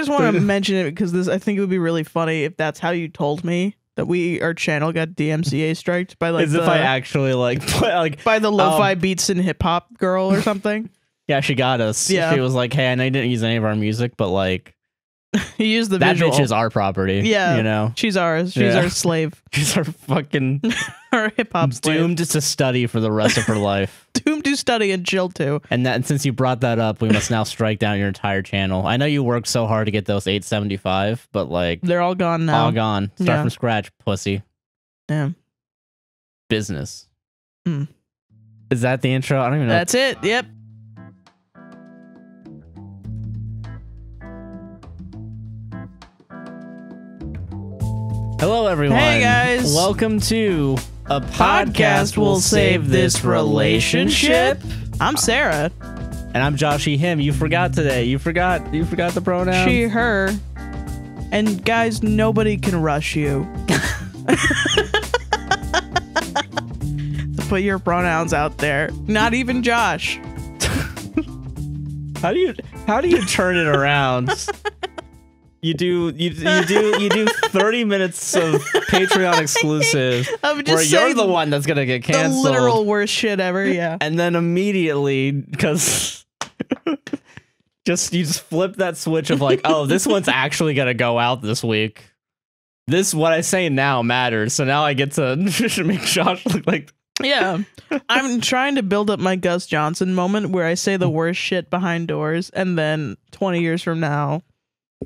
just want to mention it because I think it would be really funny if that's how you told me that our channel got DMCA striked by like as if I actually by the lo-fi beats and hip hop girl or something. Yeah, she got us. Yeah. She was like, hey, I know you didn't use any of our music, but like he used the that visual. bitch is our property. Yeah, you know, she's ours. She's our slave. She's our fucking our hip hop slave. Doomed to study for the rest of her life. Doomed to study and chill too. And since you brought that up, we must now strike down your entire channel. I know you worked so hard to get those 875, but like they're all gone now. All gone. Start from scratch, pussy. Yeah. Business. Is that the intro? I don't even know. That's it. Yep. Hello, everyone. Hey, guys. Welcome to a podcast will save this relationship. I'm Sarah. And I'm Joshy, him. You forgot today. You forgot the pronoun. She, her. And guys, nobody can rush you. To put your pronouns out there. Not even Josh. How do you turn it around? You do 30 minutes of Patreon exclusive where you're the one that's gonna get canceled. The literal worst shit ever, yeah. And then immediately, because you just flip that switch of like, oh, this one's actually gonna go out this week. What I say now matters. So now I get to make Josh look like. Yeah. I'm trying to build up my Gus Johnson moment where I say the worst shit behind doors, and then 20 years from now.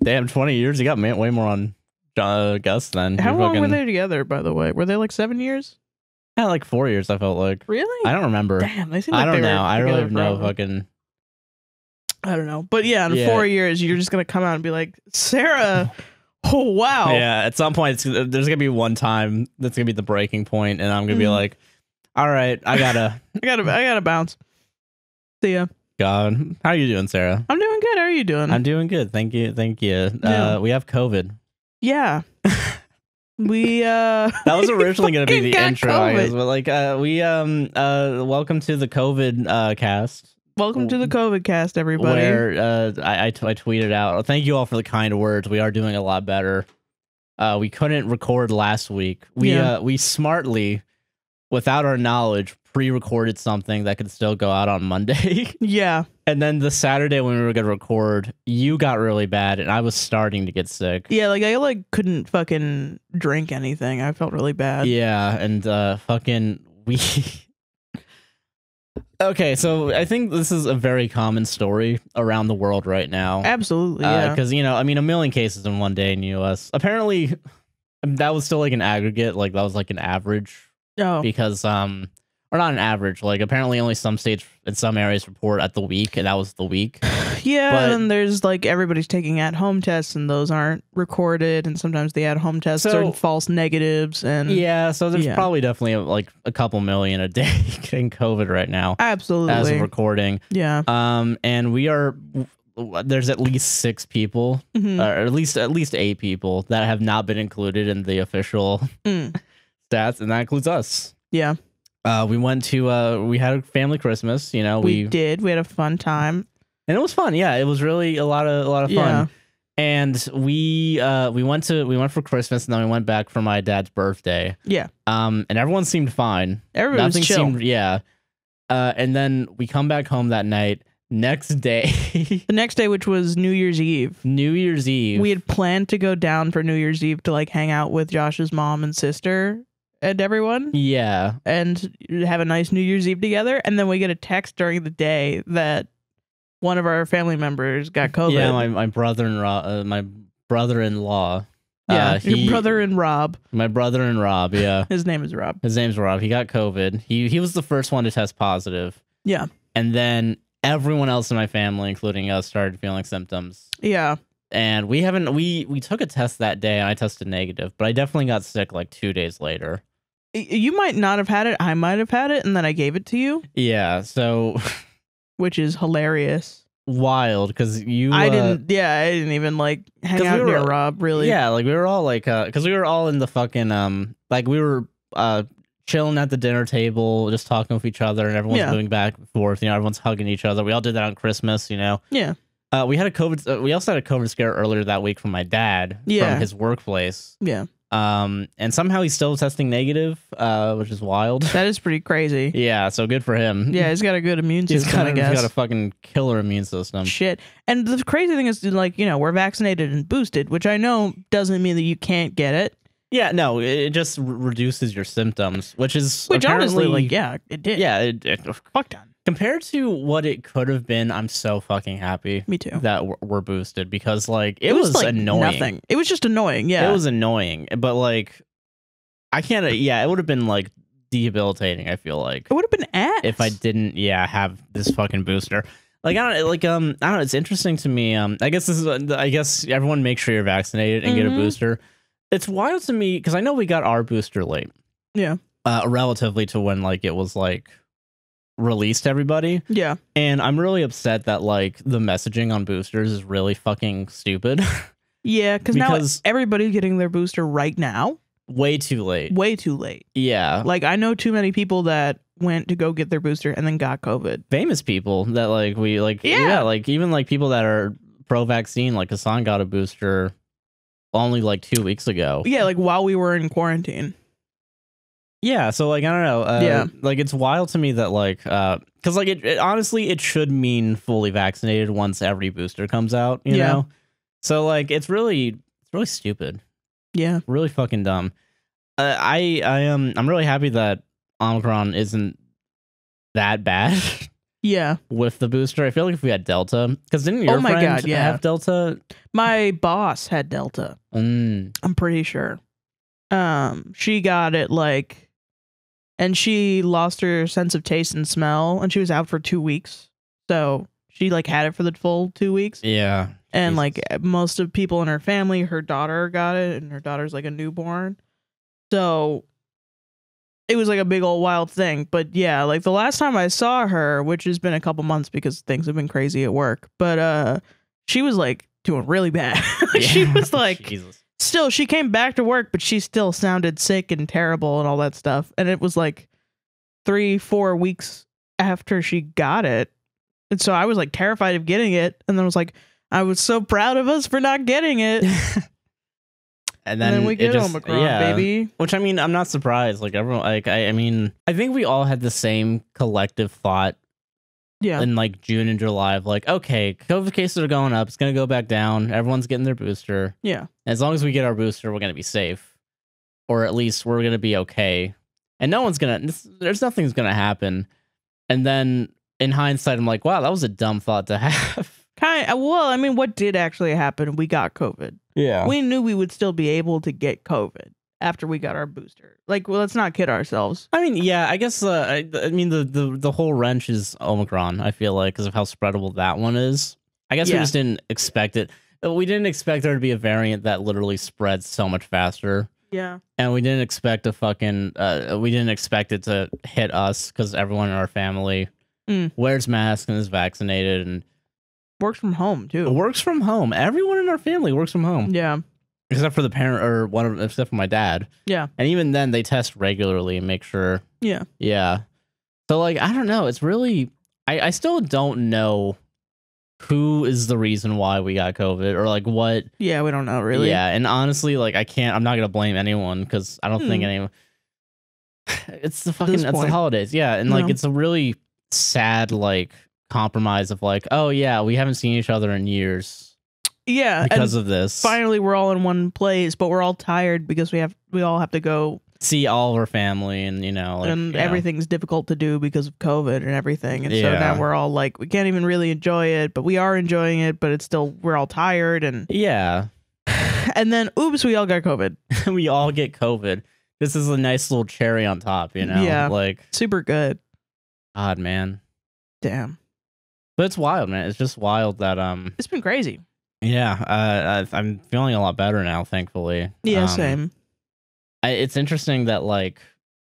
Damn, 20 years? You got way more on Gus then. How long were they together, by the way? Were they like 7 years? Yeah, like 4 years, I felt like. Really? I don't remember. Damn, they seem like I don't they know. were I really have no forever. fucking... I don't know. But yeah, in 4 years, you're just going to come out and be like, Sarah, oh, wow. Yeah, at some point, there's going to be one time that's going to be the breaking point, and I'm going to be like, all right, I gotta bounce. See ya. God, how are you doing, Sarah? I'm doing good. How are you doing? I'm doing good. Thank you. Yeah. We have COVID. Yeah. We that was originally going to be the intro, COVID. I guess, but like welcome to the COVID cast. Welcome to the COVID cast, everybody. Where I tweeted out, thank you all for the kind words. We are doing a lot better. We couldn't record last week. We smartly, without our knowledge, pre-recorded something that could still go out on Monday. Yeah. And then the Saturday when we were gonna record, you got really bad and I was starting to get sick. Yeah, like I couldn't fucking drink anything. I felt really bad. Yeah, and we okay, so I think this is a very common story around the world right now. Absolutely, yeah. Because, a million cases in one day in the US. Apparently, that was still like an aggregate, like that was like an average. Oh. Because, or not an average, like apparently only some states in some areas report at the week, and that was the week. Yeah, but, and there's like everybody's taking at-home tests, and those aren't recorded, and sometimes the at-home tests are false negatives, and yeah, so there's probably definitely like a couple million a day getting COVID right now. Absolutely, as of recording. Yeah. And there's at least 6 people, or at least 8 people that have not been included in the official stats, and that includes us. Yeah. We went to we had a family Christmas, we did. We had a fun time. And it was fun. Yeah, it was really a lot of fun. Yeah. And we went for Christmas, and then we went back for my dad's birthday. Yeah. And everyone seemed fine. Everyone was chill. And then we come back home that night. Next day. The next day, which was New Year's Eve. We had planned to go down for New Year's Eve to like hang out with Josh's mom and sister and everyone. Yeah. And have a nice New Year's Eve together. And then we get a text during the day that one of our family members got COVID. Yeah, my brother-in-law. Yeah, your brother and Rob. My brother and Rob, yeah. His name is Rob. His name's Rob. He got COVID. He was the first one to test positive. Yeah. And then everyone else in my family, including us, started feeling symptoms. Yeah. And we took a test that day, and I tested negative, but I definitely got sick like 2 days later. You might not have had it. I might have had it, and then I gave it to you. Yeah, so... Which is hilarious. Wild, because you... I didn't even, like, hang out near Rob, really. Yeah, like, we were all, like... Because we were all in the fucking, like, we were chilling at the dinner table, just talking with each other, and everyone's moving back and forth. Everyone's hugging each other. We all did that on Christmas, Yeah. We had a COVID. We also had a COVID scare earlier that week from my dad from his workplace. Yeah. And somehow he's still testing negative, which is wild. That is pretty crazy. Yeah, so good for him. Yeah, he's got a good immune system, I guess. He's got a fucking killer immune system. Shit. And the crazy thing is, like, we're vaccinated and boosted, which I know doesn't mean that you can't get it. Yeah, no, it just reduces your symptoms, which honestly, like, yeah, it did. Yeah, it fuck done. Compared to what it could have been, I'm so fucking happy. Me too. That we're boosted because, like, it was like annoying. Nothing. It was just annoying. Yeah, it was annoying, but like, I can't. Yeah, it would have been like debilitating. I feel like it would have been ass if I didn't. Yeah, have this fucking booster. Like I don't know. It's interesting to me. I guess this is. I guess everyone make sure you're vaccinated and get a booster. It's wild to me because I know we got our booster late. Yeah. Relatively to when like it was like released to everybody. Yeah. And I'm really upset that like the messaging on boosters is really fucking stupid. Yeah, because now everybody's getting their booster right now. Way too late. Way too late. Yeah. Like I know too many people that went to go get their booster and then got COVID. Famous people that like we like like even like people that are pro vaccine, like Hassan got a booster only like 2 weeks ago. Yeah, like while we were in quarantine. Yeah, so like I don't know. Like it's wild to me that like because like it honestly it should mean fully vaccinated once every booster comes out. You know, so like it's really stupid. Yeah, really fucking dumb. I'm really happy that Omicron isn't that bad. Yeah, with the booster, I feel like if we had Delta, because didn't your friend have Delta? My boss had Delta. I'm pretty sure. She got it like, and she lost her sense of taste and smell, and she was out for 2 weeks. So she like had it for the full 2 weeks. Yeah, and like most of people in her family, her daughter got it, and her daughter's like a newborn. So it was like a big old wild thing. But yeah, like the last time I saw her, which has been a couple months because things have been crazy at work, but she was like doing really bad. She was like, Jesus. Still, she came back to work, but she still sounded sick and terrible and all that stuff. And it was like 3-4 weeks after she got it. And so I was like terrified of getting it. And then I was like, I was so proud of us for not getting it. And then we get Omicron, baby. Which, I mean, I'm not surprised. Like, everyone, like, I mean, I think we all had the same collective thought in, like, June and July of, like, okay, COVID cases are going up. It's going to go back down. Everyone's getting their booster. Yeah. And as long as we get our booster, we're going to be safe. Or at least we're going to be okay. And no one's going to, there's nothing's going to happen. And then, in hindsight, I'm like, wow, that was a dumb thought to have. Well, I mean, what did actually happen? We got COVID. Yeah. We knew we would still be able to get COVID after we got our booster. Like, well, let's not kid ourselves. I mean, yeah, I guess, I mean, the whole wrench is Omicron, I feel like, because of how spreadable that one is. I guess we just didn't expect it. We didn't expect there to be a variant that literally spreads so much faster. Yeah. And we didn't expect we didn't expect it to hit us because everyone in our family wears masks and is vaccinated and works from home too. Works from home. Everyone in our family works from home. Yeah. Except for the parent or except for my dad. Yeah. And even then they test regularly and make sure. Yeah. Yeah. So like, I don't know. It's really, I still don't know who is the reason why we got COVID or like what. Yeah. We don't know really. Yeah. And honestly, like I'm not going to blame anyone because I don't think anyone, it's the holidays. Yeah. And like, it's a really sad, like, compromise of like, oh yeah, we haven't seen each other in years. Yeah, because of this. Finally, we're all in one place, but we're all tired because we all have to go see all of our family, and like, and everything's difficult to do because of COVID and everything. And so now we're all like, we can't even really enjoy it, but we are enjoying it. But it's still, we're all tired and and then oops, we all got COVID. We all get COVID. This is a nice little cherry on top, Yeah, like super good. God, man, damn. But it's wild, man. It's just wild that it's been crazy. Yeah, I'm feeling a lot better now, thankfully. Yeah, same. It's interesting that like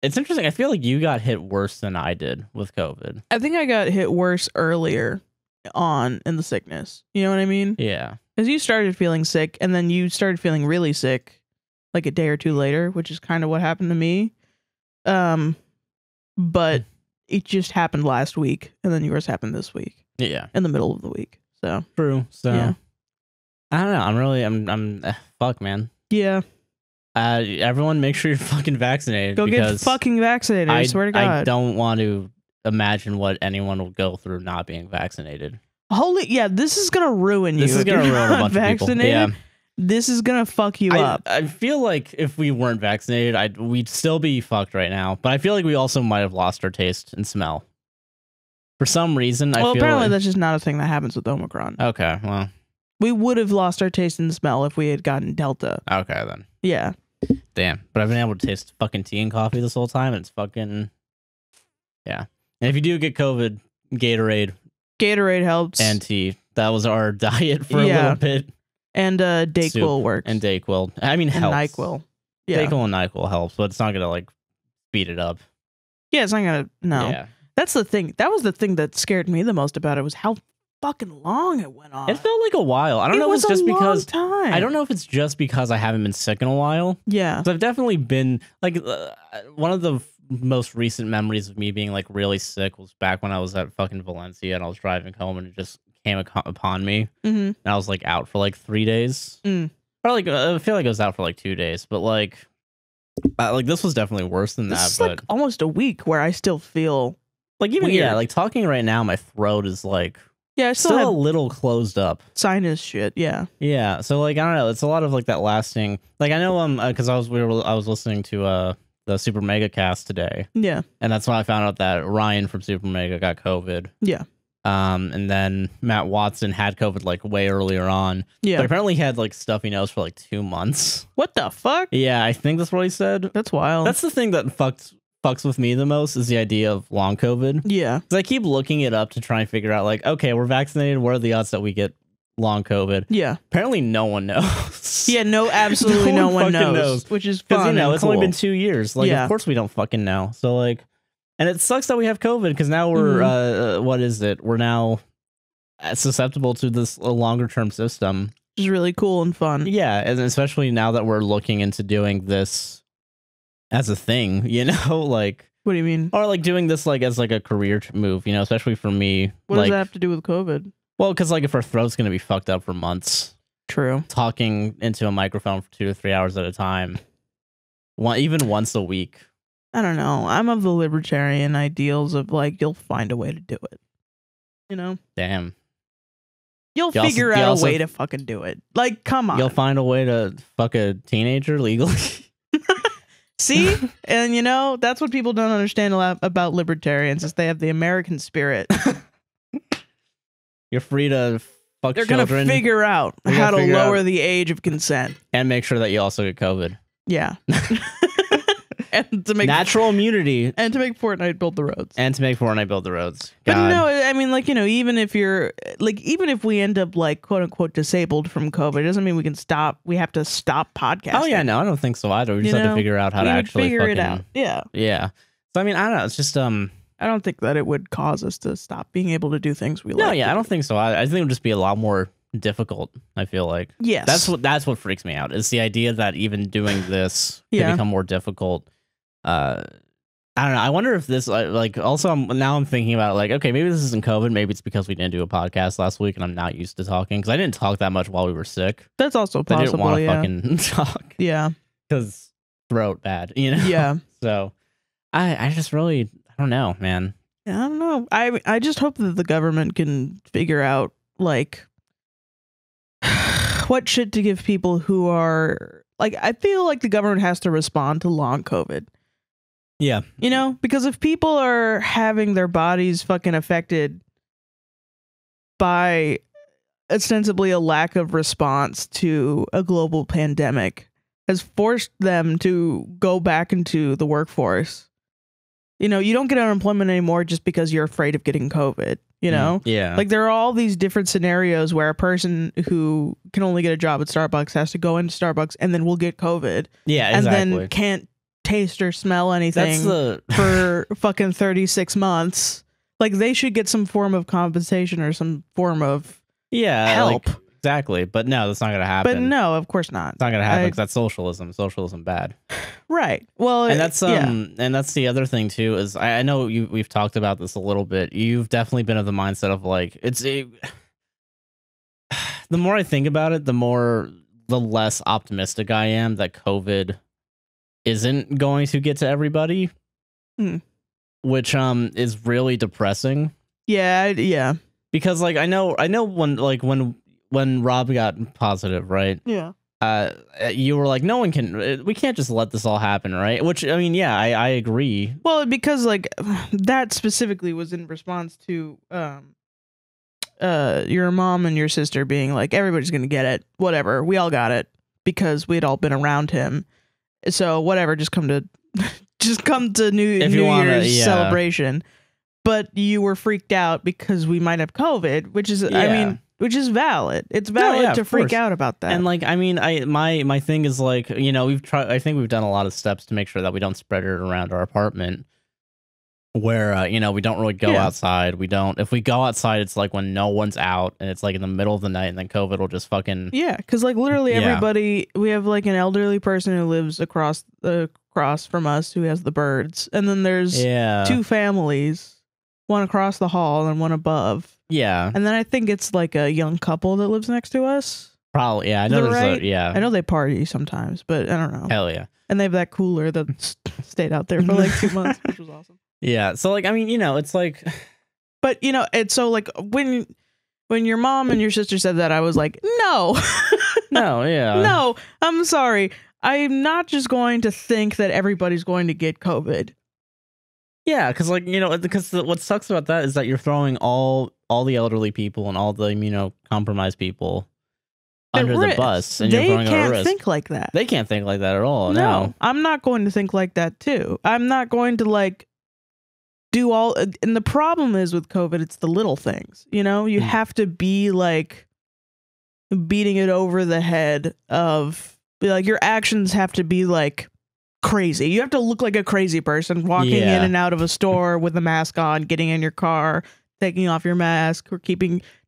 it's interesting. I feel like you got hit worse than I did with COVID. I think I got hit worse earlier on in the sickness. You know what I mean? Yeah. Because you started feeling sick, and then you started feeling really sick, like a day or two later, which is kind of what happened to me. But it just happened last week, and then yours happened this week. Yeah. In the middle of the week. So True. So yeah. I don't know. I'm fuck, man. Yeah. Everyone, make sure you're fucking vaccinated. Go get because fucking vaccinated. I swear to God. I don't want to imagine what anyone will go through not being vaccinated. This is gonna ruin you. This is gonna ruin a bunch of people. Yeah. This is gonna fuck you up. I feel like if we weren't vaccinated, we'd still be fucked right now. But I feel like we also might have lost our taste and smell. For some reason, I feel apparently like... that's just not a thing that happens with Omicron. Okay, well. We would have lost our taste and smell if we had gotten Delta. Okay, then. Yeah. Damn. But I've been able to taste fucking tea and coffee this whole time, and it's fucking... Yeah. And if you do get COVID, Gatorade. Gatorade helps. And tea. That was our diet for a little bit. And Dayquil works. And Dayquil. I mean, helps. And NyQuil. Yeah. Dayquil and NyQuil helps, but it's not going to, like, speed it up. Yeah, it's not going to... No. Yeah. That's the thing. That was the thing that scared me the most about it, was how fucking long it went on. It felt like a while. I don't know if it's just because... time. I don't know if it's just because I haven't been sick in a while. Yeah. Because I've definitely been... Like, one of the most recent memories of me being, like, really sick was back when I was at fucking Valencia and I was driving home and it just came upon me. And I was, like, out for, like, 3 days. Or, like, I feel like I was out for, like, 2 days. But, like this was definitely worse than that. This is, like, almost a week where I still feel... Like, even, weird. yeah, like, talking right now, my throat is, like... Yeah, I still a little closed up. Sinus shit, yeah. Yeah, so, like, I don't know. It's a lot of, like, that lasting... Like, I know, because I was listening to, the Super Mega Cast today. Yeah. And that's when I found out that Ryan from Super Mega got COVID. Yeah. And then Matt Watson had COVID, like, way earlier on. Yeah. But apparently he had, like, stuffy nose for, like, 2 months. What the fuck? Yeah, I think that's what he said. That's wild. That's the thing that fucks with me the most, is the idea of long COVID. Yeah. Because I keep looking it up to try and figure out, like, okay, we're vaccinated. What are the odds that we get long COVID? Yeah. Apparently no one knows. Yeah, absolutely no one knows. Which is fun. Because, it's cool. only been 2 years. Like, yeah. Of course we don't fucking know. So, like, and it sucks that we have COVID because now we're, what is it? We're now susceptible to this longer term system. Which is really cool and fun. Yeah. And especially now that we're looking into doing this as a thing, you know, like... What do you mean? Or, like, doing this, like, as, like, a career move, you know, especially for me. What does that have to do with COVID? Well, because, like, if our throat's going to be fucked up for months. True. Talking into a microphone for 2 to 3 hours at a time. Even once a week. I don't know. I'm of the libertarian ideals of, like, you'll find a way to do it. You know? Damn. You'll figure out a way to fucking do it. Like, come on. You'll find a way to fuck a teenager legally. See? And, you know, that's what people don't understand a lot about libertarians, is they have the American spirit. You're free to fuck They're children. going to figure out how to lower the age of consent. And make sure that you also get COVID. Yeah. And to make natural immunity. And to make Fortnite build the roads. God. But no, I mean, like, you know, even if we end up, like, quote unquote disabled from COVID, it doesn't mean we can stop. We have to stop podcasting. Oh yeah, no, I don't think so either. We just have to figure out how to actually figure it out. Yeah. Yeah. So I mean, I don't know. It's just I don't think that it would cause us to stop being able to do things we like. No, yeah, I don't think so. I think it would just be a lot more difficult. I feel like. Yes. That's what freaks me out. Is the idea that even doing this can become more difficult. I don't know. I wonder if this, like, also I'm thinking about, like, okay, maybe this isn't COVID. Maybe it's because we didn't do a podcast last week and I'm not used to talking, because I didn't talk that much while we were sick. That's also possible. I didn't want to fucking talk. Yeah. Because throat bad, you know? Yeah. So I just really, I don't know, man. Yeah, I don't know. I just hope that the government can figure out, like, what shit to give people who are, like, I feel like the government has to respond to long COVID. Yeah. You know, because if people are having their bodies fucking affected by ostensibly a lack of response to a global pandemic, has forced them to go back into the workforce. You know, you don't get unemployment anymore just because you're afraid of getting COVID, you know? Yeah. Like, there are all these different scenarios where a person who can only get a job at Starbucks has to go into Starbucks and then will get COVID. Yeah, exactly. And then can't taste or smell anything for fucking 36 months. Like, they should get some form of compensation or some form of help. Like, exactly. But no, that's not going to happen. But no, of course not. It's not going to happen because that's socialism. Socialism bad. Right. Well, and that's and that's the other thing too, is I know we've talked about this a little bit. You've definitely been of the mindset of, like, the more I think about it, the less optimistic I am that COVID isn't going to get to everybody, which is really depressing. Yeah. Because like I know when Rob got positive, right? Yeah. You were like, we can't just let this all happen, right? Which I mean, yeah, I agree. Well, because like that specifically was in response to your mom and your sister being like, everybody's gonna get it, whatever, we all got it because we'd all been around him, so whatever, just come to New Year's celebration. But you were freaked out because we might have COVID, which is which is valid. It's valid to freak out about that. And like, I mean, my thing is like, I think we've done a lot of steps to make sure that we don't spread it around our apartment. Where we don't really go outside. If we go outside, it's like when no one's out and it's like in the middle of the night, and then COVID will just fucking because like literally everybody. We have like an elderly person who lives across from us who has the birds, and then there's two families, one across the hall and one above. Yeah, and then I think it's like a young couple that lives next to us. Probably, yeah. I know I know they party sometimes, but I don't know. Hell yeah! And they have that cooler that stayed out there for like 2 months, which was awesome. Yeah, so like I mean, it's like, but it's so like when your mom and your sister said that, I was like, no, no, I'm sorry, I'm not just going to think that everybody's going to get COVID. Yeah, because like because what sucks about that is that you're throwing all the elderly people and all the immunocompromised people under the bus, and you're throwing them at risk. They can't think like that. They can't think like that at all. No, I'm not going to think like that too. I'm not going to like do all, and the problem is with COVID, it's the little things, you have to be like beating it over the head of like, your actions have to be like crazy. You have to look like a crazy person walking in and out of a store with a mask on, getting in your car, taking off your mask, or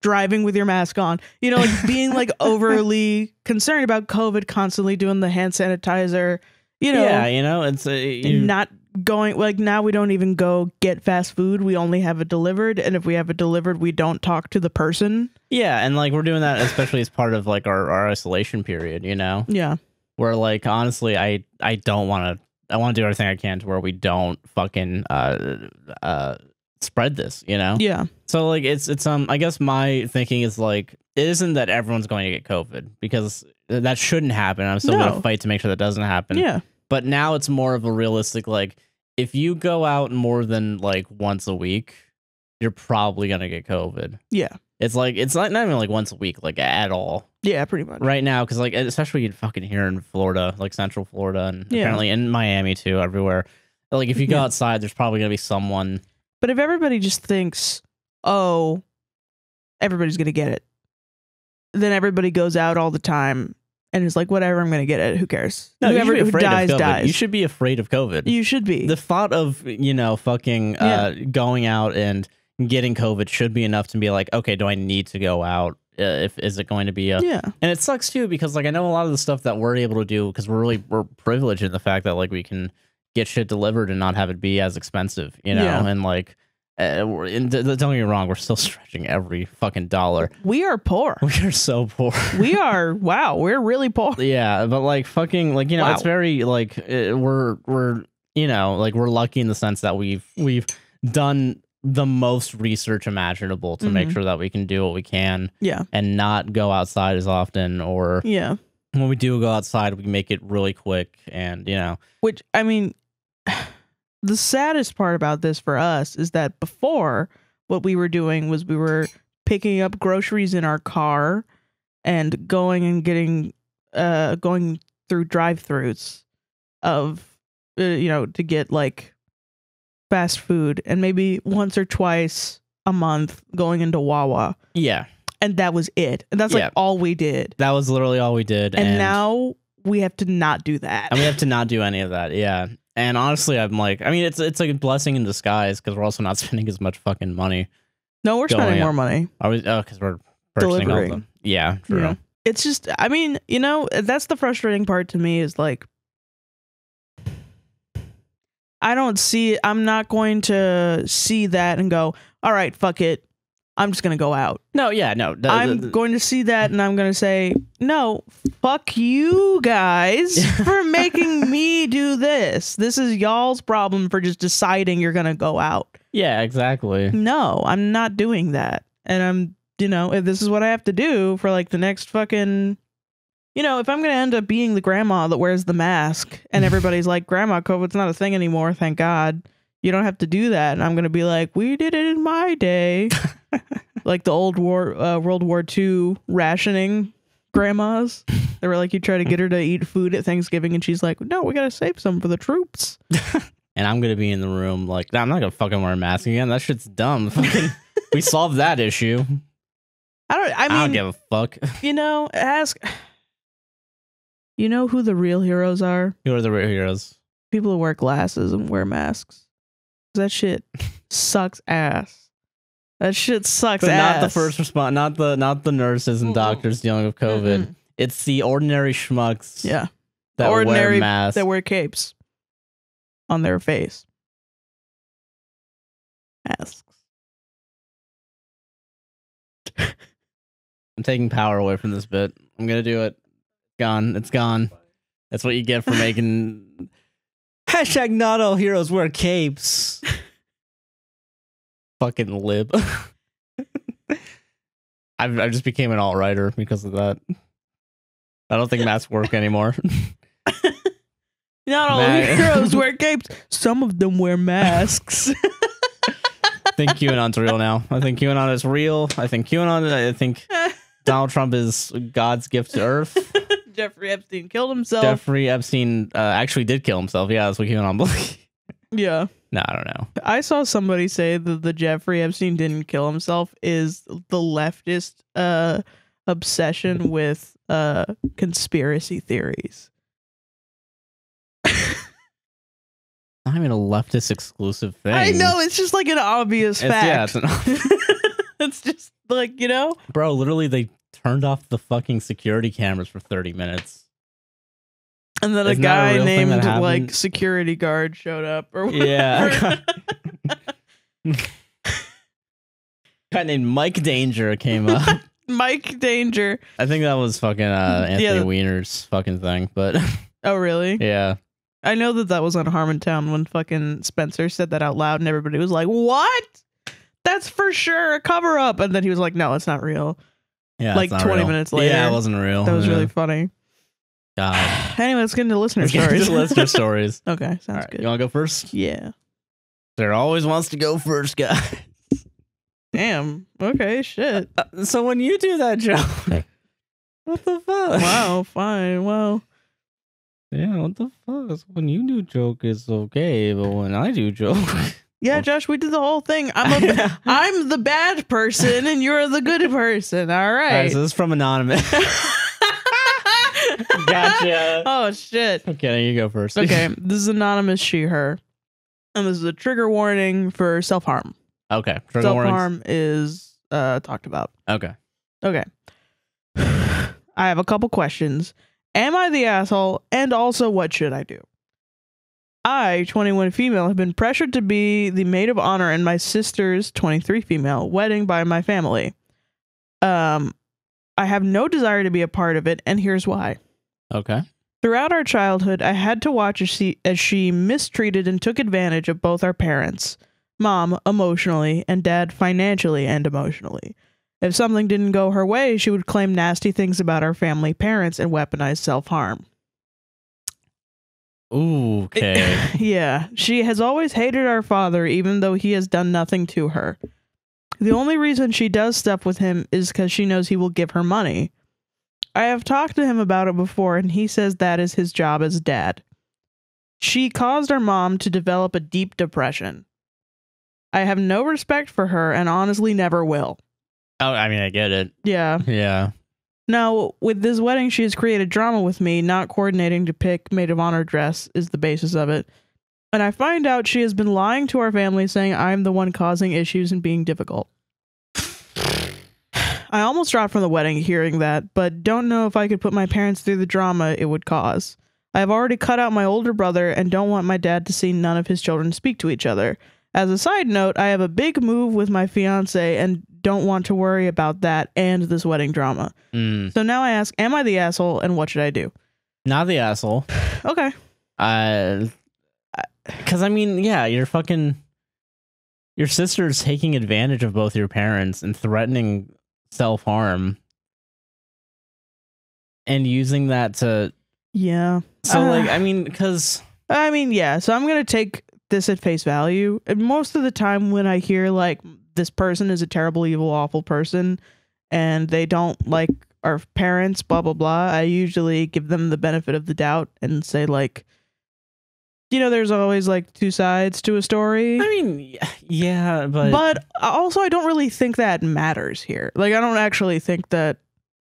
driving with your mask on, like being like overly concerned about COVID, constantly doing the hand sanitizer, it's not going, like, now we don't even go get fast food, we only have it delivered, and if we have it delivered, we don't talk to the person. And like we're doing that especially as part of like our isolation period, where like honestly I want to do everything I can to where we don't fucking spread this, so like it's I guess my thinking is like, it isn't that everyone's going to get COVID, because that shouldn't happen. I'm still gonna fight to make sure that doesn't happen. But now it's more of a realistic, like, if you go out more than like once a week, you're probably gonna get COVID. It's like, it's not even like once a week, like at all. Pretty much right now, because like especially fucking here in Florida, like Central Florida, and apparently in Miami too, everywhere. Like if you go outside, there's probably gonna be someone. But if everybody just thinks, oh, everybody's gonna get it, then everybody goes out all the time and is like, whatever, I'm gonna get it. Who cares? No, whoever who dies. You should be afraid of COVID. You should be. The thought of fucking going out and getting COVID should be enough to be like, okay, do I need to go out? Is it going to be a And it sucks too, because like I know a lot of the stuff that we're able to do, because we're privileged in the fact that like we can get shit delivered and not have it be as expensive, and like don't get me wrong, we're still stretching every fucking dollar. We are poor. We are so poor. We are, wow, we're really poor. But like fucking like it's very like we're like we're lucky in the sense that we've done the most research imaginable to make sure that we can do what we can and not go outside as often, or when we do go outside, we make it really quick, and which I mean, the saddest part about this for us is that before, what we were doing was we were picking up groceries in our car and going and getting going through drive-thrus of to get like fast food, and maybe once or twice a month going into Wawa. And that was it. And that's like all we did. That was literally all we did. And now we have to not do that. And we have to not do any of that. And honestly, I'm like, I mean, it's like a blessing in disguise, because we're also not spending as much fucking money. No, we're spending more money. Are we? Oh, because we're purchasing all of them. Yeah, true. It's just, I mean, that's the frustrating part to me, is like, I'm not going to see that and go, all right, fuck it. I'm just going to go out. No, yeah, no. I'm going to see that and I'm going to say, no, fuck you guys for making me do this. This is y'all's problem for just deciding you're going to go out. Yeah, exactly. No, I'm not doing that. And I'm, you know, if this is what I have to do for like the next fucking, you know, if I'm going to end up being the grandma that wears the mask and everybody's like, Grandma, COVID's not a thing anymore. Thank God. You don't have to do that. And I'm going to be like, we did it in my day. Like the old World War II rationing grandmas. They were like, you try to get her to eat food at Thanksgiving and she's like, no, we got to save some for the troops. And I'm going to be in the room like, nah, I'm not going to fucking wear a mask again. That shit's dumb. We solved that issue. I don't give a fuck. You know, you know who the real heroes are? Who are the real heroes? People who wear glasses and wear masks. That shit sucks ass. That shit sucks but ass. Not the first response, not the nurses and doctors dealing with COVID. It's the ordinary schmucks. Yeah. That wear masks. That wear capes on their face. Masks. I'm taking power away from this bit. I'm gonna do it. Gone. It's gone. That's what you get for making hashtag not all heroes wear capes. Fucking lib. I just became an alt-writer because of that. I don't think masks work anymore. Not all heroes wear capes. Some of them wear masks. I think QAnon's real now. I think QAnon is real. I think Donald Trump is God's gift to Earth. Jeffrey Epstein killed himself. Jeffrey Epstein actually did kill himself. Yeah, that's what QAnon believes. Yeah. No, I don't know. I saw somebody say that the Jeffrey Epstein didn't kill himself is the leftist obsession with conspiracy theories. Not even a leftist exclusive thing. I know, it's just like an obvious fact. Yeah, it's just like, you know? Bro, literally they turned off the fucking security cameras for 30 minutes. And then a guy named like security guard showed up or whatever. Yeah. A guy named Mike Danger came up. Mike Danger. I think that was fucking Anthony Weiner's fucking thing, but oh really? Yeah. I know that was on Harmontown when fucking Spencer said that out loud and everybody was like, what? That's for sure a cover up. And then he was like, no, it's not real. Yeah. Like 20 minutes later. Yeah, it wasn't real. That was really funny. God. Anyway, let's get into listener stories. Listener stories. Okay, sounds good. You want to go first? Yeah. There always wants to go first, guy. Damn. Okay, shit. So when you do that joke, what the fuck? Wow, fine. Well. Yeah, what the fuck? When you do joke, it's okay, but when I do joke... Yeah, Josh, we did the whole thing. I'm the bad person and you're the good person. All right. All right, so this is from Anonymous. Gotcha. Oh, shit. Okay, you go first. Okay, this is Anonymous, she, her. And this is a trigger warning for self-harm. Okay. Self-harm is talked about. Okay. Okay. I have a couple questions. Am I the asshole? And also, what should I do? I, 21 female, have been pressured to be the maid of honor in my sister's, 23 female, wedding by my family. I have no desire to be a part of it, and here's why. Okay. Throughout our childhood, I had to watch as she mistreated and took advantage of both our parents, Mom emotionally and Dad financially and emotionally. If something didn't go her way, she would claim nasty things about our family parents and weaponize self-harm. Ooh, okay. Yeah, she has always hated our father, even though he has done nothing to her. The only reason she does stuff with him is because she knows he will give her money. I have talked to him about it before, and he says that is his job as dad. She caused our mom to develop a deep depression. I have no respect for her, and honestly never will. Oh, I mean, I get it. Yeah. Yeah. Now, with this wedding, she has created drama with me. Not coordinating to pick maid of honor dress is the basis of it. And I find out she has been lying to our family, saying I'm the one causing issues and being difficult. I almost dropped from the wedding hearing that, but don't know if I could put my parents through the drama it would cause. I have already cut out my older brother and don't want my dad to see none of his children speak to each other. As a side note, I have a big move with my fiance and don't want to worry about that and this wedding drama. So now I ask, am I the asshole and what should I do? Not the asshole. Okay. Because I mean, yeah, your sister's taking advantage of both your parents and threatening self-harm and using that to... Yeah. So, like, I mean, because... I mean, yeah. So I'm going to take this at face value. And most of the time when I hear, like, this person is a terrible, evil, awful person and they don't like our parents, blah, blah, blah, I usually give them the benefit of the doubt and say, like, you know, there's always like two sides to a story. I mean, yeah, but also I don't really think that matters here. Like, I don't actually think that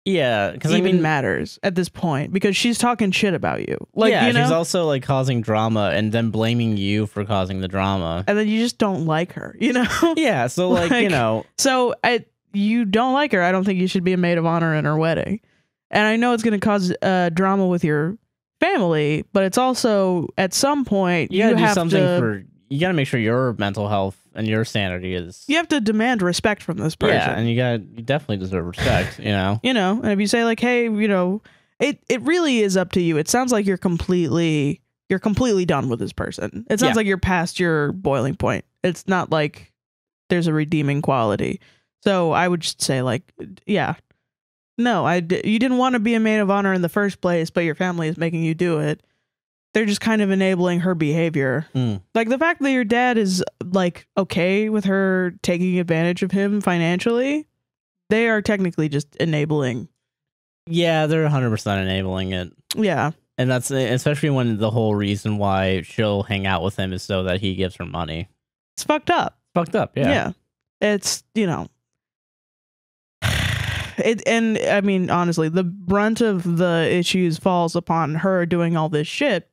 because even I mean, matters at this point because she's talking shit about you. Like, yeah, you know? she's also like causing drama and then blaming you for causing the drama. And then you just don't like her, you know? Yeah, so like, you know. So you don't like her. I don't think you should be a maid of honor in her wedding. And I know it's going to cause drama with your family, but it's also at some point you gotta do something you gotta make sure your mental health and your sanity is... You have to demand respect from this person. Yeah, and you definitely deserve respect, you know? You know, and if you say like, hey, you know, it really is up to you. It sounds like you're completely done with this person. It sounds like you're past your boiling point. It's not like there's a redeeming quality. So I would just say like, yeah, no, you didn't want to be a maid of honor in the first place, but your family is making you do it. They're just kind of enabling her behavior. Like the fact that your dad is like okay with her taking advantage of him financially, they are technically just enabling. Yeah, they're 100% enabling it. Yeah. And that's especially when the whole reason why she'll hang out with him is so that he gives her money. It's fucked up. Fucked up, yeah. Yeah. It's, you know, and I mean, honestly, the brunt of the issues falls upon her doing all this shit.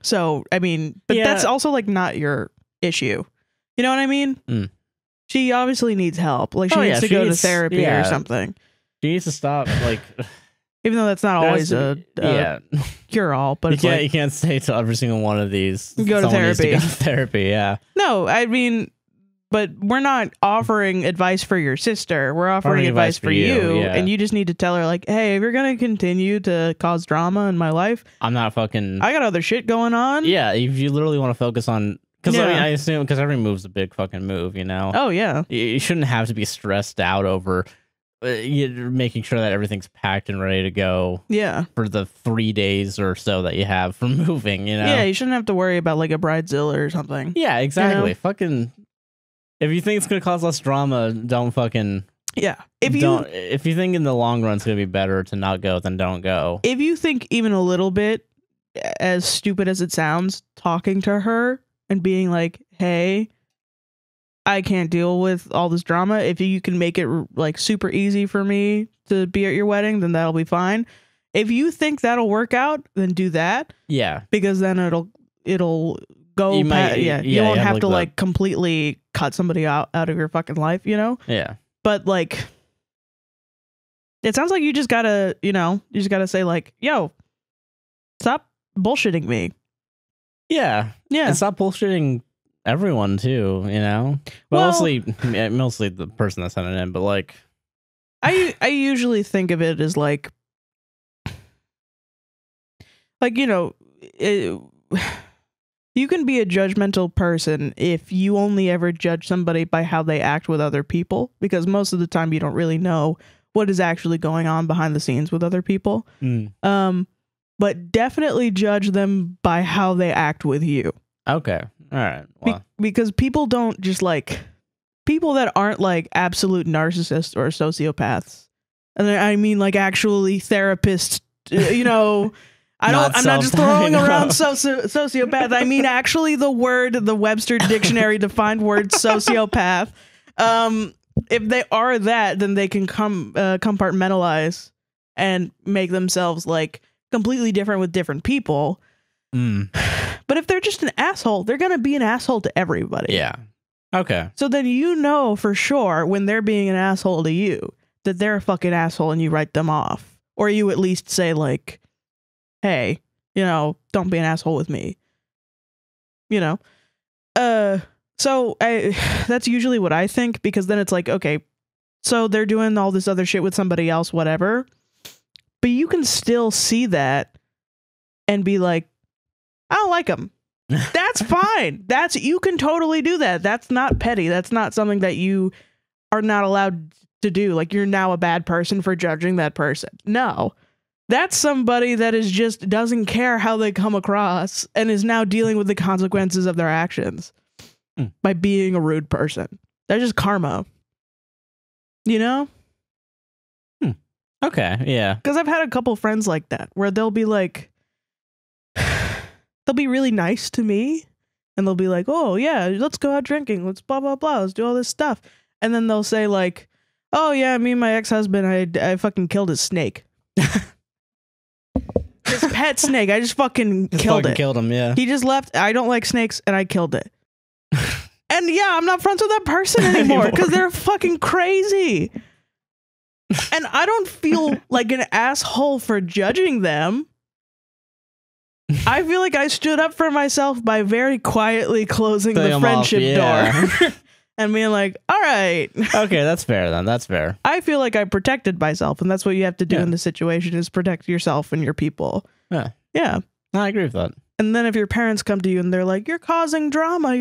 So, I mean, but that's also like not your issue. You know what I mean? She obviously needs help. Like she needs to go to therapy or something. She needs to stop, like... Even though that's not always a cure-all, but you can't say to every single one of these, go to therapy. Go to therapy, yeah. No, I mean... But we're not offering advice for your sister. We're offering advice for you. Yeah. And you just need to tell her, like, hey, if you're going to continue to cause drama in my life, I'm not fucking... I got other shit going on. Yeah, if you literally want to focus on... Because I mean, I assume, because every move's a big fucking move, you know? Oh, yeah. You shouldn't have to be stressed out over making sure that everything's packed and ready to go. Yeah. For the 3 days or so that you have for moving, you know? Yeah, you shouldn't have to worry about, like, a bridezilla or something. Yeah, exactly. You know? Fucking... If you think it's gonna cause less drama, don't fucking... Yeah. If you think in the long run it's gonna be better to not go, then don't go. If you think even a little bit, as stupid as it sounds, talking to her and being like, hey, I can't deal with all this drama. If you can make it like super easy for me to be at your wedding, then that'll be fine. If you think that'll work out, then do that. Yeah. Because then it'll go. You won't have to like completely cut somebody out of your fucking life, you know? Yeah. But like, it sounds like you just gotta, you just gotta say like, yo, stop bullshitting me. Yeah. Yeah. And stop bullshitting everyone too, you know? Well, mostly the person that sent it in, but like, I usually think of it as like, you can be a judgmental person if you only ever judge somebody by how they act with other people, because most of the time you don't really know what is actually going on behind the scenes with other people. But definitely judge them by how they act with you. Okay. All right. Well. Because people don't just like... People that aren't like absolute narcissists or sociopaths. And I mean like actually therapists, I'm not just throwing around sociopath. I mean, actually, the Webster Dictionary defined word sociopath. If they are that, then they can compartmentalize and make themselves like completely different with different people. But if they're just an asshole, they're gonna be an asshole to everybody. Yeah. Okay. So then for sure when they're being an asshole to you that they're a fucking asshole and you write them off, or you at least say like, hey, don't be an asshole with me. So that's usually what I think, because then it's like, okay, so they're doing all this other shit with somebody else, whatever. But you can still see that and be like, I don't like them. That's fine. You can totally do that. That's not petty. That's not something that you are not allowed to do. Like, you're now a bad person for judging that person. No, that's somebody that is just doesn't care how they come across and is now dealing with the consequences of their actions by being a rude person. They're just karma. You know? Okay, yeah. Because I've had a couple friends like that where they'll be like, they'll be really nice to me and they'll be like, oh yeah, let's go out drinking. Let's blah, blah, blah. Let's do all this stuff. And then they'll say like, oh yeah, me and my ex-husband, I fucking killed his snake. His pet snake. I just fucking killed it. Killed him, yeah. He just left. I don't like snakes and I killed it. And yeah, I'm not friends with that person anymore because they're fucking crazy. And I don't feel like an asshole for judging them. I feel like I stood up for myself by very quietly closing the friendship door. And being like, all right. Okay, that's fair then. That's fair. I feel like I protected myself, and that's what you have to do in this situation, is protect yourself and your people. Yeah. Yeah. I agree with that. And then if your parents come to you and they're like, you're causing drama,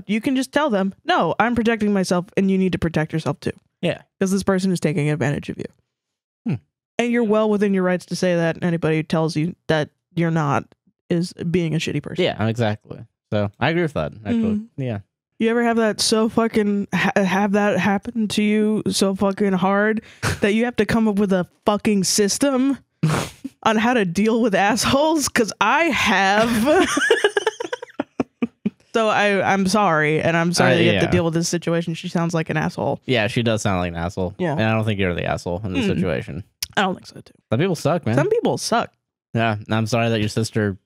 you can just tell them, no, I'm protecting myself and you need to protect yourself too. Yeah. Because this person is taking advantage of you. And you're well within your rights to say that. And anybody who tells you that you're not is being a shitty person. Yeah, exactly. So I agree with that, actually. Yeah. You ever have that so fucking have that happen to you so fucking hard that you have to come up with a fucking system on how to deal with assholes? Because I have. So I'm sorry, and I'm sorry that you have to deal with this situation. She sounds like an asshole. Yeah, she does sound like an asshole. Yeah, and I don't think you're the asshole in this situation. I don't think so too. Some people suck, man. Some people suck. Yeah, and I'm sorry that your sister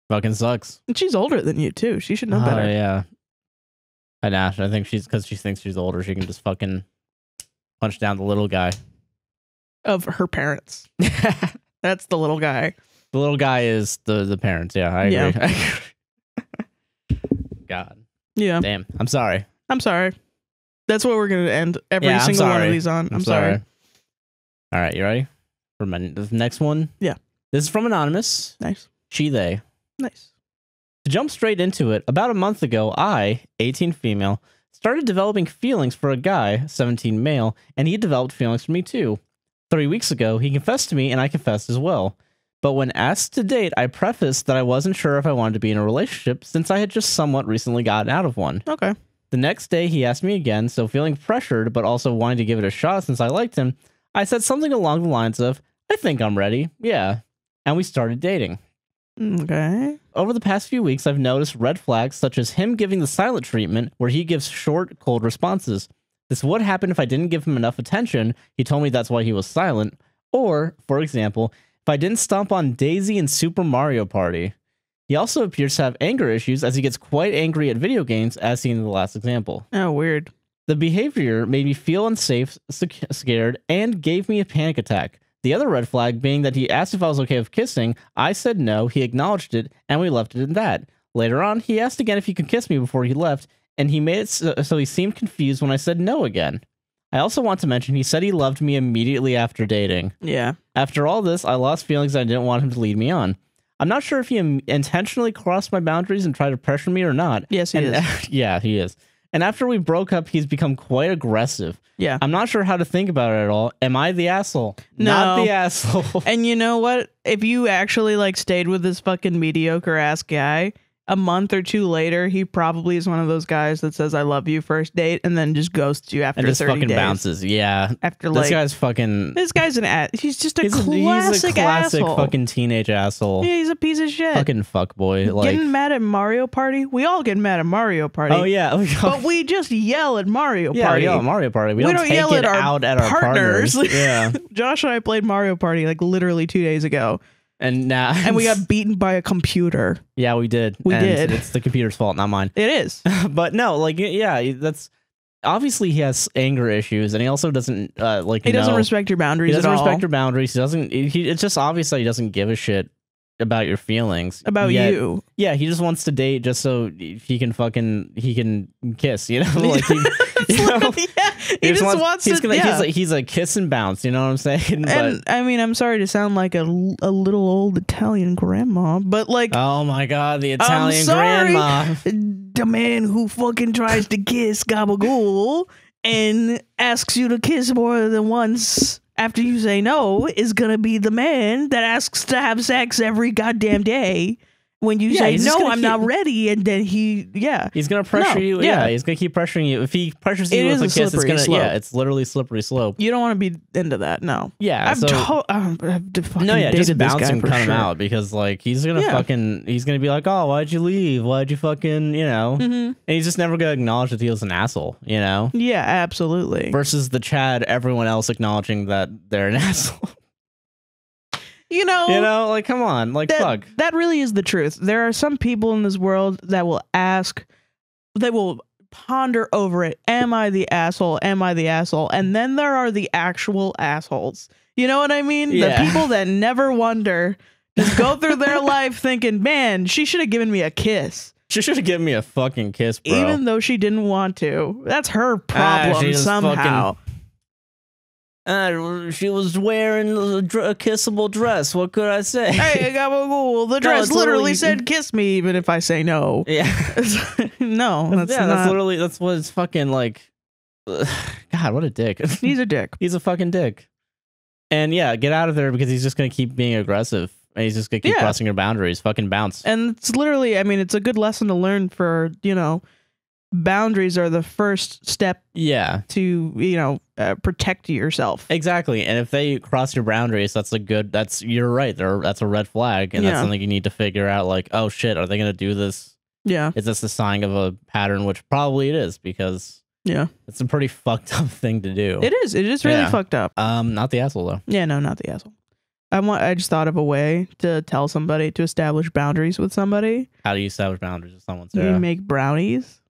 fucking sucks. And she's older than you too. She should know better. Yeah. I think because she thinks she's older, she can just fucking punch down the little guy. Of her parents. That's the little guy. The little guy is the parents. Yeah, I agree. God. Yeah. Damn. I'm sorry. I'm sorry. That's what we're going to end every single one of these on. I'm sorry. All right. You ready for the next one? Yeah. This is from Anonymous. Nice. She, they. Nice. To jump straight into it, about a month ago, I, 18 female, started developing feelings for a guy, 17 male, and he developed feelings for me too. 3 weeks ago, he confessed to me and I confessed as well. But when asked to date, I prefaced that I wasn't sure if I wanted to be in a relationship since I had just somewhat recently gotten out of one. Okay. The next day, he asked me again, so feeling pressured but also wanting to give it a shot since I liked him, I said something along the lines of, I think I'm ready, yeah. And we started dating. Okay. Over the past few weeks, I've noticed red flags such as him giving the silent treatment where he gives short, cold responses. This would happen if I didn't give him enough attention. He told me that's why he was silent. Or, for example, if I didn't stomp on Daisy in Super Mario Party. He also appears to have anger issues as he gets quite angry at video games, as seen in the last example. Oh, weird. The behavior made me feel unsafe, scared, and gave me a panic attack. The other red flag being that he asked if I was okay with kissing. I said no, he acknowledged it, and we left it at that. Later on, he asked again if he could kiss me before he left, and he made it so he seemed confused when I said no again. I also want to mention he said he loved me immediately after dating. Yeah. After all this, I lost feelings and I didn't want him to lead me on. I'm not sure if he intentionally crossed my boundaries and tried to pressure me or not. Yes, he is. Yeah, he is. And after we broke up, he's become quite aggressive. Yeah. I'm not sure how to think about it at all. Am I the asshole? No. Not the asshole. And you know what? If you actually like stayed with this fucking mediocre ass guy, a month or two later, he probably is one of those guys that says, I love you first date, and then just ghosts you after 30 days. And just fucking bounces. Yeah. After like... This guy's an ass. He's just a classic asshole. Fucking teenage asshole. Yeah, he's a piece of shit. Fucking fuckboy. Like... Getting mad at Mario Party? We all get mad at Mario Party. Oh, yeah. But we just yell at Mario Party. Yeah, we yell at Mario Party. We don't take yell it out at our partners. Yeah. Josh and I played Mario Party like literally 2 days ago. And now, and we got beaten by a computer. Yeah, we did. We did. It's the computer's fault, not mine. It is. But no, like, yeah, that's obviously he has anger issues, and he also doesn't He doesn't respect your boundaries. He doesn't respect your boundaries. He doesn't. It's just obvious that he doesn't give a shit about your feelings. About Yet- you. Yeah, he just wants to date just so he can kiss, you know? Like he, you know? Yeah, he just wants to. He's a kiss and bounce, you know what I'm saying? And I mean, I'm sorry to sound like a little old Italian grandma, but like, oh my god, the Italian sorry, grandma. The man who fucking tries to kiss gabagool and asks you to kiss more than once after you say no is gonna be the man that asks to have sex every goddamn day when you say no, I'm not ready, and then he's gonna pressure you. Yeah, he's gonna keep pressuring you. If he pressures you with a kiss, it's gonna it's literally slippery slope. You don't want to be into that. No. Yeah. I've fucking just dated bounce this guy and for cut him sure. out because like he's gonna be like, oh, why'd you leave? Why'd you fucking And he's just never gonna acknowledge that he was an asshole. You know. Yeah, absolutely. Versus the Chad, everyone else acknowledging that they're an asshole. You know, like, come on, like, fuck. That really is the truth. There are some people in this world that will ponder over it. Am I the asshole? Am I the asshole? And then there are the actual assholes. You know what I mean? Yeah. The people that never wonder, just go through their life thinking, man, she should have given me a kiss. She should have given me a fucking kiss, bro. Even though she didn't want to. That's her problem somehow. She was wearing a kissable dress. What could I say? Hey, gabagool. The dress literally said kiss me even if I say no. Yeah. No, that's that's what it's fucking like. God, what a dick. He's a dick. He's a fucking dick. And yeah, get out of there because he's just going to keep being aggressive. And he's just going to keep crossing your boundaries. Fucking bounce. And it's literally, I mean, it's a good lesson to learn for, boundaries are the first step to, protect yourself. Exactly. And if they cross your boundaries, you're right. That's a red flag. And that's something you need to figure out. Like, oh shit, are they going to do this? Yeah. Is this a sign of a pattern? Which probably it is because it's a pretty fucked up thing to do. It is. It is really fucked up. Not the asshole though. Yeah, no, not the asshole. I just thought of a way to tell somebody to establish boundaries with somebody. How do you establish boundaries with someone, Sarah? You make brownies.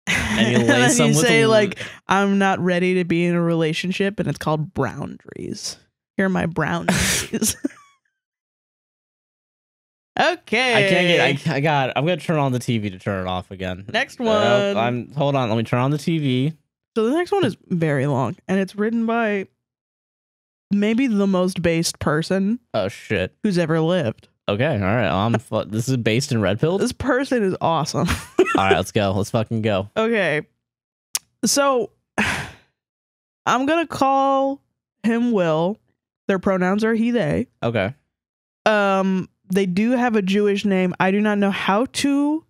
And you lay and some you with say like, I'm not ready to be in a relationship, and it's called boundaries. Here are my boundaries. Okay. I'm gonna turn on the TV to turn it off again. Next one. Hold on, let me turn on the TV. So the next one is very long, and it's written by maybe the most based person who's ever lived. Okay, all right. This is based in Red Pill. This person is awesome. All right, let's go. Let's fucking go. Okay. So I'm gonna call him Will. Their pronouns are he, they. Okay. They do have a Jewish name. I do not know how to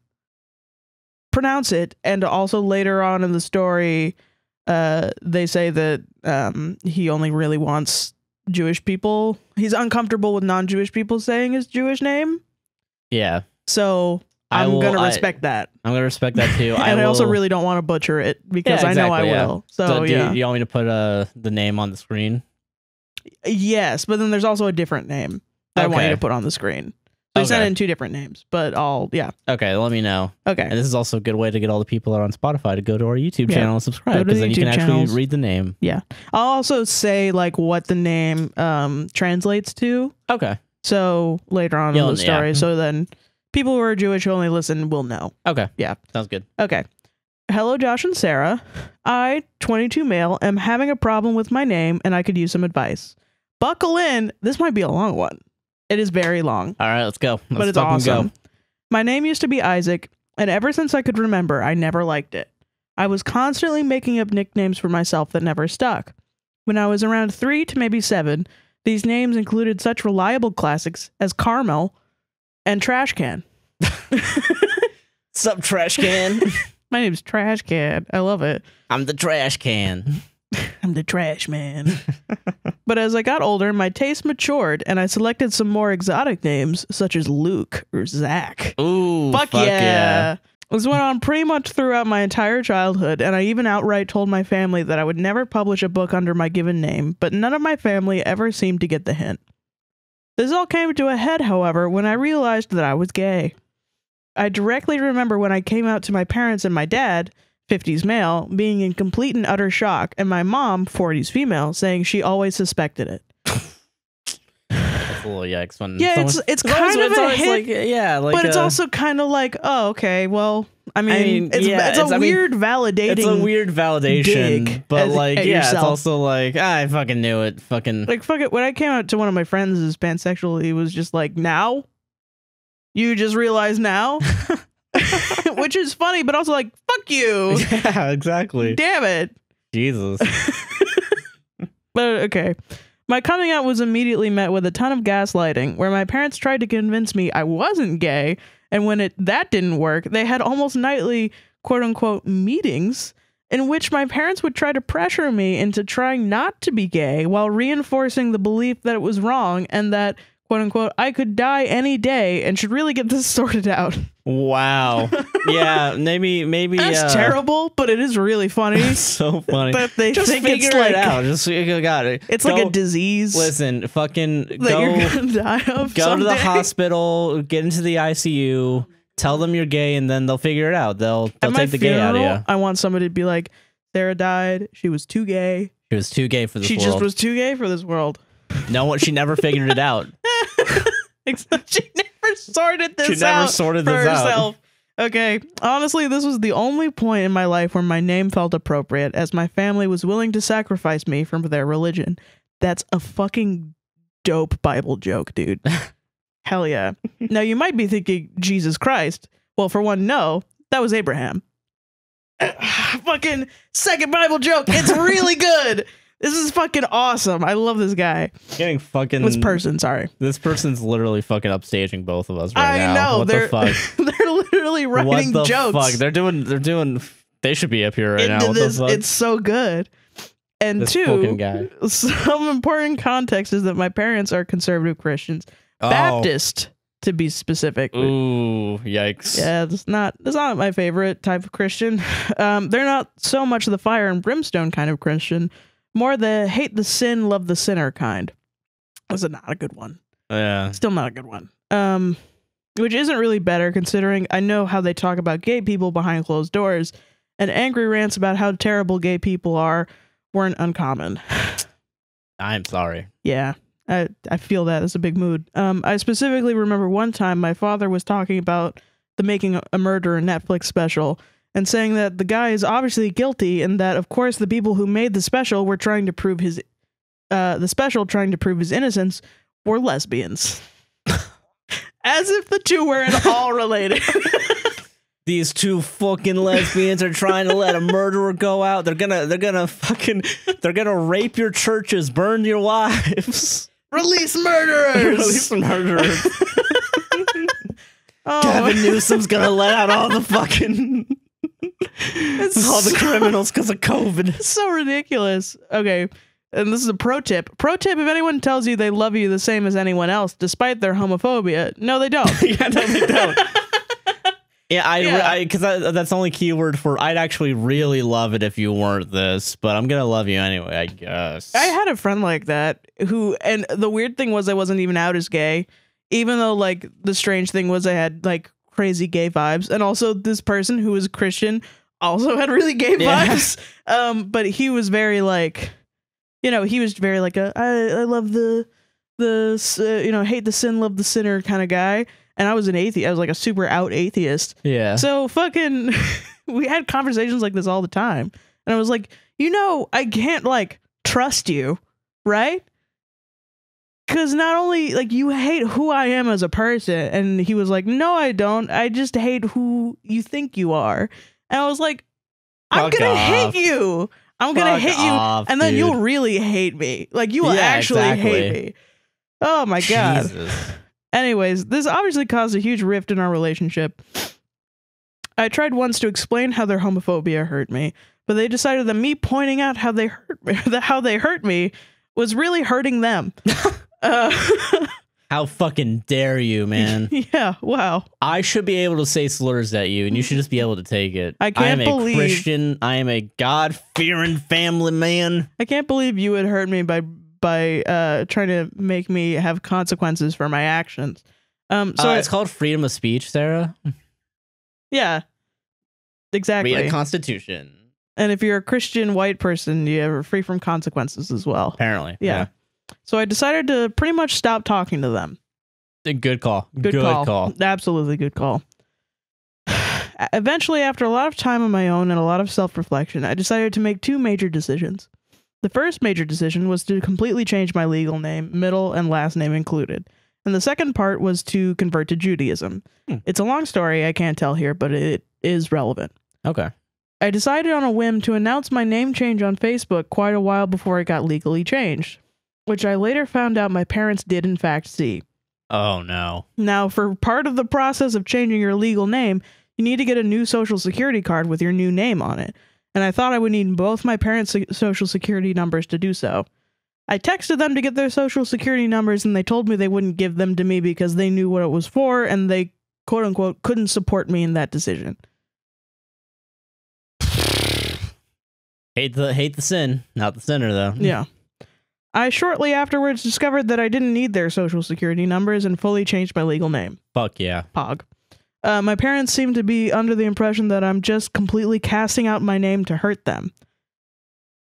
pronounce it. And also later on in the story, they say that he only really wants Jewish people. He's uncomfortable with non-Jewish people saying his Jewish name. Yeah. So I'm going to respect that. I'm going to respect that too. And I also really don't want to butcher it because I know I will. So do you want me to put the name on the screen? Yes, but then there's also a different name that I want you to put on the screen. So I sent in two different names, but Okay, let me know. Okay. And this is also a good way to get all the people that are on Spotify to go to our YouTube channel and subscribe, because then you can actually read the name. Yeah. I'll also say like what the name translates to. Okay. So later on in the story, so then people who are Jewish who only listen will know. Okay. Yeah. Sounds good. Okay. Hello, Josh and Sarah. I, 22 male, am having a problem with my name and I could use some advice. Buckle in. This might be a long one. It is very long. All right, let's go. But it's awesome. My name used to be Isaac, and ever since I could remember, I never liked it. I was constantly making up nicknames for myself that never stuck. When I was around 3 to maybe 7, these names included such reliable classics as Carmel and Trash Can. Sup, Trash Can? My name's Trash Can. I love it. I'm the Trash Can. I'm the trash man. But as I got older, my taste matured, and I selected some more exotic names, such as Luke or Zach. Ooh, fuck yeah. This went on pretty much throughout my entire childhood, and I even outright told my family that I would never publish a book under my given name, but none of my family ever seemed to get the hint. This all came to a head, however, when I realized that I was gay. I directly remember when I came out to my parents and my dad, 50s male, being in complete and utter shock, and my mom, 40s female, saying she always suspected it. That's a little yikes when yeah, it's kind of a hit, like, yeah, like, but it's also kind of like, oh, okay, well, I mean it's a weird validating. It's a weird validation, but like, yeah, yourself. it's also like, I fucking knew it, fucking like, fuck it. When I came out to one of my friends as pansexual, he was just like, now, you just realize now, which is funny, but also like, fuck you. Yeah, exactly. Damn it, Jesus. But okay. My coming out was immediately met with a ton of gaslighting, where my parents tried to convince me I wasn't gay, and when that didn't work, they had almost nightly quote-unquote meetings in which my parents would try to pressure me into trying not to be gay while reinforcing the belief that it was wrong and that, quote-unquote, I could die any day and should really get this sorted out. Wow. Yeah, maybe that's terrible, but it is really funny. So funny. But they just think figure it's it like out. Just got it. It's like a disease. Listen, fucking that go, you're gonna die of. Go someday. to the hospital, get into the ICU, tell them you're gay, and then they'll figure it out. They'll take the gay out of you. I want somebody to be like, Sarah died. She was too gay. She was too gay for this world. She just was too gay for this world. No one. She never figured it out. She never sorted this out for herself. Okay, honestly, this was the only point in my life where my name felt appropriate, as my family was willing to sacrifice me for their religion. That's a fucking dope Bible joke, dude. Hell yeah. Now, you might be thinking, Jesus Christ. Well, for one, no, that was Abraham. Fucking second Bible joke. It's really good. This is fucking awesome. I love this guy. Getting fucking this person. Sorry, this person's literally fucking upstaging both of us right now. I know. What the fuck? They're literally writing what the jokes. Fuck? They're doing. They should be up here right now. What the fuck? It's so good. And this two, guy. Some important context is that my parents are conservative Christians, Baptist to be specific. Ooh, yikes! Yeah, that's not my favorite type of Christian. They're not so much the fire and brimstone kind of Christian. More the hate the sin, love the sinner kind. Was it not a good one? Yeah. Still not a good one. Which isn't really better considering I know how they talk about gay people behind closed doors, and angry rants about how terrible gay people weren't uncommon. I'm sorry. Yeah, I feel that. It's a big mood. I specifically remember one time my father was talking about the Making a Murderer Netflix special, and saying that the guy is obviously guilty, and that of course the people who made the special were trying to prove his innocence were lesbians. As if the two were at all related. These two fucking lesbians are trying to let a murderer go out. They're gonna rape your churches, burn your wives. Release murderers. Release murderers. Gavin Newsom's gonna let out all the fucking all the criminals because of COVID. It's so ridiculous. Okay. And this is a pro tip. Pro tip, if anyone tells you they love you the same as anyone else, despite their homophobia, no, they don't. Yeah, no, they don't. Yeah, because that's the only keyword for I'd actually really love it if you weren't this, but I'm going to love you anyway, I guess. I had a friend like that who, and the weird thing was I wasn't even out as gay, even though like the strange thing was I had like crazy gay vibes. And also this person who was Christian also had really gay vibes. But he was very like, you know, he was very like I love the hate the sin, love the sinner kind of guy. And I was an atheist. I was like a super out atheist. Yeah. So fucking, we had conversations like this all the time. And I was like, you know, I can't like trust you, right? Because not only like you hate who I am as a person. And he was like, no, I don't. I just hate who you think you are. And I was like, I'm going to hate you. I'm going to hate you. And then you'll really hate me. Like you will actually hate me. Oh my God. Jesus. Anyways, this obviously caused a huge rift in our relationship. I tried once to explain how their homophobia hurt me, but they decided that me pointing out how they hurt me was really hurting them. How fucking dare you, man? Yeah, wow. I should be able to say slurs at you, and you should just be able to take it. I am a Christian. I am a God-fearing family man. I can't believe you would hurt me by trying to make me have consequences for my actions. So it's called freedom of speech, Sarah. Yeah, exactly. Read a constitution. And if you're a Christian white person, you're free from consequences as well. Apparently. Yeah. So I decided to pretty much stop talking to them. Good call. Good call. Absolutely good call. Eventually, after a lot of time on my own and a lot of self-reflection, I decided to make two major decisions. The first major decision was to completely change my legal name, middle and last name included. And the second part was to convert to Judaism. It's a long story I can't tell here, but it is relevant. Okay. I decided on a whim to announce my name change on Facebook quite a while before it got legally changed, which I later found out my parents did in fact see. Oh, no. Now, for part of the process of changing your legal name, you need to get a new social security card with your new name on it. And I thought I would need both my parents' social security numbers to do so. I texted them to get their social security numbers, and they told me they wouldn't give them to me because they knew what it was for, and they, quote unquote, couldn't support me in that decision. Hate the sin, not the sinner, though. Yeah. I shortly afterwards discovered that I didn't need their social security numbers and fully changed my legal name. Fuck yeah. Pog. My parents seem to be under the impression that I'm just completely casting out my name to hurt them.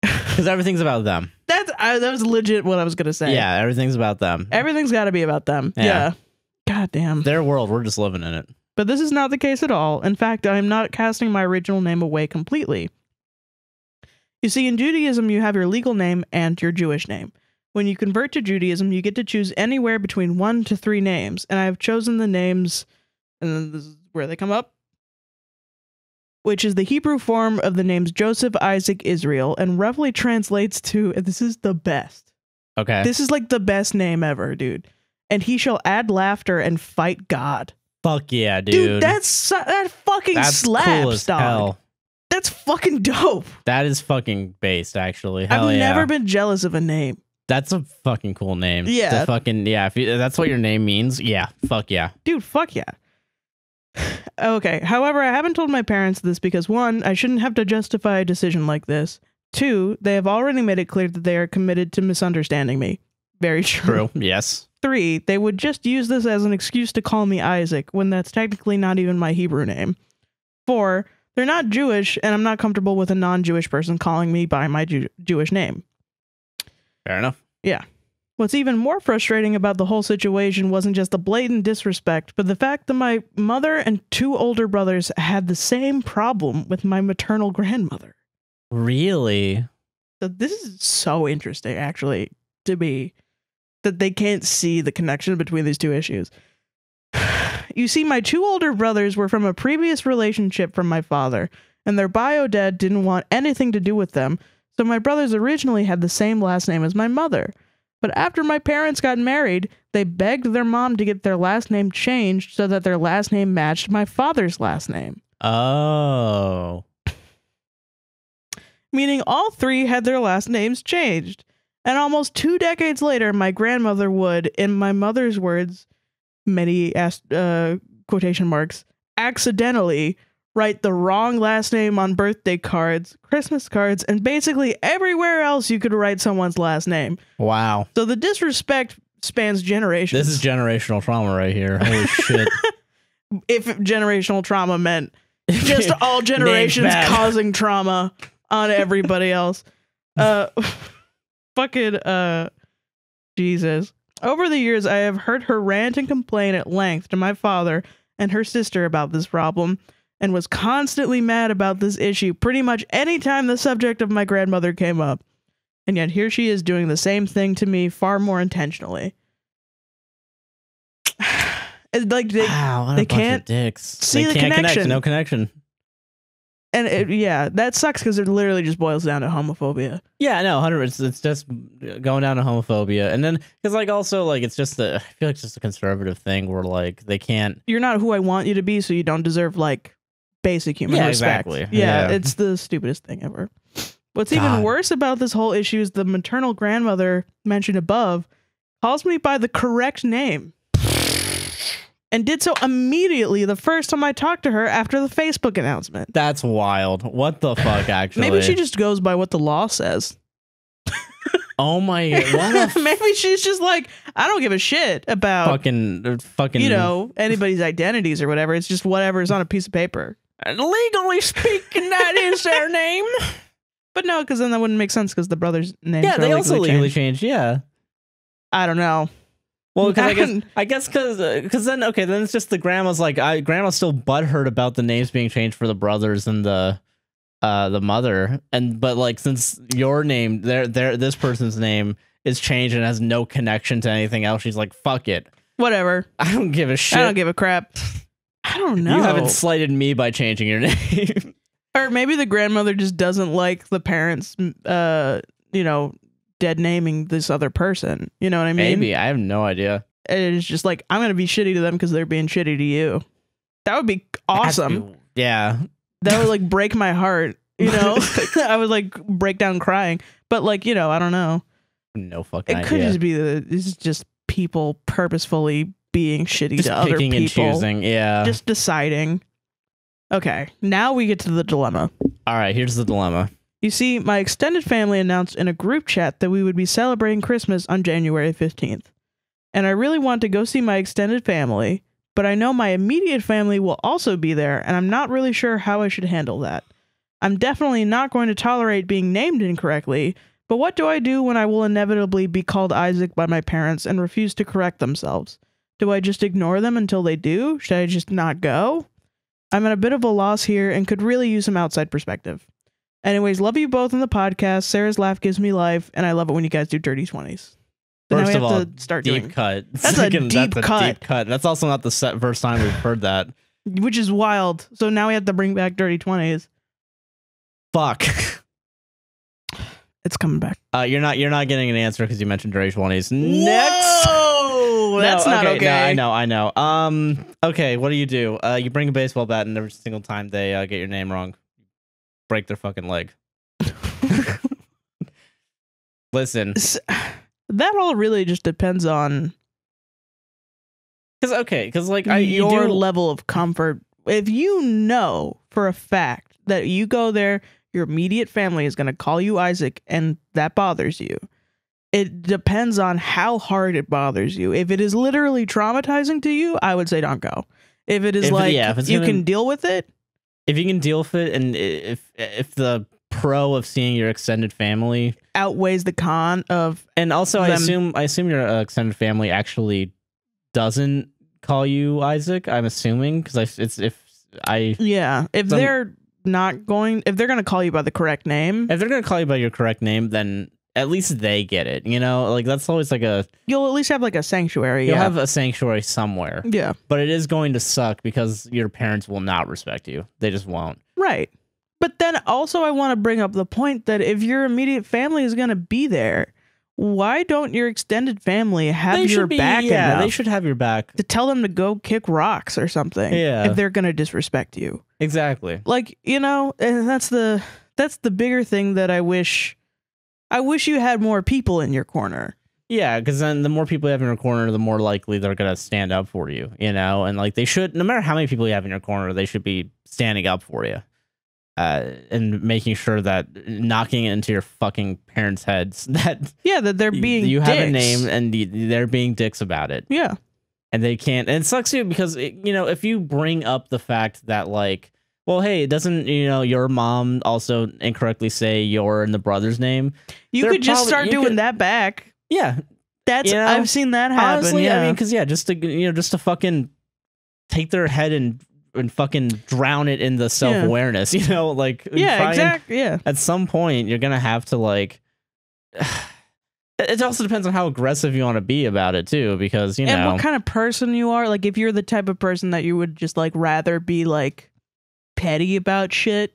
Because everything's about them. That was legit what I was going to say. Yeah, everything's about them. Everything's got to be about them. Yeah. God damn. Their world, we're just living in it. But this is not the case at all. In fact, I'm not casting my original name away completely. You see, in Judaism, you have your legal name and your Jewish name. When you convert to Judaism, you get to choose anywhere between 1 to 3 names, and I've chosen the names, and then this is where they come up, which is the Hebrew form of the names Joseph, Isaac, Israel, and roughly translates to, and this is the best. Okay. This is like the best name ever, dude. And he shall add laughter and fight God. Fuck yeah, dude. Dude, that fucking slaps, cool as dog. hell. That's fucking dope. That is fucking based, actually. Hell I've yeah. never been jealous of a name. That's a fucking cool name. Yeah. If that's what your name means, yeah. Fuck yeah. Dude, fuck yeah. Okay, however, I haven't told my parents this because 1, I shouldn't have to justify a decision like this. 2, they have already made it clear that they are committed to misunderstanding me. Very true. Yes. 3, they would just use this as an excuse to call me Isaac when that's technically not even my Hebrew name. 4, they're not Jewish, and I'm not comfortable with a non-Jewish person calling me by my Jewish name. Fair enough. Yeah. What's even more frustrating about the whole situation wasn't just the blatant disrespect, but the fact that my mother and 2 older brothers had the same problem with my maternal grandmother. Really? So this is so interesting, actually, to me, that they can't see the connection between these two issues. You see, my 2 older brothers were from a previous relationship from my father, and their bio dad didn't want anything to do with them, so my brothers originally had the same last name as my mother. But after my parents got married, they begged their mom to get their last name changed so that their last name matched my father's last name. Oh. Meaning all 3 had their last names changed. And almost 2 decades later, my grandmother would, in my mother's words, many quotation marks, accidentally write the wrong last name on birthday cards, Christmas cards, and basically everywhere else you could write someone's last name. Wow. So the disrespect spans generations. This is generational trauma right here. Holy shit. If generational trauma meant just all generations causing trauma on everybody else. Jesus. Over the years, I have heard her rant and complain at length to my father and her sister about this problem, and was constantly mad about this issue pretty much any time the subject of my grandmother came up. And yet here she is doing the same thing to me far more intentionally. It's like they can't see the connection. Connect. No connection. And that sucks because it literally just boils down to homophobia. Yeah, no, 100%. It's just going down to homophobia, and then because also it's just I feel like it's just a conservative thing where they can't. You're not who I want you to be, so you don't deserve basic human respect. Exactly. Yeah, it's the stupidest thing ever. What's even worse about this whole issue is the maternal grandmother mentioned above calls me by the correct name. And did so immediately the first time I talked to her after the Facebook announcement. That's wild. What the fuck, actually? Maybe she just goes by what the law says. Oh my God. Maybe she's just I don't give a shit about fucking anybody's identities or whatever. It's just whatever's on a piece of paper. Legally speaking, that is their name. But no, because then that wouldn't make sense because the brother's name. Yeah, they also legally changed. Yeah. I don't know. Well, because I guess because then then it's just the grandma's like grandma's still butthurt about the names being changed for the brothers and the mother, but like since your name this person's name is changed and has no connection to anything else, she's like, fuck it, whatever. I don't give a shit. I don't give a crap. I don't know. You haven't slighted me by changing your name. Or maybe the grandmother just doesn't like the parents, dead naming this other person. You know what I mean? Maybe. I have no idea. And it's just like, I'm going to be shitty to them because they're being shitty to you. That would be awesome. Yeah. That would like break my heart, I would like break down crying. But like, I don't know. No fucking idea. It could just be this is just people purposefully being shitty just to other people. And choosing, yeah. Just deciding. Okay, now we get to the dilemma. All right, here's the dilemma. You see, my extended family announced in a group chat that we would be celebrating Christmas on January 15th. And I really want to go see my extended family, but I know my immediate family will also be there, and I'm not really sure how I should handle that. I'm definitely not going to tolerate being named incorrectly, but what do I do when I will inevitably be called Isaac by my parents and refuse to correct themselves? Do I just ignore them until they do? Should I just not go? I'm at a bit of a loss here and could really use some outside perspective. Anyways, love you both on the podcast. Sarah's laugh gives me life, and I love it when you guys do dirty 20s. So First of all, start deep cut. That's a deep cut. That's also not the first time we've heard that. Which is wild. So now we have to bring back dirty 20s. Fuck. It's coming back. You're not getting an answer because you mentioned dirty 20s. Next. Whoa, that's not okay. No, I know. Okay, what do? You bring a baseball bat, and every single time they get your name wrong, break their fucking leg. Listen, that all really just depends on because like your level of comfort. If you know for a fact that you go there, your immediate family is going to call you Isaac, and that bothers you. It depends on how hard it bothers you. If it is literally traumatizing to you, I would say don't go. If it is you can deal with it. If you can deal with it, and if the pro of seeing your extended family outweighs the con of, and also I assume your extended family actually doesn't call you Isaac. I'm assuming because if they're going to call you by the correct name, if they're going to call you by your correct name, then at least they get it. Like that's always like you'll at least have like a sanctuary. You'll have a sanctuary somewhere. Yeah, but it is going to suck because your parents will not respect you. They just won't. Right. But then also I want to bring up the point that if your immediate family is going to be there, why don't your extended family have your back? Yeah, they should have your back. To tell them to go kick rocks or something. Yeah. If they're going to disrespect you. Exactly. Like, and that's the bigger thing that I wish you had more people in your corner. Yeah, because then the more people you have in your corner, the more likely they're going to stand up for you, and like they should, no matter how many people you have in your corner, they should be standing up for you. And making sure that knocking it into your fucking parents' heads that they're being you dicks. have a name and they're being dicks about it. Yeah, and they can't. And it sucks too because if you bring up the fact that like, well, hey, doesn't your mom also incorrectly say your and the brother's name? You could just start doing that back. Yeah, that's I've seen that happen. Honestly, yeah. I mean, because just to fucking take their head and fucking drown it in the self-awareness, like exactly. Yeah, at some point you're gonna have to like it also depends on how aggressive you want to be about it too, because and what kind of person you are. Like if you're the type of person that you would just like rather be like petty about shit,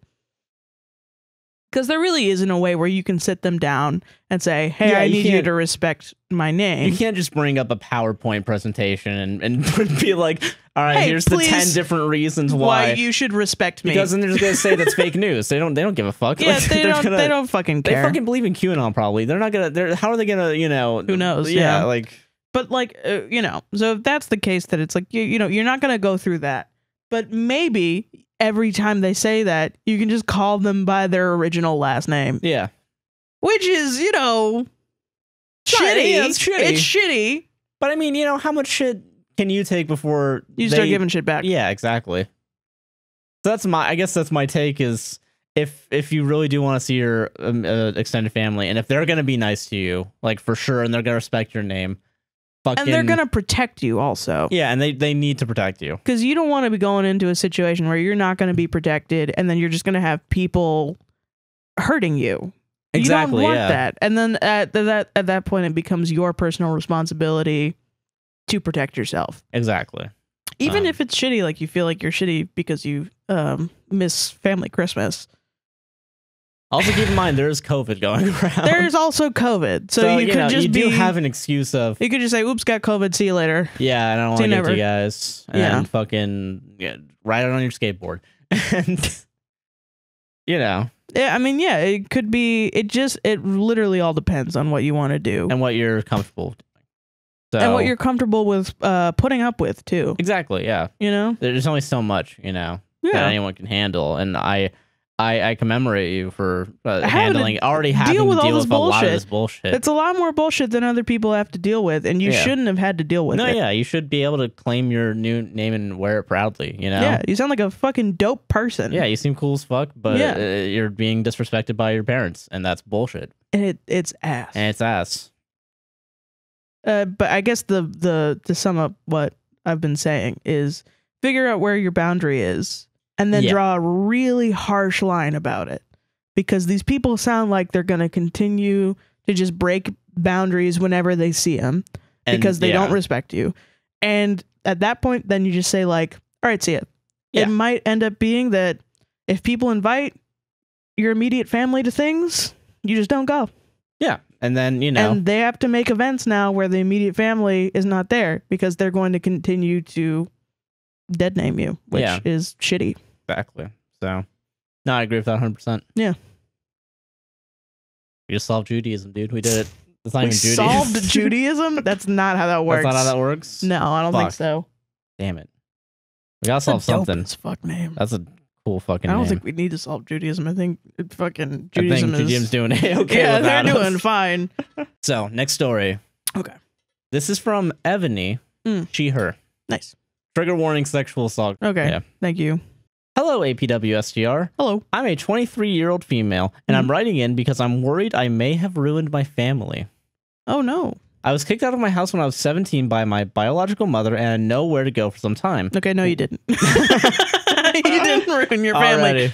because there really isn't a way where you can sit them down and say, hey, I need you to respect my name. You can't just bring up a PowerPoint presentation and be like, all right, here's the 10 different reasons why you should respect me. Because then they're just gonna say that's fake news. They don't give a fuck. Yeah, they don't fucking care. They fucking believe in QAnon probably. They're not gonna. How are they gonna? Who knows? Yeah, like. But like so if that's the case, that it's like you're not gonna go through that. But maybe every time they say that, you can just call them by their original last name. Yeah. Which is, shitty. It's shitty. It's shitty. But I mean, how much shit can you take before you start giving shit back? Yeah, exactly. So I guess that's my take is if you really do want to see your extended family, and if they're going to be nice to you, like for sure, and they're going to respect your name, fucking... And they're going to protect you also. Yeah, and they need to protect you. Because you don't want to be going into a situation where you're not going to be protected and then you're just going to have people hurting you. Exactly, you don't want that. And then at that point, it becomes your personal responsibility to protect yourself. Exactly. Even if it's shitty, like you feel like you're shitty because you miss family Christmas. Also, keep in mind there is COVID going around. There is also COVID, so you could just do have an excuse of... You could just say, "Oops, got COVID. See you later." Yeah, and I don't want to get to you guys. And fucking ride it on your skateboard. And yeah, I mean, yeah, it could be. It literally all depends on what you want to do and what you're comfortable with. So, and what you're comfortable with putting up with too. Exactly. Yeah. You know, there's only so much that anyone can handle, and I commemorate you for already having to deal with a lot of this bullshit. It's a lot more bullshit than other people have to deal with, and you shouldn't have had to deal with it. Yeah, you should be able to claim your new name and wear it proudly, Yeah, you sound like a fucking dope person. Yeah, you seem cool as fuck, but you're being disrespected by your parents, and that's bullshit. And it's ass. And it's ass. But I guess to sum up what I've been saying is figure out where your boundary is. And then draw a really harsh line about it. Because these people sound like they're going to continue to just break boundaries whenever they see them. Because they don't respect you. And at that point, then you just say like, all right, see ya. Yeah. It might end up being that if people invite your immediate family to things, you just don't go. Yeah. And then, And they have to make events now where the immediate family is not there. Because they're going to continue to dead name you. Which is shitty. Exactly. So, no, I agree with that 100%. Yeah. We just solved Judaism, dude. We did it. It's not we even Judaism. Solved Judaism? That's not how that works. That's not how that works? No, I don't think so. Damn it. We gotta solve something. That's fuck name. That's a cool fucking name. I don't think we need to solve Judaism. I think fucking Judaism Judaism's doing it okay. Yeah, they're doing fine. So, next story. Okay. This is from Ebony. She, her. Nice. Trigger warning, sexual assault. Okay. Yeah. Thank you. Hello, APWSTR. Hello. I'm a 23-year-old female, and I'm writing in because I'm worried I may have ruined my family. Oh, no. I was kicked out of my house when I was 17 by my biological mother, and I had nowhere to go for some time. Okay, no, you didn't. You didn't ruin your family.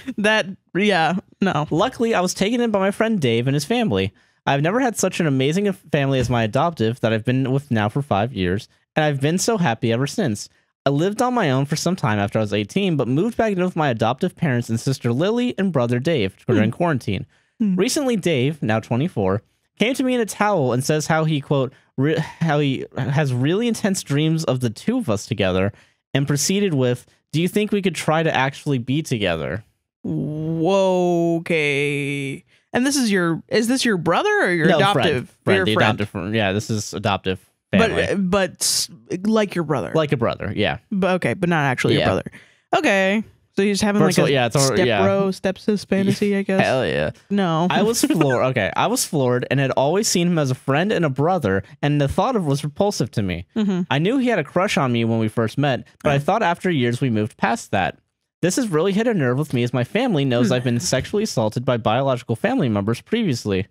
No. Luckily, I was taken in by my friend Dave and his family. I've never had such an amazing family as my adoptive that I've been with now for 5 years, and I've been so happy ever since. I lived on my own for some time after I was 18, but moved back in with my adoptive parents and sister Lily and brother Dave during quarantine. Recently, Dave, now 24, came to me in a towel and says how he, quote, how he has really intense dreams of the two of us together, and proceeded with, do you think we could try to actually be together? Whoa, okay. And this is is this your brother or your adoptive? Friend, the adoptive friend. Yeah, this is adoptive. Family. But like your brother. Like a brother, yeah. But okay, but not actually your brother. Okay. So you're just having like a bro, stepsis fantasy, I guess. Hell yeah. No. I was floored. Okay. I was floored and had always seen him as a friend and a brother, and the thought of it was repulsive to me. I knew he had a crush on me when we first met, but I thought after years we moved past that. This has really hit a nerve with me as my family knows I've been sexually assaulted by biological family members previously.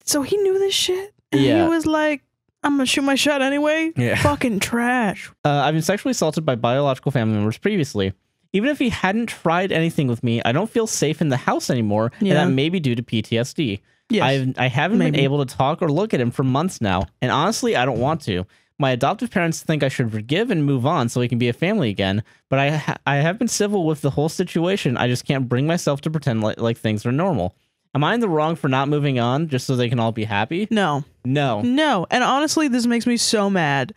So he knew this shit? Yeah. He was like, I'm gonna shoot my shot anyway? Yeah. Fucking trash. I've been sexually assaulted by biological family members previously. Even if he hadn't tried anything with me, I don't feel safe in the house anymore, and that may be due to PTSD. Yes, I haven't been able to talk or look at him for months now, and honestly, I don't want to. My adoptive parents think I should forgive and move on so we can be a family again, but I have been civil with the whole situation. I just can't bring myself to pretend like things are normal. Am I in the wrong for not moving on just so they can all be happy? No. No. No. And honestly, this makes me so mad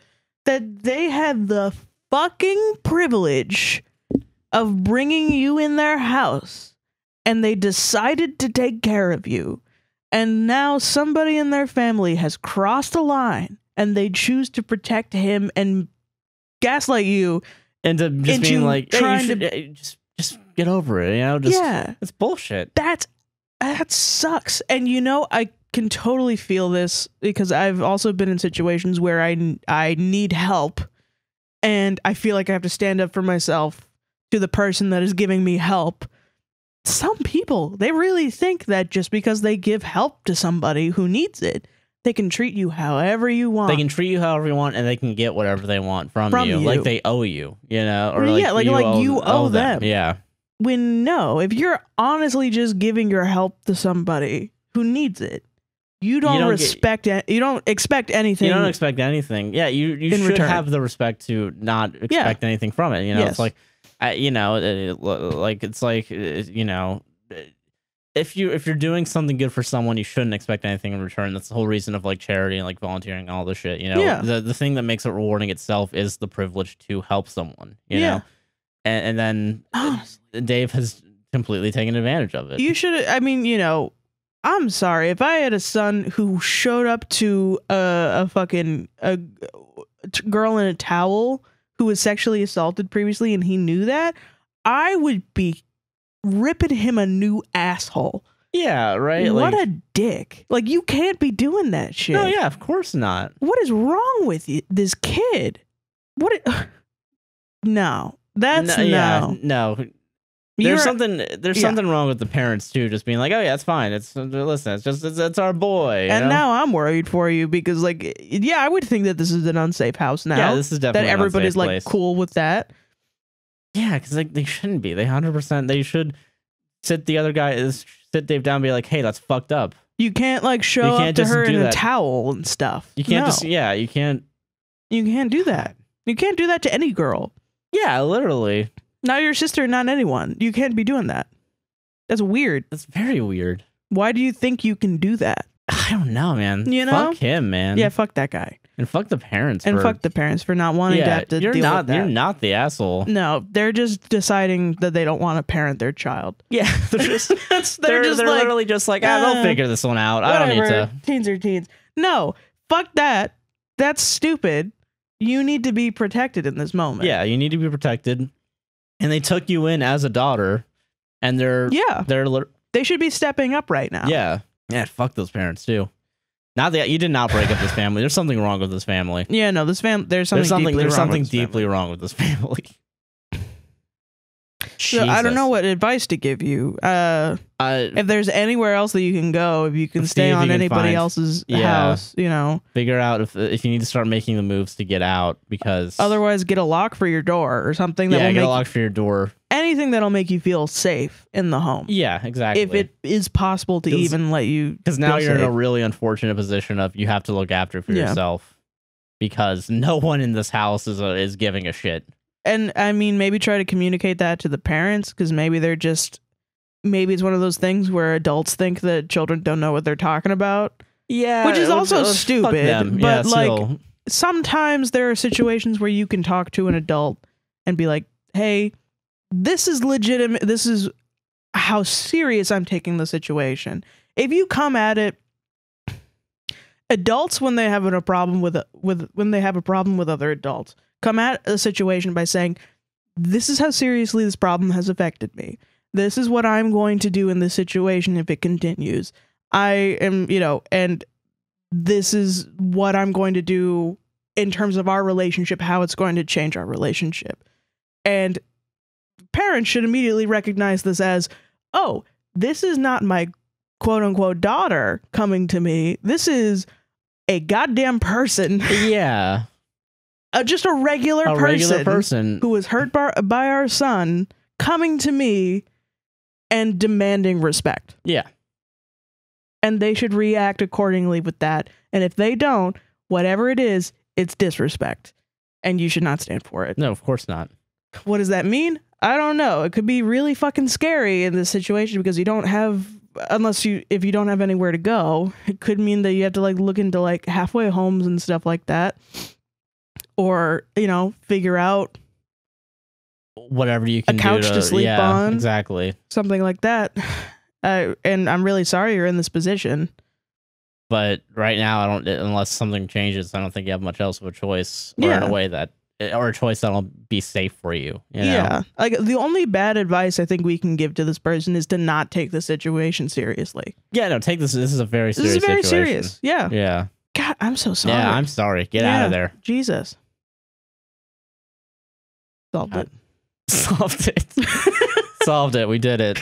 that they had the fucking privilege of bringing you in their house and they decided to take care of you. And now somebody in their family has crossed a line and they choose to protect him and gaslight you into just being like, hey, just get over it, you know? It's bullshit. That sucks. And you know, I can totally feel this because I've also been in situations where I need help and I feel like I have to stand up for myself to the person that is giving me help. Some people, they really think that just because they give help to somebody who needs it, They can treat you however you want. They can treat you however you want, and they can get whatever they want from you. Like they owe you, you know? Or yeah, like you owe them. Yeah. When no, if you're honestly just giving your help to somebody who needs it, you don't expect anything. You don't expect anything. Yeah, you should return. have the respect to not expect anything from it. You know, Yes. it's like, you know, it's like, you know, if you're doing something good for someone, you shouldn't expect anything in return. That's the whole reason of like charity and like volunteering and all this shit. You know, the thing that makes it rewarding itself is the privilege to help someone. You know, and then Dave has completely taken advantage of it. You should. I mean, you know, I'm sorry if I had a son who showed up to a girl in a towel who was sexually assaulted previously, and he knew that, I would be ripping him a new asshole. Yeah, right. What a dick! Like, you can't be doing that shit. No, yeah, of course not. What is wrong with you, this kid? No, that's no. Yeah, no. There's something wrong with the parents too, just being like, oh yeah, it's fine. It's our boy. And now I'm worried for you because, like, yeah, I would think that this is an unsafe house now. Yeah, this is definitely that everybody's an unsafe like place. cool with that. Yeah, because like they shouldn't be. They 100%. They should sit Dave down and be like, hey, that's fucked up. You can't like show up to her in a towel and stuff. You can't you can't. You can't do that. You can't do that to any girl. Yeah, literally. Not your sister, not anyone. You can't be doing that. That's weird. That's very weird. Why do you think you can do that? I don't know, man. You know? Fuck him, man. Yeah, fuck that guy. And fuck the parents. And fuck the parents for not wanting to have to deal with that. You're not the asshole. No, they're just deciding that they don't want to parent their child. Yeah, they're literally just like, they'll figure this one out. Whatever. I don't need to. Teens are teens. No, fuck that. That's stupid. You need to be protected in this moment. Yeah, you need to be protected. And they took you in as a daughter, and they should be stepping up right now. Yeah, fuck those parents too. Not that you did not break up this family. There's something wrong with this family. Yeah, no, there's something deeply wrong with this family. So I don't know what advice to give you. If there's anywhere else that you can go, if you can stay on anybody else's house, you know, figure out if you need to start making the moves to get out, because otherwise get a lock for your door or something. Get a lock for your door. Anything that'll make you feel safe in the home. Yeah, exactly. If it is possible to even let you, because now you're in a really unfortunate position of you have to look after for yourself, because no one in this house is giving a shit. And I mean, maybe try to communicate that to the parents, because maybe it's one of those things where adults think that children don't know what they're talking about. Yeah. Which is also stupid. But like, sometimes there are situations where you can talk to an adult and be like, hey, this is legitimate. This is how serious I'm taking the situation. If you come at it, adults, when they have a problem with other adults, come at a situation by saying, this is how seriously this problem has affected me. This is what I'm going to do in this situation if it continues. I am, and this is what I'm going to do in terms of our relationship, how it's going to change our relationship. And parents should immediately recognize this as, oh, this is not my quote unquote daughter coming to me. This is a goddamn person. Yeah. Just a regular person who was hurt by our son coming to me and demanding respect. Yeah. And they should react accordingly with that. And if they don't, whatever it is, it's disrespect. And you should not stand for it. No, of course not. What does that mean? I don't know. It could be really fucking scary in this situation because if you don't have anywhere to go, it could mean that you have to look into halfway homes and stuff like that. Or, figure out whatever you can do. A couch to sleep on. Exactly. Something like that. And I'm really sorry you're in this position. But right now, unless something changes, I don't think you have much else of a choice. Or in a way or a choice that'll be safe for you. Yeah. The only bad advice I think we can give to this person is to not take the situation seriously. Yeah, no, take this. This is a very serious situation. This is very serious. Yeah. Yeah. God, I'm so sorry. Yeah, I'm sorry. Get out of there. Jesus. Solved it. Solved it. Solved it. We did it.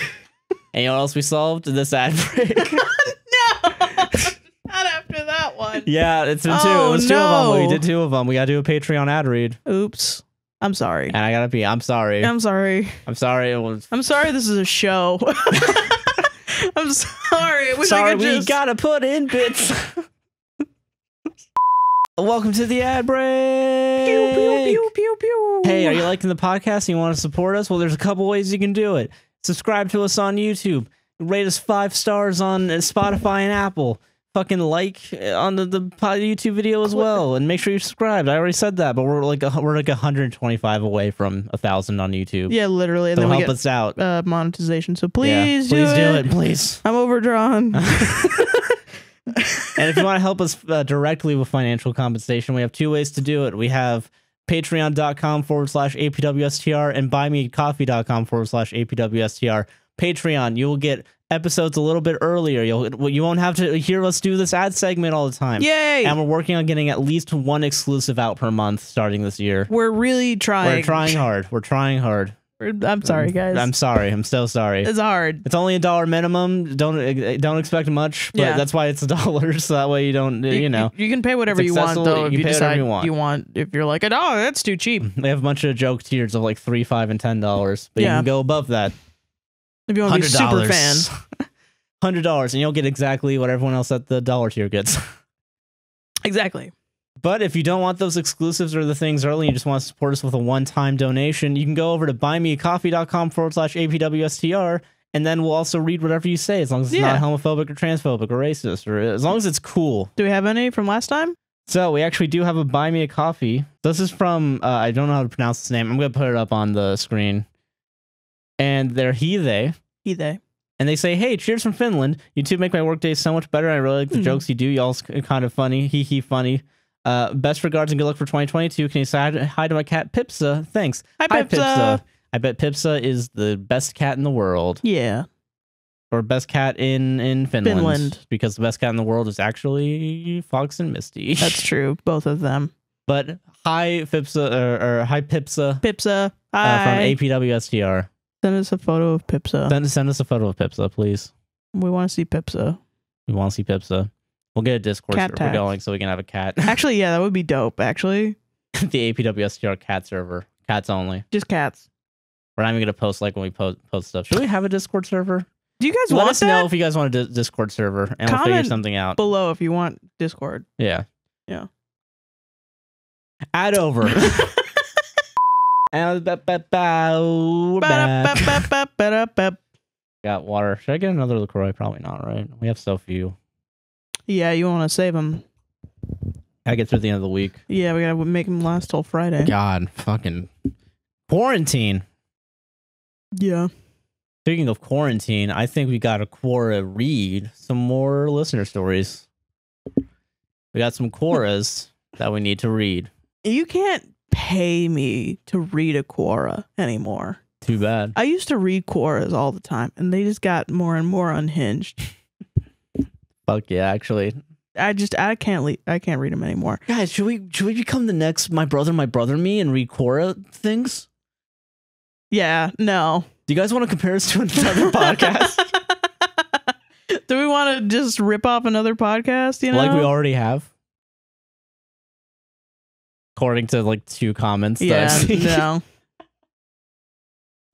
And you know what else we solved? This ad break. No! Not after that one. one. Yeah, it's been two. Oh, It was two of no. them. We did two of them. We gotta do a Patreon ad read. Oops. I'm sorry. And I gotta be. I'm sorry. I'm sorry. I'm sorry. It was. I'm sorry this is a show. I'm sorry. I wish I Sorry, could we just... gotta put in bits. Welcome to the ad break. Pew, pew, pew, pew, pew. Hey, are you liking the podcast and you want to support us? Well, there's a couple ways you can do it. Subscribe to us on YouTube. Rate us 5 stars on Spotify and Apple. Fucking like on the YouTube video as well, and make sure you're subscribed. I already said that, but we're like 125 away from 1,000 on YouTube. Yeah, literally. And So then we help get us out. monetization. So Yeah, please, please do it, please. I'm overdrawn. And if you want to help us directly with financial compensation, we have 2 ways to do it. We have patreon.com/APWSTR and buymeacoffee.com/APWSTR. Patreon, you will get episodes a little bit earlier. You won't have to hear us do this ad segment all the time. Yay! And we're working on getting at least 1 exclusive out per month starting this year. We're really trying. We're trying hard. We're trying hard. I'm sorry, guys. I'm sorry. I'm so sorry. It's hard. It's only $1 minimum. Don't expect much, but Yeah. that's why it's $1. So that way you don't, you know. You can pay whatever It's you want, accessible. though. If You you can pay whatever decide you want. if you're like, oh, that's too cheap. They have a bunch of joke tiers of like $3, $5, and $10, but you Yeah. can go above that. If you want to be a super fan. $100, and you'll get exactly what everyone else at the dollar tier gets. Exactly. But if you don't want those exclusives or the things early, and you just want to support us with a one-time donation, you can go over to buymeacoffee.com/APWSTR, and then we'll also read whatever you say, as long as it's not homophobic or transphobic or racist, or as long as it's cool. Do we have any from last time? So we actually do have a Buy Me a Coffee. This is from, I don't know how to pronounce this name. I'm going to put it up on the screen. And they're they. They. And they say, hey, cheers from Finland. You two make my workday so much better. I really like the jokes you do. Y'all's kind of funny. Hee funny. Best regards and good luck for 2022. Can you say hi to my cat, Pipsa? Thanks. Hi, Pipsa. I bet Pipsa is the best cat in the world. Yeah. Or best cat in Finland. Because the best cat in the world is actually Fox and Misty. That's true. Both of them. But hi, Pipsa, or hi, Pipsa. Pipsa. Hi. From APWSTR. Send us a photo of Pipsa. Send us a photo of Pipsa, please. We want to see Pipsa. We want to see Pipsa. We'll get a Discord server going so we can have a cat. Actually, yeah, that would be dope, actually. The APWSTR cat server. Cats only. Just cats. We're not even going to post like when we post stuff. Should we have a Discord server? Do you guys Let want us that? know if you guys want a Discord server, and we'll figure something out. Below if you want Discord. Yeah. Yeah. Add over. We're back. Got water. Should I get another LaCroix? Probably not, right? We have so few. Yeah, you want to save them. I get through the end of the week. Yeah, we got to make them last till Friday. God, fucking quarantine. Yeah. Speaking of quarantine, I think we got to Quora read some more listener stories. We got some Quoras that we need to read. You can't pay me to read a Quora anymore. Too bad. I used to read Quoras all the time, and they just got more and more unhinged. Fuck yeah, actually. I can't read them anymore. Guys, should we become the next My Brother Me and read Quora things? Yeah, no. Do you guys want to compare us to another podcast? Do we want to just rip off another podcast, you know? Like we already have? According to like 2 comments. Yeah, no.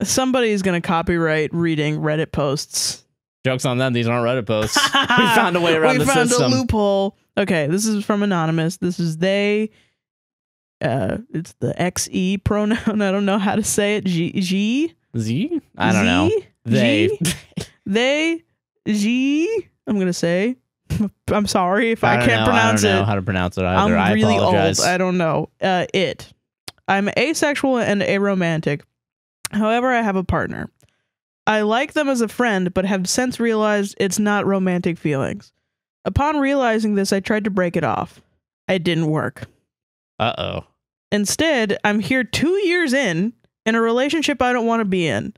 Somebody's going to copyright reading Reddit posts. Joke's on them. These aren't Reddit posts. We found a way around the system. We found a loophole. Okay, this is from Anonymous. This is they. It's the XE pronoun. I don't know how to say it. Z? I don't know. They. They. G. I'm going to say. I'm sorry if I can't pronounce it. I don't know how to pronounce it either. I'm really I apologize. old. I don't know. I'm asexual and aromantic. However, I have a partner. I like them as a friend, but have since realized it's not romantic feelings. Upon realizing this, I tried to break it off. It didn't work. Uh-oh. Instead, I'm here 2 years in a relationship I don't want to be in,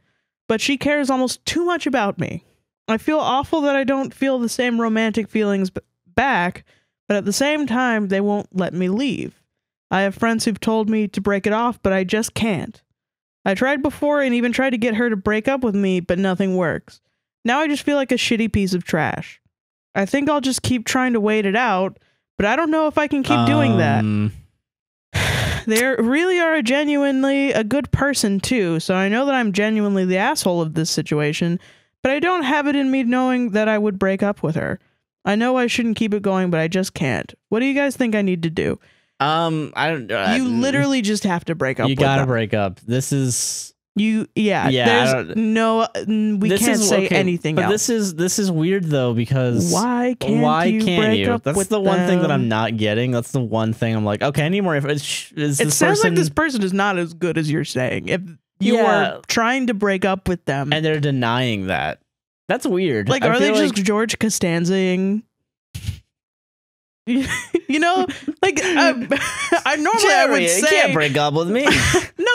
but she cares almost too much about me. I feel awful that I don't feel the same romantic feelings back, but at the same time, they won't let me leave. I have friends who've told me to break it off, but I just can't. I tried before and even tried to get her to break up with me, but nothing works. Now I just feel like a shitty piece of trash. I think I'll just keep trying to wait it out, but I don't know if I can keep doing that. They really are genuinely a good person too, so I know that I'm genuinely the asshole of this situation, but I don't have it in me knowing that I would break up with her. I know I shouldn't keep it going, but I just can't. What do you guys think I need to do? I don't. You literally just have to break up. You gotta break up. This is yeah. There's no. We can't say anything else. But this is weird though, because why can't you break up? That's the one thing that I'm not getting. That's the one thing I'm like, okay, I need more. It sounds like this person is not as good as you're saying. If you are trying to break up with them and they're denying that, that's weird. Like, are they just George Costanzaing? You know, like I normally Jerry, I would say, you can't break up with me. No,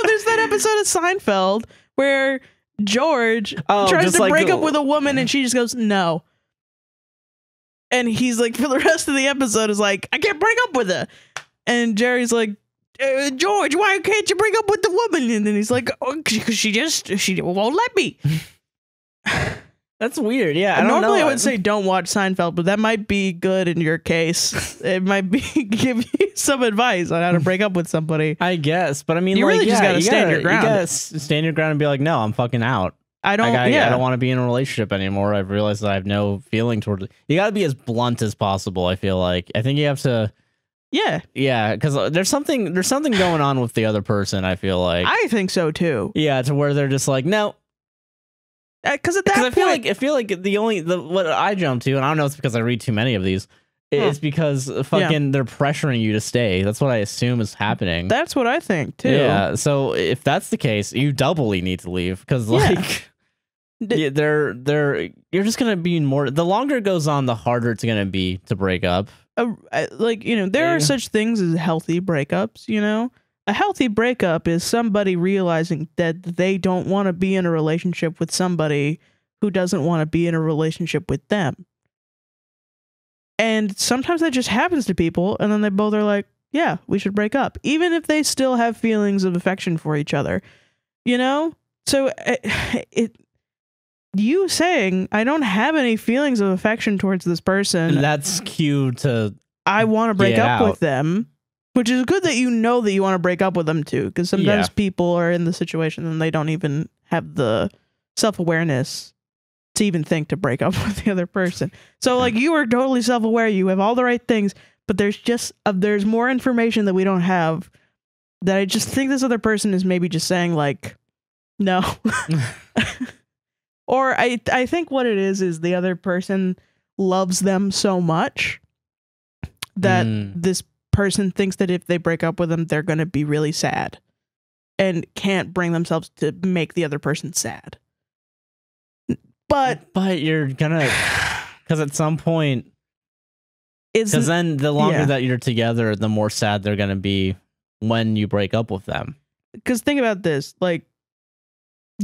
there's that episode of Seinfeld where George tries to break up with a woman and she just goes no, and he's like, for the rest of the episode is like, I can't break up with her, and Jerry's like, George, why can't you break up with the woman? And then he's like, oh, she won't let me. That's weird. Yeah, normally I would say don't watch Seinfeld, but that might be good in your case. It might be give you some advice on how to break up with somebody. I guess, but I mean, you really just gotta stand your ground. You gotta stand your ground and be like, no, I'm fucking out. I don't want to be in a relationship anymore. I've realized that I have no feeling towards it. You gotta be as blunt as possible. I feel like I think you have to. Yeah, because there's something going on with the other person. I feel like I think so too. Yeah, to where they're just like, no. Because at that point, I feel like what I jump to, and I don't know, it's because I read too many of these. It's because fucking they're pressuring you to stay. That's what I assume is happening. That's what I think too. Yeah. So if that's the case, you doubly need to leave, because like you're just gonna be more. The longer it goes on, the harder it's gonna be to break up. Like, you know, there are such things as healthy breakups. You know. A healthy breakup is somebody realizing that they don't want to be in a relationship with somebody who doesn't want to be in a relationship with them. And sometimes that just happens to people, and then they both are like, yeah, we should break up, even if they still have feelings of affection for each other, you know? So you saying, I don't have any feelings of affection towards this person. That's cue to I want to break up with them. Which is good that you know that you want to break up with them too, because sometimes people are in the situation and they don't even have the self-awareness to even think to break up with the other person. So like, you are totally self-aware, you have all the right things, but there's just there's more information that we don't have, that I just think this other person is maybe just saying like, no. Or I think what it is the other person loves them so much that this person thinks that if they break up with them, they're going to be really sad and can't bring themselves to make the other person sad. But you're gonna, because at some point, because then the longer that you're together, the more sad they're going to be when you break up with them. Because think about this, like,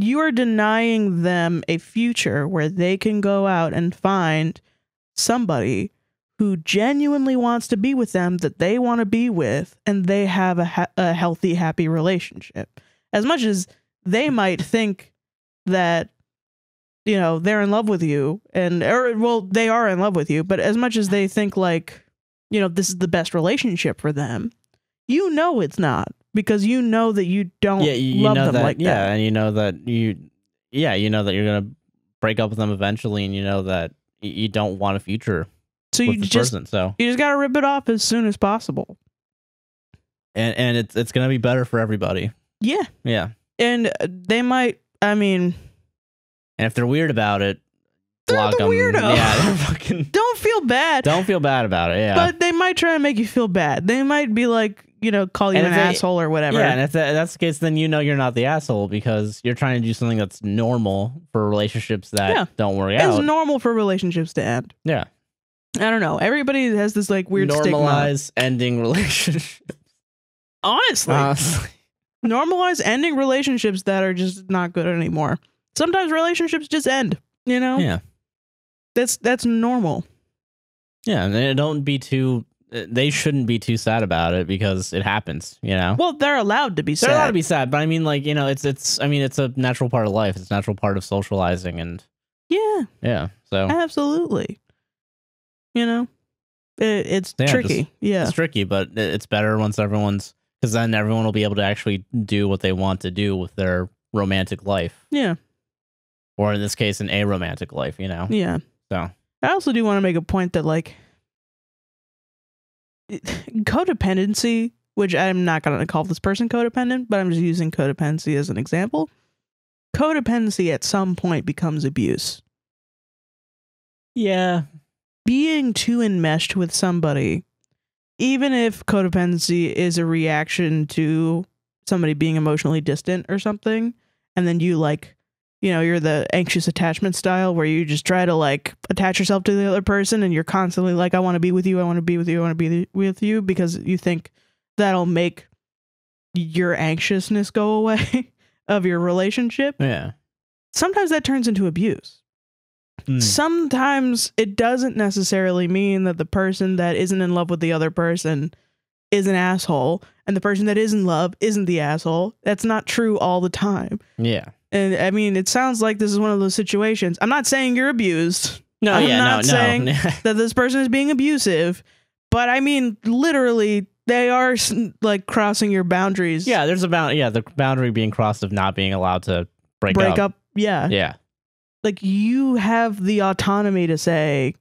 you are denying them a future where they can go out and find somebody who genuinely wants to be with them, that they want to be with, and they have a healthy, happy relationship. As much as they might think that, you know, they're in love with you, they are in love with you, but as much as they think like, you know, this is the best relationship for them, you know it's not, because you know that you don't love them like that. Yeah, and you know that you're going to break up with them eventually, and you know that you don't want a future. So you just got to rip it off as soon as possible. And it's going to be better for everybody. Yeah. Yeah. And they might, I mean, and if they're weird about it, they're the weirdo. Yeah, they're fucking, don't feel bad. Don't feel bad about it. Yeah. But they might try to make you feel bad. They might be like, you know, call you an asshole or whatever. Yeah, and if that's the case, then you know you're not the asshole, because you're trying to do something that's normal for relationships that don't work out. It's normal for relationships to end. Yeah. I don't know. Everybody has this like weird normalize stigma. Ending relationships. Honestly. Normalize ending relationships that are just not good anymore. Sometimes relationships just end, you know? Yeah. That's normal. Yeah, and they shouldn't be too sad about it, because it happens, you know? Well, they're allowed to be sad. They're allowed to be sad, but I mean, like, you know, it's a natural part of life. It's a natural part of socializing, and yeah. Yeah, so. Absolutely. You know? It's tricky. It's tricky, but it's better once everyone's, because then everyone will be able to actually do what they want to do with their romantic life. Yeah. Or in this case, an aromantic life, you know? Yeah. So I also do want to make a point that, like, codependency, which I'm not going to call this person codependent, but I'm just using codependency as an example. Codependency at some point becomes abuse. Yeah. Being too enmeshed with somebody, even if codependency is a reaction to somebody being emotionally distant or something, and then you, like, you know, you're the anxious attachment style where you just try to, like, attach yourself to the other person and you're constantly like, I want to be with you, I want to be with you, I want to be with you, because you think that'll make your anxiousness go away of your relationship. Yeah. Sometimes that turns into abuse. Sometimes it doesn't necessarily mean that the person that isn't in love with the other person is an asshole, and the person that is in love isn't the asshole. That's not true all the time. Yeah. And I mean, it sounds like this is one of those situations. I'm not saying you're abused. No, I'm yeah, not saying that this person is being abusive, but I mean, literally, they are, like, crossing your boundaries. Yeah, there's the boundary being crossed of not being allowed to break up. Yeah. Yeah. Like, you have the autonomy to say,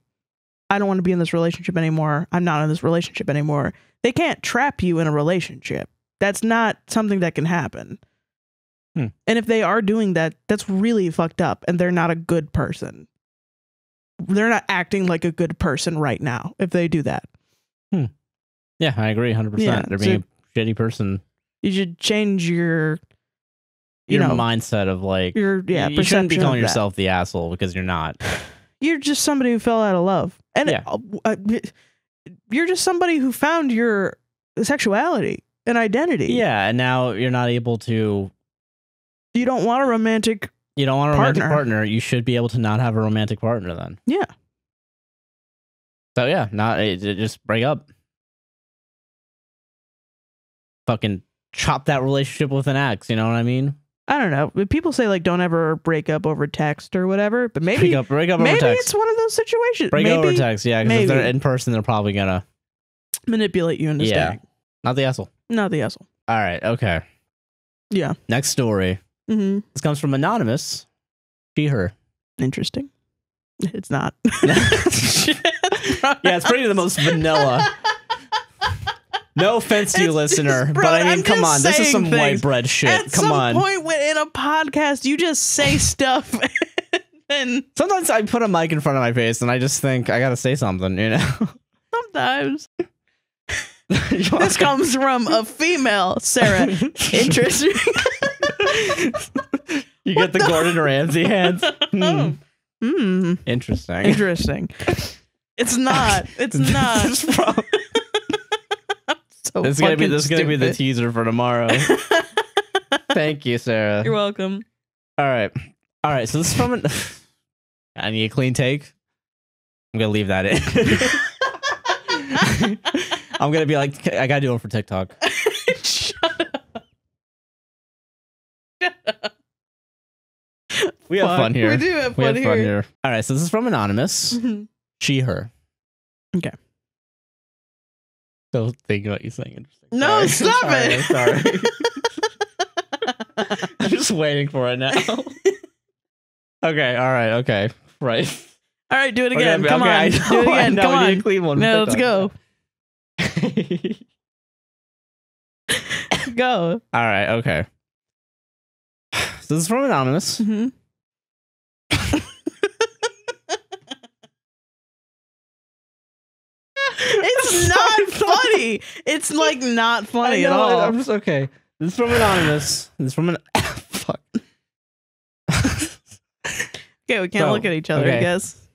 I don't want to be in this relationship anymore. I'm not in this relationship anymore. They can't trap you in a relationship. That's not something that can happen. And if they are doing that, that's really fucked up, and they're not a good person. They're not acting like a good person right now if they do that. Yeah, I agree 100%. Yeah, they're being a shitty person. You should change your mindset of, like, you shouldn't be calling yourself the asshole, because you're not. You're just somebody who fell out of love. And you're just somebody who found your sexuality and identity. Yeah, and now you're not able to. You don't want a romantic partner. You should be able to not have a romantic partner then. Yeah. So yeah, just break up. Fucking chop that relationship with an axe, you know what I mean? I don't know. People say, like, don't ever break up over text or whatever, but maybe break up over maybe text. It's one of those situations. Break up over text, yeah, because if they're in person, they're probably gonna manipulate you into staying. Not the asshole. Not the asshole. All right, okay. Yeah. Next story. This comes from Anonymous. She, her. Interesting. It's not. Yeah, it's pretty the most vanilla. No offense to you, listener, but I mean, come on, this is some white bread shit. Come on. At some point in a podcast, you just say stuff, and sometimes I put a mic in front of my face, and I just think I gotta say something, you know. Sometimes. This comes from a female, Sarah. Interesting. You get the Gordon Ramsay hands. Interesting. Interesting. It's not. It's not. This is gonna be the teaser for tomorrow. Thank you, Sarah. You're welcome. All right. So this is from I need a clean take. I'm gonna leave that in. I'm gonna be like, I gotta do it for TikTok. Shut up. We have fun here. We do have fun here. All right. So this is from Anonymous. She, her. Okay. Don't think about you saying interesting. No, stop it. Sorry. I'm just waiting for it now. Okay. All right. Okay. Right. All right. Do it again. Come on. Do it again. Come on. Need a clean one. No, let's go. Go. All right. Okay. So this is from Anonymous. It's not funny. It's like not funny at all. I'm just okay. This is from Anonymous. This is from fuck. Okay, we can't look at each other, I guess.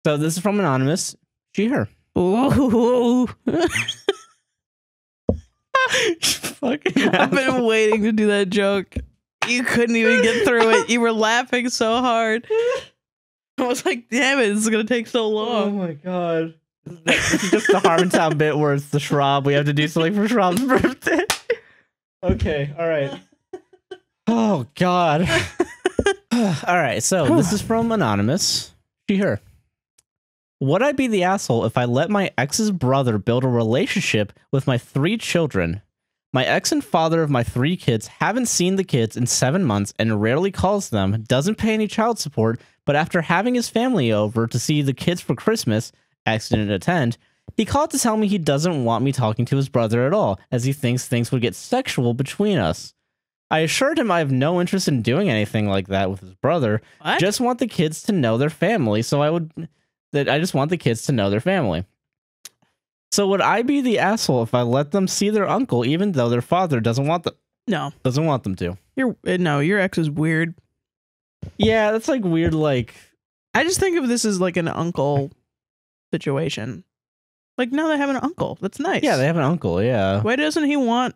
So this is from Anonymous. She, her. Ooh. Fucking I've been waiting to do that joke. You couldn't even get through it. You were laughing so hard. I was like, damn it, this is going to take so long. Oh my god. This is just the Harmontown bit where it's the Schraub. We have to do something for Schraub's birthday. Okay, all right. Oh god. All right, so this is from Anonymous. She, her. Would I be the asshole if I let my ex's brother build a relationship with my 3 children? My ex and father of my 3 kids haven't seen the kids in 7 months and rarely calls them, doesn't pay any child support, but after having his family over to see the kids for Christmas, ex didn't attend, he called to tell me he doesn't want me talking to his brother at all, as he thinks things would get sexual between us. I assured him I have no interest in doing anything like that with his brother, What? just want the kids to know their family, I just want the kids to know their family. So would I be the asshole if I let them see their uncle even though their father doesn't want them to? Your ex is weird. Yeah, that's like weird. Like, I just think of this as like an uncle situation. Like, now they have an uncle. That's nice. yeah, they have an uncle. Yeah, Why doesn't he want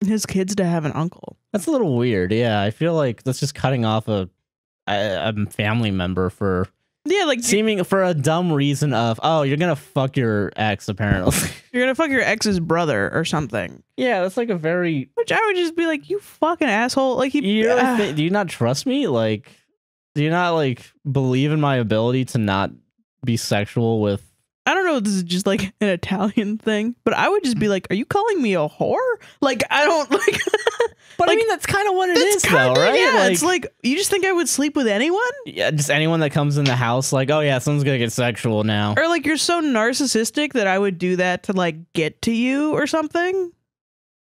his kids to have an uncle? that's a little weird. Yeah, I feel like that's just cutting off a family member for seeming for a dumb reason of, oh, you're gonna fuck your ex apparently. You're gonna fuck your ex's brother or something. Yeah, that's like a very. Which I would just be like, you fucking asshole. Like, Do you not trust me? Like, do you not like believe in my ability to not be sexual with? I don't know if this is just like an Italian thing, but I would just be like, are you calling me a whore? Like, I don't like. But like, I mean, that's kind of what it is, though, right? Yeah, it's like, you just think I would sleep with anyone? Yeah, just anyone that comes in the house, like, oh yeah, someone's gonna get sexual now. Or like, you're so narcissistic that I would do that to like get to you or something?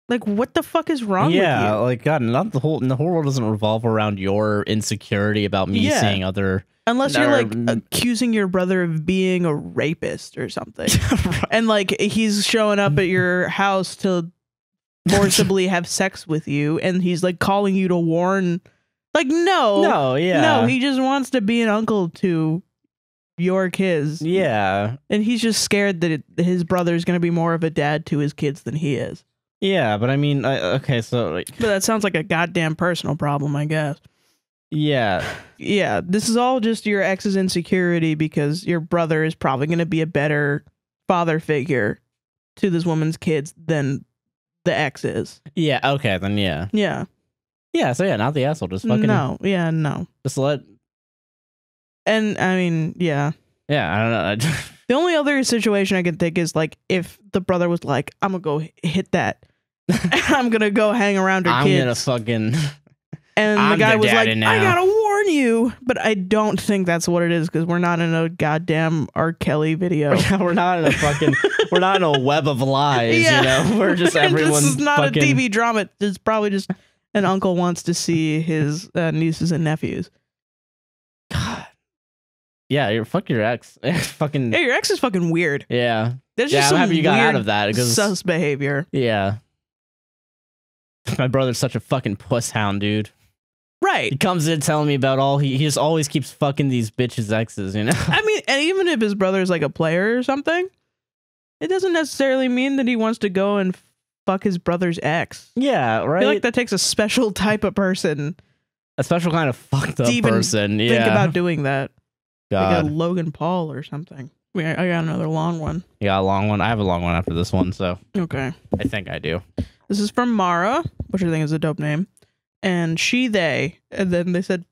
Like, what the fuck is wrong with you? Yeah, like, God, the whole world doesn't revolve around your insecurity about me seeing other. Unless you're like accusing your brother of being a rapist or something. Right. And like, he's showing up at your house to forcibly have sex with you, and he's like calling you to warn. Like, no, he just wants to be an uncle to your kids. Yeah, and he's just scared that his brother's gonna be more of a dad to his kids than he is. Yeah, but I mean, okay, so like, but that sounds like a goddamn personal problem, I guess. Yeah, this is all just your ex's insecurity because your brother is probably gonna be a better father figure to this woman's kids than the ex is. Yeah, okay, then yeah. So yeah, not the asshole, just fucking no. Just let. And I mean, yeah, I don't know. The only other situation I can think is like if the brother was like, I'm gonna go hit that. I'm gonna go hang around her kids. I'm gonna fucking. And the guy was like, now. I gotta warn you. But I don't think that's what it is because we're not in a goddamn R. Kelly video. We're not in a fucking. We're not in a web of lies. Yeah. You know, we're just everyone. This is not fucking... a TV drama. It's probably just an uncle wants to see his nieces and nephews. God. Yeah, fuck your ex. Fucking. Yeah, your ex is fucking weird. Yeah. There's just some I'm happy you got out of that because sus behavior. Yeah. My brother's such a fucking puss hound, dude. Right. He comes in telling me about all he just always keeps fucking these bitches' exes, you know? I mean, and even if his brother's like a player or something, it doesn't necessarily mean that he wants to go and fuck his brother's ex. Yeah, right? I feel like that takes a special type of person. A special kind of fucked up person. Yeah. Think about doing that. God. Like a Logan Paul or something. I got another long one. You got a long one? I have a long one after this one, so. Okay. I think I do. This is from Mara, which I think is a dope name. And she, they, and then they said,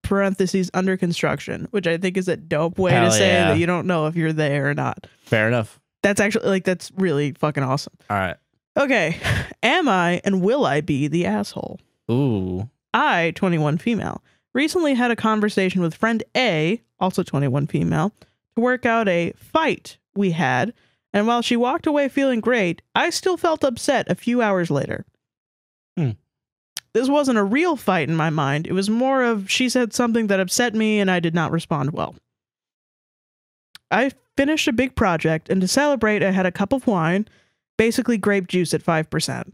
parentheses, under construction, which I think is a dope way to say that you don't know if you're there or not. Fair enough. That's actually, like, that's really fucking awesome. All right. Okay. Am I and will I be the asshole? Ooh. I, 21 female, recently had a conversation with friend A, also 21 female, to work out a fight we had. And while she walked away feeling great, I still felt upset a few hours later. This wasn't a real fight in my mind. It was more of she said something that upset me and I did not respond well. I finished a big project and to celebrate I had a cup of wine, basically grape juice at 5%.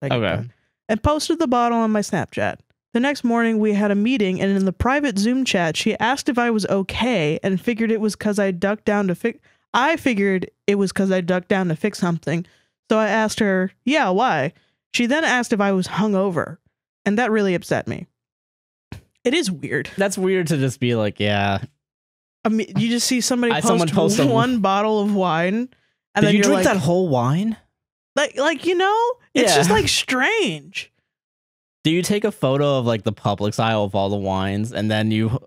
Okay. And posted the bottle on my Snapchat. The next morning we had a meeting and in the private Zoom chat she asked if I was okay and figured it was because I ducked down to fix something. So I asked her, yeah, why? She then asked if I was hungover. And that really upset me. It is weird. That's weird to just be like, yeah. I mean, you just see somebody post one bottle of wine. And Did you drink that whole wine? Like, you know, it's just like strange. Do you take a photo of like the Publix aisle of all the wines and then you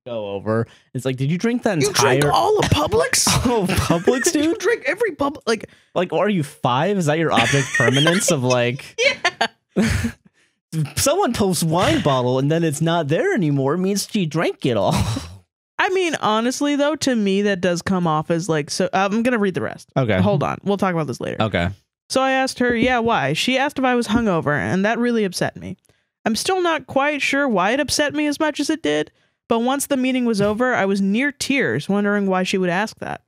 go over. It's like, did you drink that You entire? drink all of Publix? Oh, Publix, dude. You drink every Publix. Like, are you 5? Is that your object permanence of like? Yeah. Someone posts wine bottle and then it's not there anymore. It means she drank it all. I mean, honestly, though, to me, that does come off as like, so I'm going to read the rest. Okay. Hold on. We'll talk about this later. Okay. So I asked her, yeah, why? She asked if I was hungover, and that really upset me. I'm still not quite sure why it upset me as much as it did, but once the meeting was over, I was near tears, wondering why she would ask that.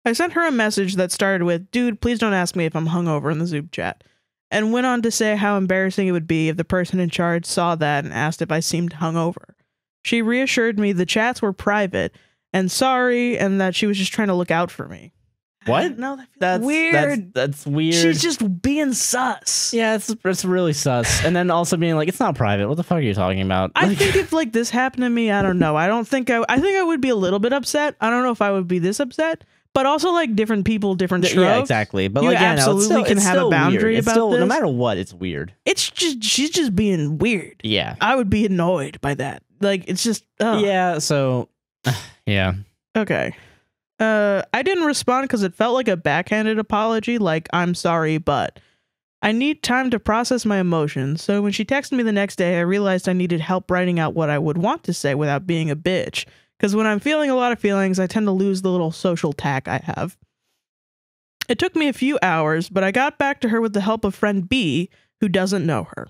I sent her a message that started with, dude, please don't ask me if I'm hungover in the Zoom chat, and went on to say how embarrassing it would be if the person in charge saw that and asked if I seemed hungover. She reassured me the chats were private, and sorry, and that she was just trying to look out for me. What? No, that's weird. That's weird. She's just being sus. Yeah, it's really sus. And then also being like, it's not private. What the fuck are you talking about? I think if like this happened to me, I don't know. I think I would be a little bit upset. I don't know if I would be this upset, but also like different people, different strokes. Yeah, exactly. But you like, absolutely can have a boundary about this. No matter what, it's weird. It's just she's just being weird. Yeah, I would be annoyed by that. Like it's just yeah. So yeah. Okay. I didn't respond because it felt like a backhanded apology, like, I'm sorry, but I need time to process my emotions. So when she texted me the next day, I realized I needed help writing out what I would want to say without being a bitch. Because when I'm feeling a lot of feelings, I tend to lose the little social tack I have. It took me a few hours, but I got back to her with the help of friend B, who doesn't know her.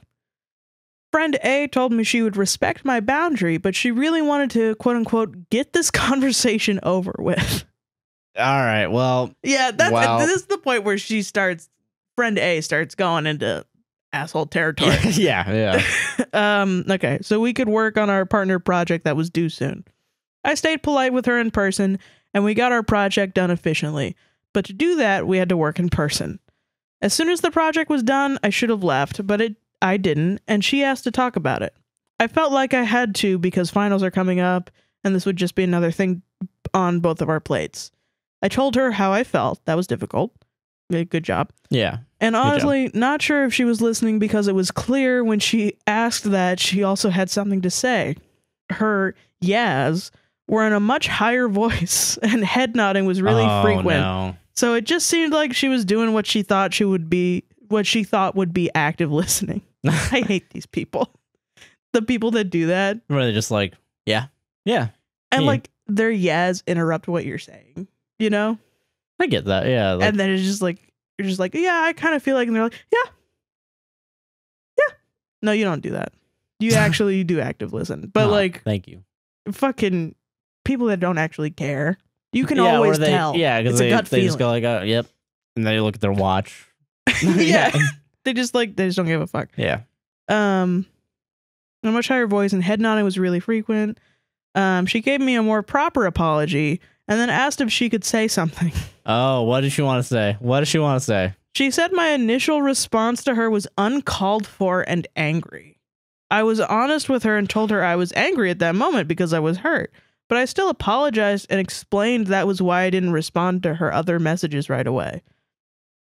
Friend A told me she would respect my boundary, but she really wanted to, quote unquote, get this conversation over with. All right. Well, yeah, this is the point where friend A starts going into asshole territory. Yeah. Okay, so we could work on our partner project that was due soon. I stayed polite with her in person, and we got our project done efficiently. But to do that, we had to work in person. As soon as the project was done, I should have left, but I didn't, and she asked to talk about it. I felt like I had to because finals are coming up, and this would just be another thing on both of our plates. I told her how I felt. That was difficult. Good job. Yeah. And honestly, not sure if she was listening because it was clear when she asked that she also had something to say. Her yeahs were in a much higher voice, and head nodding was really frequent. No. So it just seemed like she was doing what she thought would be active listening. I hate these people. The people that do that. Where they're just like, yeah. And like their yeahs interrupt what you're saying. You know? I get that, yeah. Like, and then it's just like, you're just like, yeah, I kind of feel like, and they're like, yeah. No, you don't do that. You actually do active listen. But like, thank you. Fucking people that don't actually care. You can always tell. Yeah, because they just go like, yep. And they look at their watch. Yeah. They just don't give a fuck. Yeah. A much higher voice and head nodding was really frequent. She gave me a more proper apology and then asked if she could say something. Oh, what did she want to say? She said my initial response to her was uncalled for and angry. I was honest with her and told her I was angry at that moment because I was hurt, but I still apologized and explained that was why I didn't respond to her other messages right away.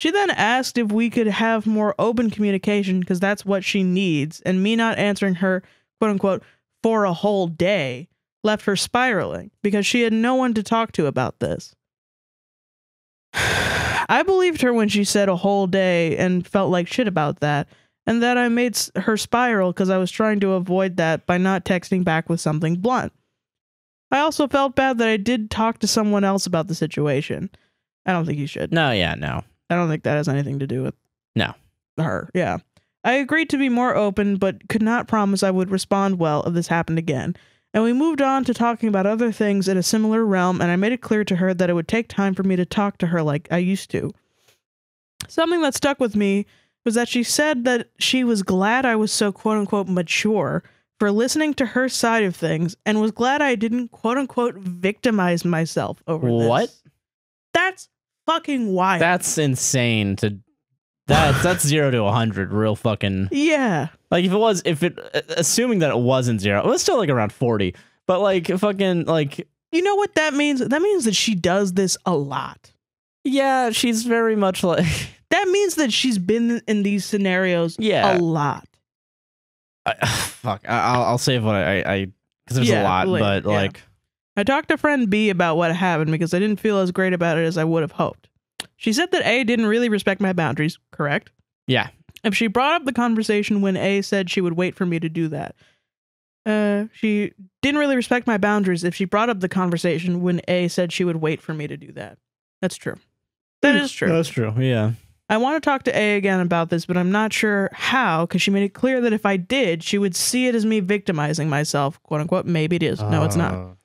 She then asked if we could have more open communication because that's what she needs, and me not answering her, quote unquote, for a whole day left her spiraling because she had no one to talk to about this. I believed her when she said a whole day and felt like shit about that, and that I made her spiral because I was trying to avoid that by not texting back with something blunt. I also felt bad that I did talk to someone else about the situation. I don't think you should. No. I don't think that has anything to do with her. Yeah. I agreed to be more open, but could not promise I would respond well if this happened again. And we moved on to talking about other things in a similar realm, and I made it clear to her that it would take time for me to talk to her like I used to. Something that stuck with me was that she said that she was glad I was so quote-unquote mature for listening to her side of things, and was glad I didn't quote-unquote victimize myself over this. What? That's fucking wild. That's insane to... That's 0 to 100 real fucking... Yeah. Like assuming that it wasn't 0, it was still like around 40. But like fucking like... You know what that means? That means that she does this a lot. Yeah, she's very much like... That means that she's been in these scenarios a lot. Fuck, I'll save what I because there's a lot, but like. I talked to friend B about what happened because I didn't feel as great about it as I would have hoped. She said that A didn't really respect my boundaries, correct? Yeah. If she brought up the conversation when A said she would wait for me to do that. She didn't really respect my boundaries if she brought up the conversation when A said she would wait for me to do that. That's true. That is true. That's true, yeah. I want to talk to A again about this, but I'm not sure how, because she made it clear that if I did, she would see it as me victimizing myself, quote unquote. Maybe it is. No, it's not.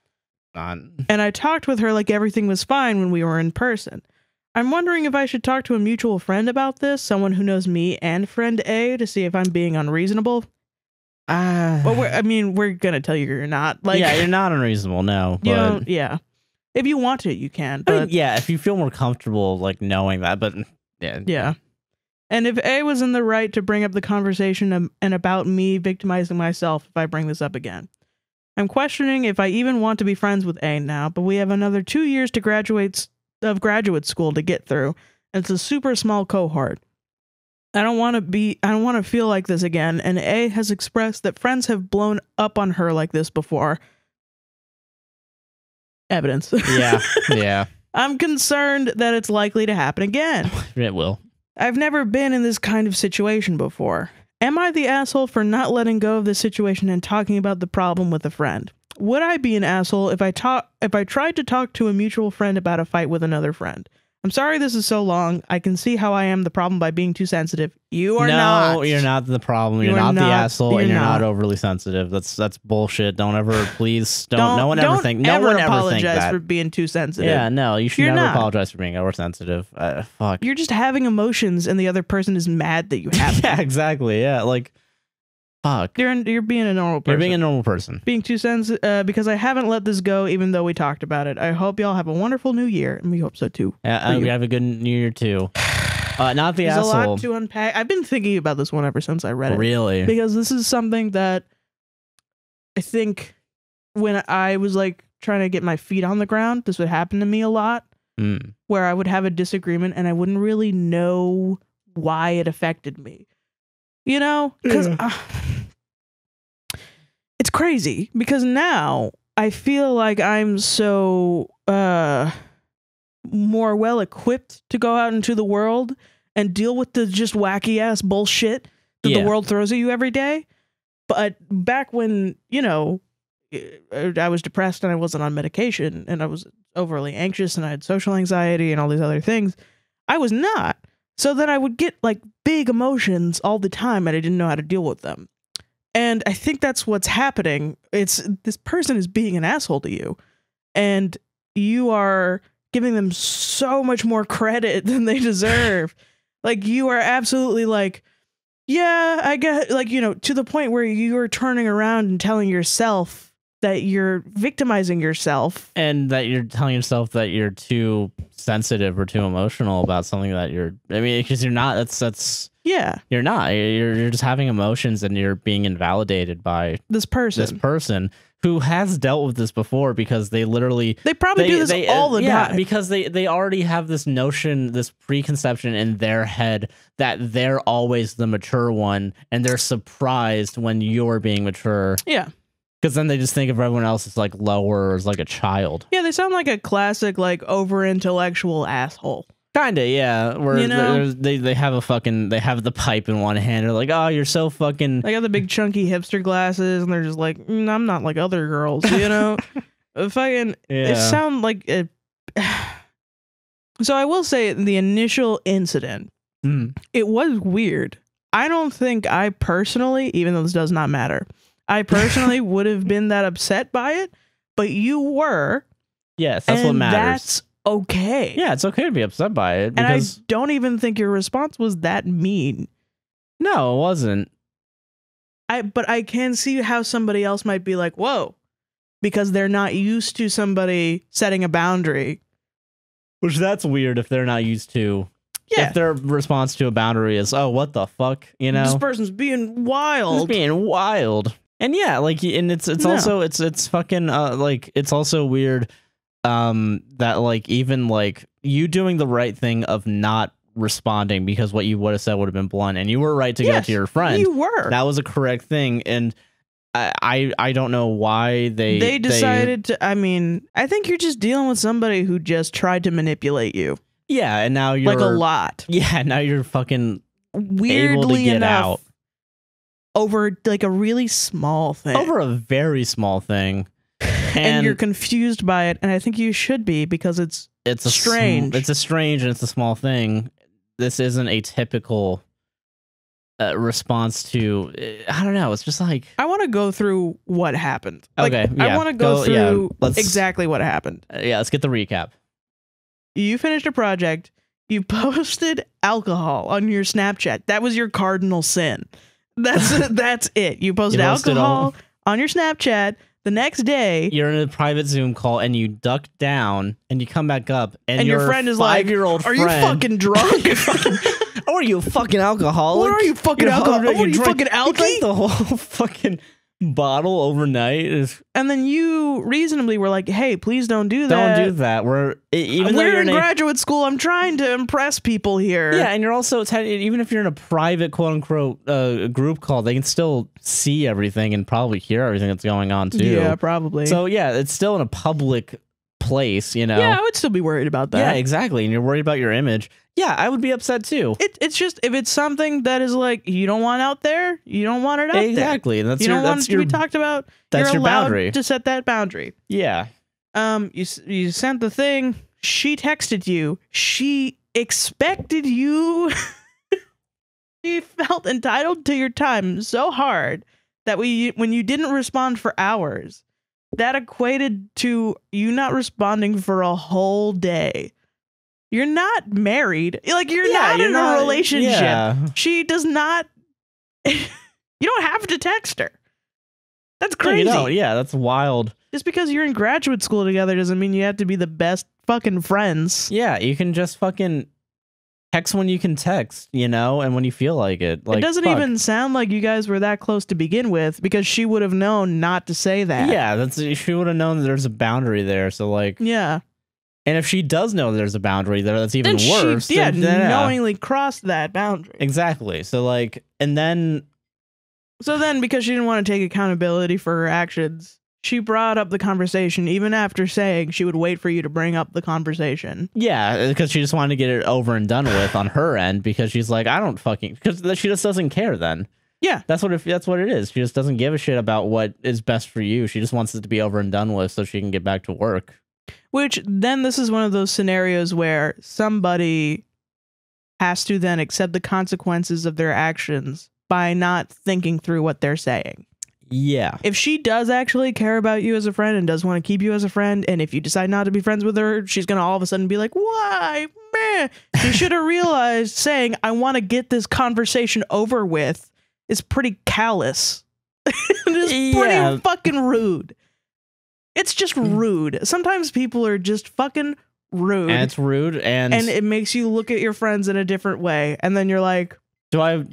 And I talked with her like everything was fine when we were in person. I'm wondering if I should talk to a mutual friend about this, someone who knows me and friend A, to see if I'm being unreasonable. Well, we're gonna tell you you're not. Like, yeah, you're not unreasonable. No, but you know, yeah. If you want to, you can. But I mean, yeah, if you feel more comfortable, like knowing that. But yeah. And if A was in the right to bring up the conversation and about me victimizing myself, if I bring this up again. I'm questioning if I even want to be friends with A now, but we have another 2 years to graduate school to get through, and it's a super small cohort. I don't want to feel like this again, and A has expressed that friends have blown up on her like this before. Evidence. Yeah. I'm concerned that it's likely to happen again. It will. I've never been in this kind of situation before. Am I the asshole for not letting go of this situation and talking about the problem with a friend? Would I be an asshole if I tried to talk to a mutual friend about a fight with another friend? I'm sorry this is so long. I can see how I am the problem by being too sensitive. You are not. No, you're not the problem. You're not the asshole, and you're not overly sensitive. That's bullshit. Don't ever, please, don't. No one ever think. No one ever apologize think for being too sensitive. Yeah, no, you should never apologize for being oversensitive. Fuck. You're just having emotions, and the other person is mad that you have. Yeah, exactly. Yeah, like. Fuck. You're being a normal person. You're being a normal person. Being too sensitive, because I haven't let this go, even though we talked about it. I hope y'all have a wonderful new year, and we hope so too. Yeah, we have a good new year too. Not the There's asshole. a lot to unpack. I've been thinking about this one ever since I read it. Really? Because this is something that I think when I was like trying to get my feet on the ground, this would happen to me a lot. Where I would have a disagreement and I wouldn't really know why it affected me. You know? Because it's crazy. Because now I feel like I'm so more well equipped to go out into the world and deal with the just wacky ass bullshit that the world throws at you every day. But back when, you know, I was depressed and I wasn't on medication and I was overly anxious and I had social anxiety and all these other things, I was not. So then I would get like big emotions all the time and I didn't know how to deal with them. And I think that's what's happening. It's this person is being an asshole to you and you are giving them so much more credit than they deserve. Like you are absolutely like, yeah, I get, like, you know, to the point where you're turning around and telling yourself that you're victimizing yourself. And that you're telling yourself that you're too sensitive or too emotional about something that you're, I mean, because you're not, that's, yeah. You're not, you're just having emotions and you're being invalidated by this person who has dealt with this before because they literally... They probably do this all the time. Yeah, because they already have this notion, this preconception in their head that they're always the mature one and they're surprised when you're being mature. Yeah. Because then they just think of everyone else as like lower or as like a child. Yeah, they sound like a classic like over-intellectual asshole. Kinda, yeah. Where you know? they have a fucking, they have the pipe in one hand. They're like, oh, you're so fucking. They got the big chunky hipster glasses, and they're just like, I'm not like other girls, you know. Fucking, it sound like it. So I will say, the initial incident, it was weird. I don't think I personally, even though this does not matter, I personally would have been that upset by it, but you were. Yes, that's what matters. That's okay. Yeah, it's okay to be upset by it. Because and I don't even think your response was that mean. No, it wasn't. But I can see how somebody else might be like, whoa, because they're not used to somebody setting a boundary. Which that's weird if they're not used to. Yeah. If their response to a boundary is, oh, what the fuck, you know? This person's being wild. He's being wild. And yeah, like, and it's also, it's fucking, like, it's also weird. That like even like you doing the right thing of not responding because what you would have said would have been blunt and you were right to go to your friend. You were. That was a correct thing. And I don't know why they decided to. I mean, I think you're just dealing with somebody who just tried to manipulate you. Yeah, and now you're like a lot. Yeah, now you're fucking weirdly able to get enough, out over like a really small thing. Over a very small thing. And you're confused by it, and I think you should be, because it's strange. It's a strange and it's a small thing. This isn't a typical response to, I don't know, it's just like, I want to go through what happened. Like, okay, yeah, I want to go through let's, exactly what happened. Yeah, let's get the recap. You finished a project, you posted alcohol on your Snapchat. That was your cardinal sin. That's it. You posted alcohol on your Snapchat. The next day, you're in a private Zoom call and you duck down and you come back up and your friend is like, "Are you fucking drunk? Or are you fucking alcoholic? What are you fucking alcoholic? Are you fucking alky?" Drank the whole fucking bottle overnight. And then you reasonably were like, "Hey, please don't do that. Don't do that. We're in graduate school. I'm trying to impress people here." Yeah, and you're also, even if you're in a private quote unquote group call, they can still see everything and probably hear everything that's going on too. Yeah, probably. So yeah, it's still in a public place, you know. Yeah, I would still be worried about that. Yeah, exactly. And you're worried about your image. Yeah, I would be upset too. It's just, if it's something that is like, you don't want out there, you don't want it out there. Exactly. And we talked about, that's you're your allowed boundary. to set that boundary. Yeah. You sent the thing. She texted you. She expected you. She felt entitled to your time so hard that when you didn't respond for hours, that equated to you not responding for a whole day. You're not married. Like, you're not in a relationship. Yeah. She does not. You don't have to text her. That's crazy. No, yeah, that's wild. Just because you're in graduate school together doesn't mean you have to be the best fucking friends. Yeah, you can just fucking text when you can text, you know, and when you feel like it. Like, it doesn't even sound like you guys were that close to begin with, because she would have known not to say that. Yeah, she would have known that there's a boundary there. So, like, yeah. And if she does know there's a boundary there, that's even worse. She, knowingly crossed that boundary. Exactly. So, like, and then. So then, because she didn't want to take accountability for her actions, she brought up the conversation, even after saying she would wait for you to bring up the conversation. Yeah, because she just wanted to get it over and done with on her end, because she's like, I don't fucking, because she just doesn't care then. Yeah. That's what it is. She just doesn't give a shit about what is best for you. She just wants it to be over and done with so she can get back to work. Which, then this is one of those scenarios where somebody has to then accept the consequences of their actions by not thinking through what they're saying. Yeah. If she does actually care about you as a friend and does want to keep you as a friend, and if you decide not to be friends with her, she's going to all of a sudden be like, why? Meh. She should have realized saying, I want to get this conversation over with, is pretty callous. It's pretty fucking rude. It's just rude. Sometimes people are just fucking rude. And it's rude, and it makes you look at your friends in a different way. And then you're like,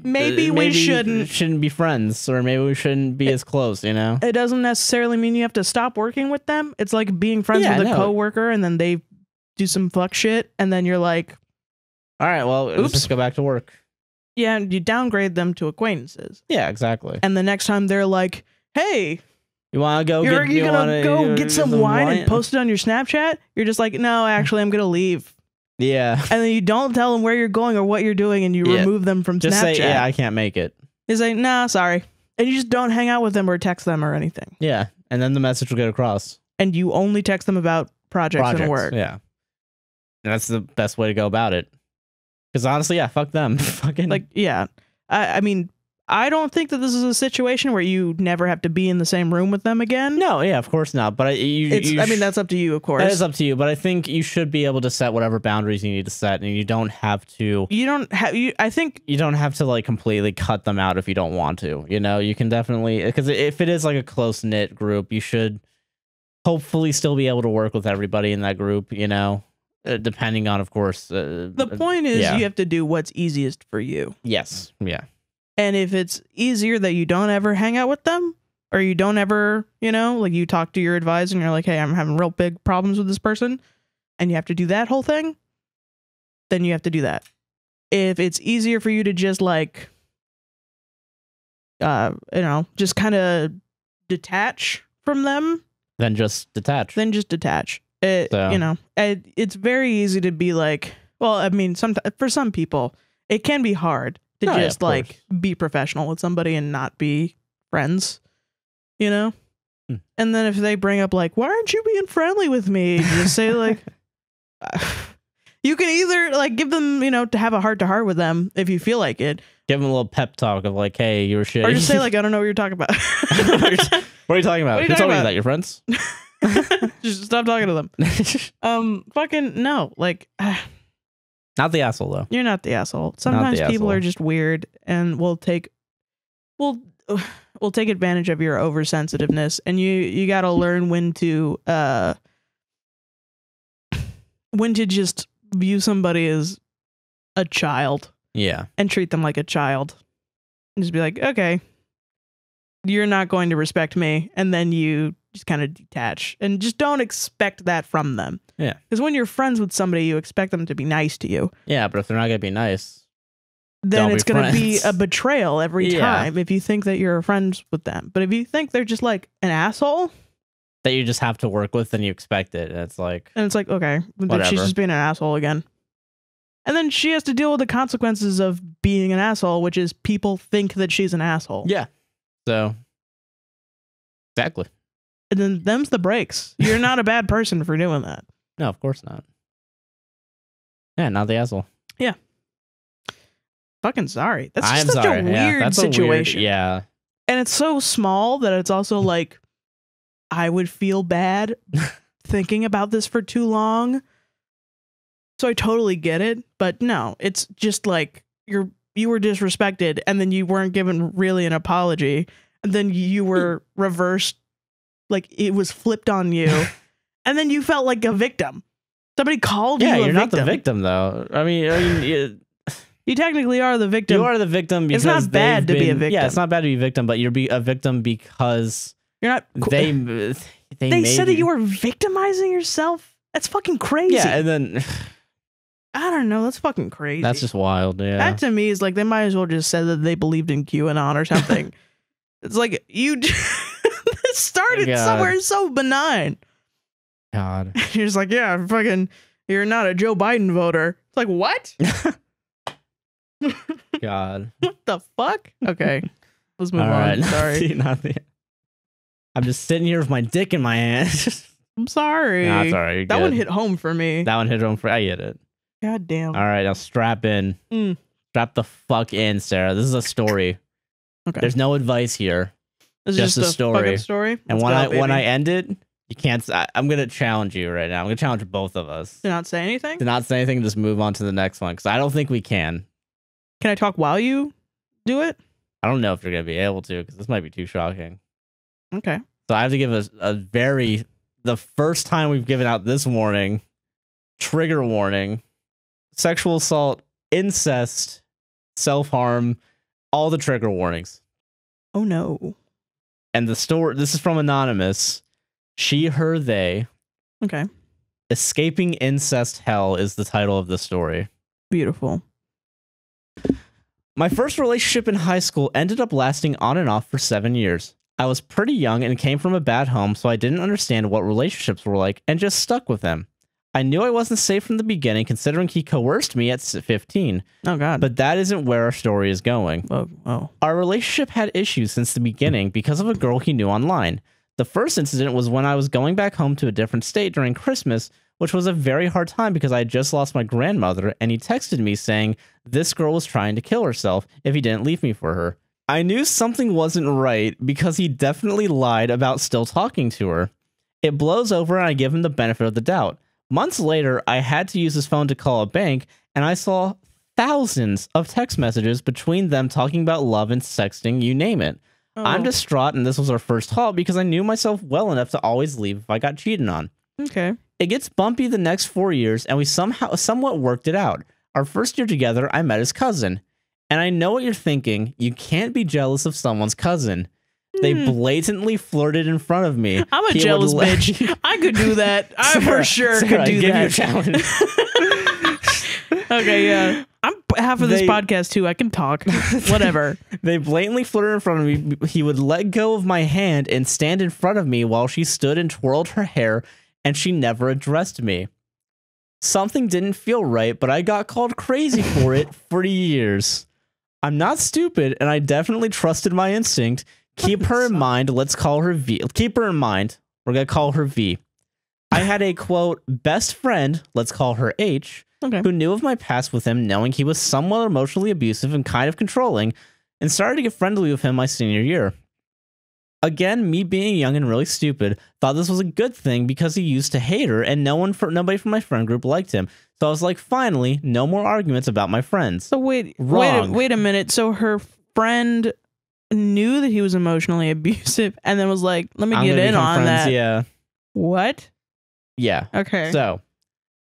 maybe we shouldn't be friends, or maybe we shouldn't be as close, you know? It doesn't necessarily mean you have to stop working with them. It's like being friends with a coworker, and then they do some fuck shit, and then you're like, all right, well, let's just go back to work. Yeah, and you downgrade them to acquaintances. Yeah, exactly. And the next time they're like, hey, you want to go get some wine and post it on your Snapchat? You're just like, no, actually, I'm going to leave. Yeah. And then you don't tell them where you're going or what you're doing, and you remove them from just Snapchat. Say, yeah, I can't make it. You say, nah, sorry. And you just don't hang out with them or text them or anything. Yeah. And then the message will get across. And you only text them about projects and work. Yeah. And that's the best way to go about it. Because honestly, yeah, fuck them. Fucking. Like, yeah. I mean, I don't think that this is a situation where you never have to be in the same room with them again. No, yeah, of course not. But I mean, that's up to you, of course. That is up to you. But I think you should be able to set whatever boundaries you need to set, and you don't have to. I think you don't have to like completely cut them out if you don't want to. You know, you can definitely, because if it is like a close knit group, you should hopefully still be able to work with everybody in that group. You know, depending on, of course. The point is, you have to do what's easiest for you. Yes. Yeah. And if it's easier that you don't ever hang out with them, or you don't ever, you know, like you talk to your advisor and you're like, hey, I'm having real big problems with this person, and you have to do that whole thing, then you have to do that. If it's easier for you to just like, you know, just kind of detach from them, Then just detach. It's very easy to be like, well, I mean, for some people, it can be hard to just like be professional with somebody and not be friends, you know? And then if they bring up like, why aren't you being friendly with me? Just say like, you can either like give them, to have a heart to heart with them if you feel like it. Give them a little pep talk of like, hey, you were shitty. Or just say like, I don't know what you're talking about. What are you talking about? Who told you that? Your friends? Just stop talking to them. Fucking no. Like, not the asshole though. You're not the asshole. Sometimes people are just weird and will take advantage of your oversensitiveness, and you got to learn when to just view somebody as a child. Yeah. And treat them like a child. And just be like, okay, you're not going to respect me. And then you just kind of detach and just don't expect that from them. Yeah. Because when you're friends with somebody, you expect them to be nice to you. Yeah, but if they're not going to be nice, then it's going to be a betrayal every time if you think that you're friends with them. But if you think they're just like an asshole that you just have to work with, then you expect it. And it's like, okay, whatever. She's just being an asshole again. And then she has to deal with the consequences of being an asshole, which is people think that she's an asshole. Yeah. So, exactly. And then them's the breaks. You're not a bad person for doing that. No, of course not. Yeah, not the asshole. Yeah. Fucking sorry. That's just such a weird situation. Yeah. And it's so small that it's also like, I would feel bad thinking about this for too long. So I totally get it, but no, it's just like you were disrespected and then you weren't given really an apology, and then you were reversed, like it was flipped on you, and then you felt like a victim. Somebody called you a victim. Yeah, you're not the victim though. I mean you technically are the victim. You are the victim because it's not bad to be a victim. Yeah, it's not bad to be a victim, but you're a victim because you're not. They said that you were victimizing yourself. That's fucking crazy. Yeah, and then. I don't know. That's fucking crazy. That's just wild. Yeah. That to me is like they might as well just said that they believed in QAnon or something. It's like you started somewhere so benign. God. You're just like, yeah, fucking, you're not a Joe Biden voter. It's like, what? God. What the fuck? Okay. Let's move on. Right. Sorry. I'm just sitting here with my dick in my hand. I'm sorry. Nah, it's all right. That one hit home for me. That one hit home for I get it. God damn. All right, now strap in. Strap the fuck in, Sarah. This is a story. Okay. There's no advice here. This is just a story. Story. And when I end it, you can't. I'm gonna challenge you right now. I'm gonna challenge both of us. Do not say anything. Do not say anything. Just move on to the next one because I don't think we can. Can I talk while you do it? I don't know if you're gonna be able to because this might be too shocking. Okay. So I have to give the first time we've given out this warning, trigger warning. Sexual assault, incest, self-harm, all the trigger warnings. Oh no. And the story, this is from Anonymous. She, her, they. Okay. Escaping Incest Hell is the title of the story. Beautiful. My first relationship in high school ended up lasting on and off for 7 years. I was pretty young and came from a bad home, so I didn't understand what relationships were like and just stuck with him. I knew I wasn't safe from the beginning, considering he coerced me at 15. Oh, God. But that isn't where our story is going. Oh. Our relationship had issues since the beginning because of a girl he knew online. The first incident was when I was going back home to a different state during Christmas, which was a very hard time because I had just lost my grandmother, and he texted me saying this girl was trying to kill herself if he didn't leave me for her. I knew something wasn't right because he definitely lied about still talking to her. It blows over and I give him the benefit of the doubt. Months later, I had to use his phone to call a bank, and I saw thousands of text messages between them talking about love and sexting, you name it. Oh. I'm distraught, and this was our first talk because I knew myself well enough to always leave if I got cheated on. Okay. It gets bumpy the next 4 years, and we somewhat worked it out. Our first year together, I met his cousin. And I know what you're thinking. You can't be jealous of someone's cousin. They blatantly flirted in front of me. I'm a jealous bitch. I could do that. I for sure could do give that. You a challenge. Okay, yeah. I'm half of this podcast too. I can talk. Whatever. They blatantly flirted in front of me. He would let go of my hand and stand in front of me while she stood and twirled her hair, and she never addressed me. Something didn't feel right, but I got called crazy for it for years. I'm not stupid, and I definitely trusted my instinct. Keep her in mind. Let's call her V. Keep her in mind. We're going to call her V. I had a, quote, best friend, let's call her H, who knew of my past with him, knowing he was somewhat emotionally abusive and kind of controlling, and started to get friendly with him my senior year. Again, me being young and really stupid, thought this was a good thing because he used to hate her and nobody from my friend group liked him. So I was like, finally, no more arguments about my friends. So wait a minute. So her friend knew that he was emotionally abusive and then was like, let me get in on that. Yeah. What? Yeah. Okay. So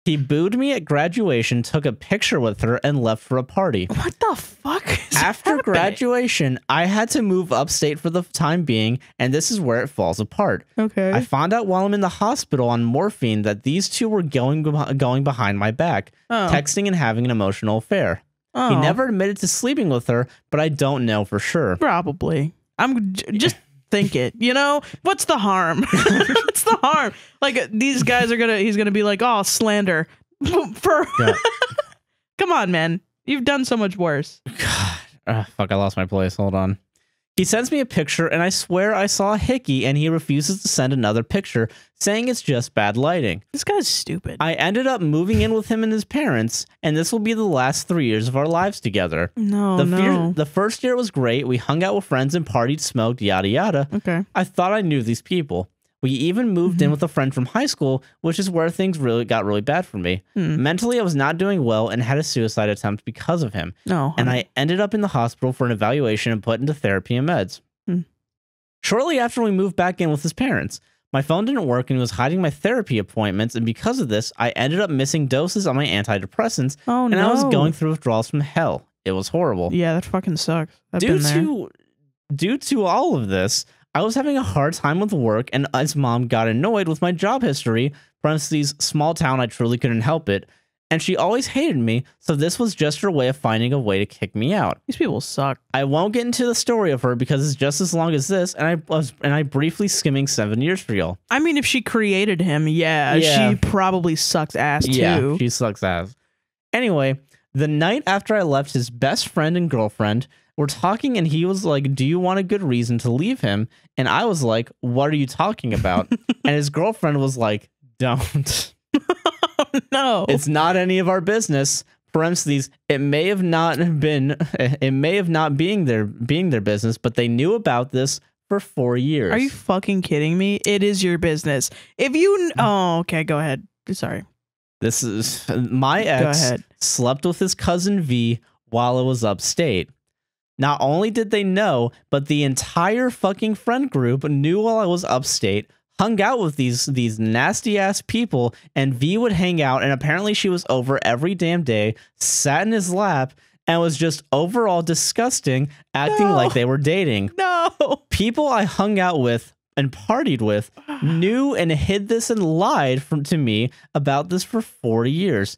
he booed me at graduation, took a picture with her, and left for a party. What the fuck is After happening? graduation, I had to move upstate for the time being, and this is where it falls apart. Okay. I found out while I'm in the hospital on morphine that these two were going behind my back, texting and having an emotional affair. He never admitted to sleeping with her, but I don't know for sure. Probably. I'm just think it, you know? What's the harm? What's the harm? Like, these guys he's gonna be like, oh, slander. Come on, man. You've done so much worse. God. Fuck, I lost my place. Hold on. He sends me a picture, and I swear I saw a hickey, and he refuses to send another picture, saying it's just bad lighting. This guy's stupid. I ended up moving in with him and his parents, and this will be the last 3 years of our lives together. The first year was great. We hung out with friends and partied, smoked, yada yada. Okay. I thought I knew these people. We even moved in with a friend from high school, which is where things got really bad for me. Mentally, I was not doing well and had a suicide attempt because of him. And I ended up in the hospital for an evaluation and put into therapy and meds. Shortly after we moved back in with his parents, my phone didn't work and he was hiding my therapy appointments, and because of this, I ended up missing doses on my antidepressants, and I was going through withdrawals from hell. It was horrible. Yeah, that fucking sucks. Due to all of this, I was having a hard time with work, and his mom got annoyed with my job history, parentheses, small town, I truly couldn't help it, and she always hated me, so this was just her way of finding a way to kick me out. These people suck. I won't get into the story of her because it's just as long as this, and I briefly skimming 7 years for y'all. I mean, if she created him, she probably sucks ass too. Yeah, she sucks ass. Anyway, the night after I left his best friend and girlfriend, we're talking, and he was like, do you want a good reason to leave him? And I was like, what are you talking about? And his girlfriend was like, don't. Oh, no. It's not any of our business. Parentheses, it may have not being their business, but they knew about this for 4 years. Are you fucking kidding me? It is your business. If you... Oh, okay, go ahead. Sorry. This is... My ex slept with his cousin V while it was upstate. Not only did they know, but the entire fucking friend group knew while I was upstate, hung out with these nasty ass people, and V would hang out, and apparently she was over every damn day, sat in his lap, and was just overall disgusting, acting like they were dating. No. People I hung out with and partied with knew and hid this and lied to me about this for 40 years.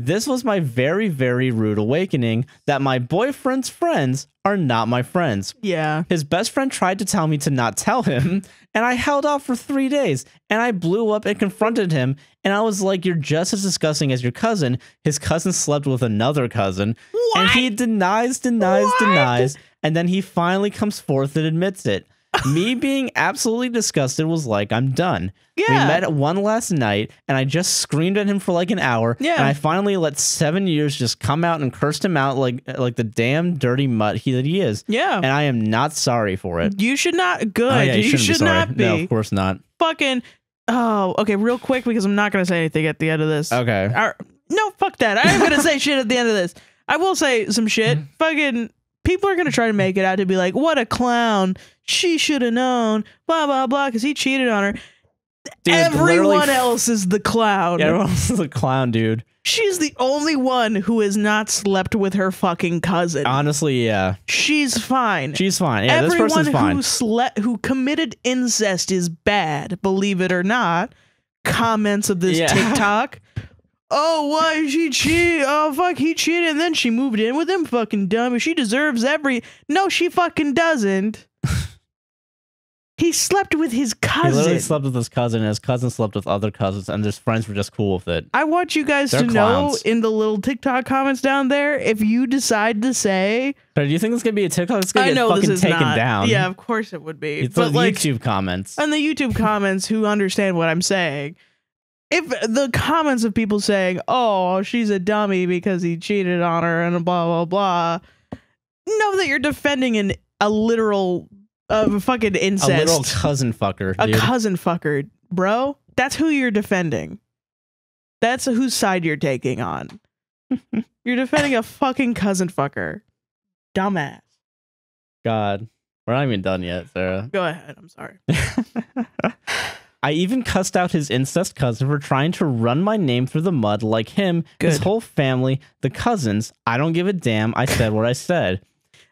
This was my very, very rude awakening that my boyfriend's friends are not my friends. Yeah. His best friend tried to tell me to not tell him, and I held off for 3 days, and I blew up and confronted him, and I was like, you're just as disgusting as your cousin. His cousin slept with another cousin. What? And he denies, and then he finally comes forth and admits it. Me being absolutely disgusted was like, I'm done. Yeah. We met one last night, and I just screamed at him for like an hour. Yeah. And I finally let 7 years just come out and cursed him out like the damn dirty mutt that he is. Yeah. And I am not sorry for it. You should not. Good. Oh, yeah, you should not be. No, of course not. Fucking. Oh, okay. Real quick, because I'm not going to say anything at the end of this. Okay. No, fuck that. I am going to say shit at the end of this. I will say some shit. Fucking. People are going to try to make it out to be like, what a clown. She should have known, blah, blah, blah, because he cheated on her. Dude, everyone else is the clown. Yeah, everyone else is the clown, dude. She's the only one who has not slept with her fucking cousin. Honestly, yeah. She's fine. She's fine. Yeah, this person's fine. Everyone who committed incest is bad, believe it or not. Comments of this TikTok oh, why she cheated? Oh, fuck, he cheated and then she moved in with him? Fucking dummy. She deserves No, she fucking doesn't. He slept with his cousin. He literally slept with his cousin, and his cousin slept with other cousins, and his friends were just cool with it. I want you guys to know in the little TikTok comments down there, if you decide to say... But do you think this could be a TikTok? It's going to get fucking taken down. Yeah, of course it would be. It's but like YouTube comments. And the YouTube comments who understand what I'm saying. If the comments of people saying, oh, she's a dummy because he cheated on her and blah, blah, blah, know that you're defending a literal... fucking incest. A little cousin fucker, dude. A cousin fucker, bro. That's who you're defending. That's whose side you're taking on. You're defending a fucking cousin fucker. Dumbass. God. We're not even done yet, Sarah. Go ahead. I'm sorry. I even cussed out his incest cousin for trying to run my name through the mud like him, his whole family, the cousins. I don't give a damn. I said what I said.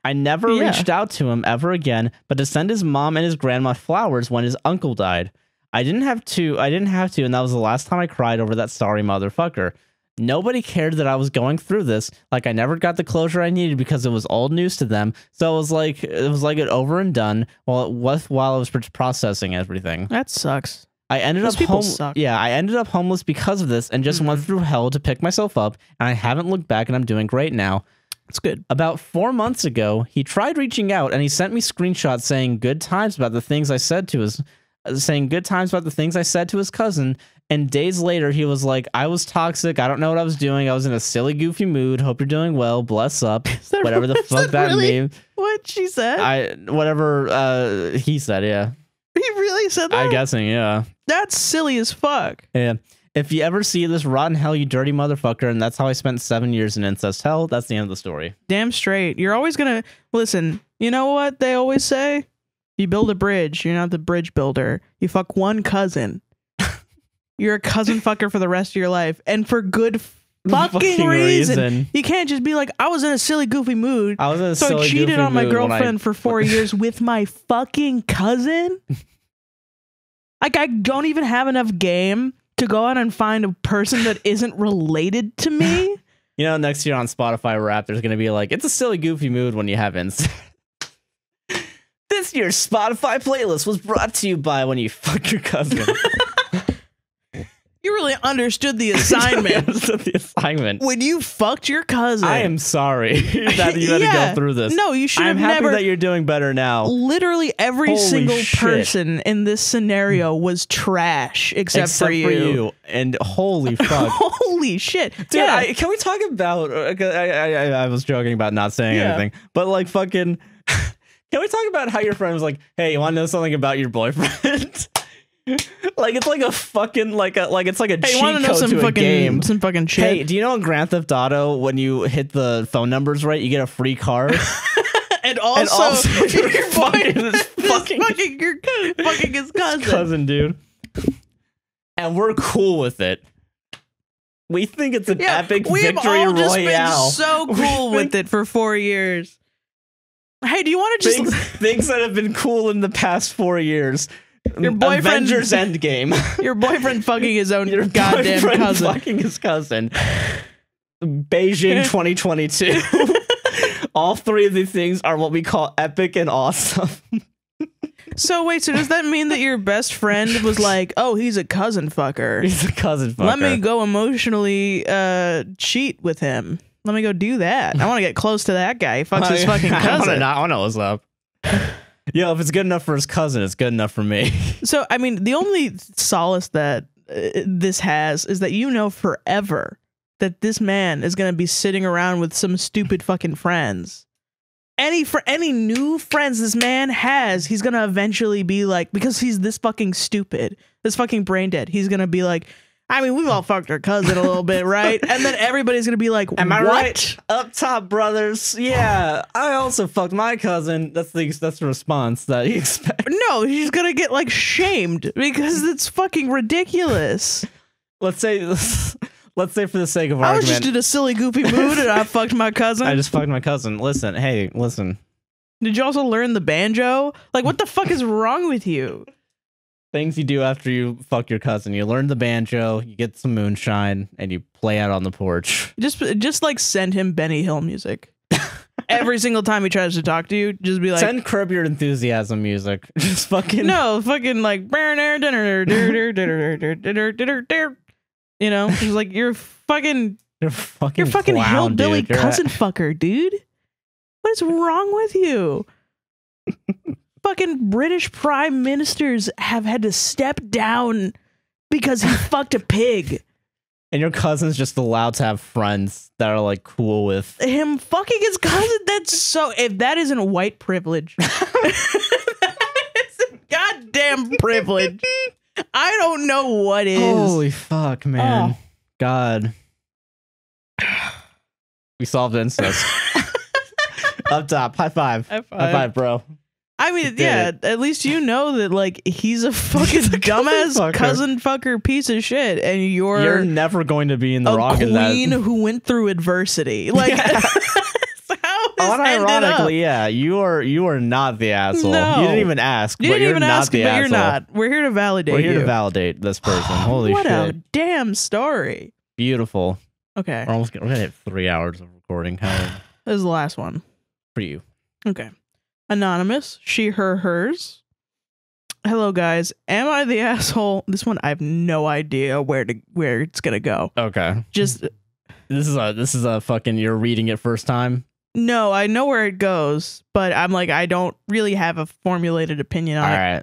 I never reached out to him ever again, but to send his mom and his grandma flowers when his uncle died. I didn't have to, and that was the last time I cried over that sorry motherfucker. Nobody cared that I was going through this. Like, I never got the closure I needed because it was old news to them. So it was like it over and done while I was processing everything. That sucks. I ended up I ended up homeless because of this and just went through hell to pick myself up, and I haven't looked back, and I'm doing great now. It's good. About 4 months ago, he tried reaching out, and he sent me screenshots saying good times about the things I said to his cousin. And days later, he was like, "I was toxic. I don't know what I was doing. I was in a silly, goofy mood. Hope you're doing well. Bless up." Whatever the fuck that means. What she said? Whatever he said. Yeah. He really said that? I'm guessing. Yeah. That's silly as fuck. Yeah. If you ever see this, rotten hell, you dirty motherfucker, and that's how I spent 7 years in incest hell. That's the end of the story. Damn straight. You're always gonna listen. You know what they always say? You build a bridge. You're not the bridge builder. You fuck one cousin. You're a cousin fucker for the rest of your life, and for good fucking reason. You can't just be like, I was in a silly, goofy mood. I cheated on my girlfriend for 4 years with my fucking cousin. Like, I don't even have enough game to go out and find a person that isn't related to me. You know, next year on Spotify Rap, there's going to be like, it's a silly, goofy mood when you have incest. This year's Spotify playlist was brought to you by when you fuck your cousin. You really understood the assignment. When you fucked your cousin. I am sorry that you had to go through this. No, you should have never. I'm happy that you're doing better now. Literally every single person in this scenario was trash except for you. And holy fuck. Holy shit. Dude, can we talk about... I was joking about not saying anything. But like fucking... Can we talk about how your friend was like, hey, you want to know something about your boyfriend? Like it's like a fucking it's like a cheat code to a game. Some fucking shit. Hey, do you know in Grand Theft Auto when you hit the phone numbers right, you get a free car? and also you're fucking his cousin, dude. And we're cool with it. We think it's an epic victory royale. We've all just been so cool with it for 4 years. Hey, do you want to just things that have been cool in the past 4 years? Your boyfriend, Avengers Endgame. Your boyfriend fucking his own goddamn cousin. Fucking his cousin. Beijing 2022. All three of these things are what we call epic and awesome. So wait, so does that mean that your best friend was like, oh, he's a cousin fucker. He's a cousin fucker. Let me go emotionally cheat with him. Let me go do that. I want to get close to that guy. He fucks his fucking cousin. I want to know what's up. Yo, if it's good enough for his cousin, it's good enough for me. So, I mean, the only solace that this has is that you know forever that this man is going to be sitting around with some stupid fucking friends. Any new friends this man has, he's going to eventually be like, because he's this fucking stupid, this fucking brain dead, he's going to be like, I mean, we've all fucked our cousin a little bit, right? And then everybody's going to be like, am I what? Right? Up top, brothers. Yeah, I also fucked my cousin. That's the response that he expects. No, he's going to get like shamed because it's fucking ridiculous. Let's say for the sake of argument, I was just in a silly, goofy mood and I fucked my cousin. I just fucked my cousin. Listen. Did you also learn the banjo? Like, what the fuck is wrong with you? Things you do after you fuck your cousin. You learn the banjo, you get some moonshine, and you play out on the porch. Just like send him Benny Hill music. Every single time he tries to talk to you, just be like, send Curb Your Enthusiasm music. Just fucking fucking like, you know, he's like, you're fucking clown, hillbilly dude. cousin fucker, dude. What is wrong with you? Fucking British prime ministers have had to step down because he fucked a pig. And your cousin's just allowed to have friends that are like cool with him fucking his cousin. That's so, if that isn't white privilege, it's a goddamn privilege. I don't know what is. Holy fuck, man. Oh. God. We solved incest. Up top. High five. High five. High five, bro. I mean, yeah, at least you know that, like, he's a fucking dumbass cousin fucker piece of shit, and you're never going to be in the wrong in that. Queen who went through adversity. Like, unironically, yeah, you are not the asshole. No. You didn't even ask. You but didn't you're even not ask, the but asshole. you're not. We're here to validate We're here you. to validate this person. Holy what shit. What a damn story. Beautiful. Okay. We're gonna hit 3 hours of recording. This is the last one. For you. Okay. Anonymous, she, her, hers. Hello, guys. Am I the asshole? This one, I have no idea where it's gonna go. Okay. Just this is a fucking. You're reading it first time. No, I know where it goes, but I'm like, I don't really have a formulated opinion on it. All right.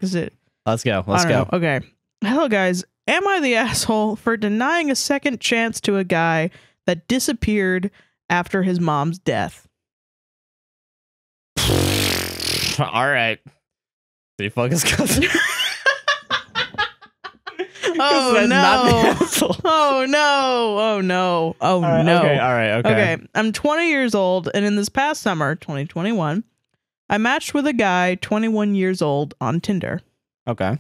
Let's go. Let's go. Okay. Hello, guys. Am I the asshole for denying a second chance to a guy that disappeared after his mom's death? All right. Did he fuck his cousin? Oh no. Oh no. Oh no. Oh no. Okay, all right, okay. I'm 20 years old, and in this past summer, 2021, I matched with a guy 21 years old on Tinder. Okay.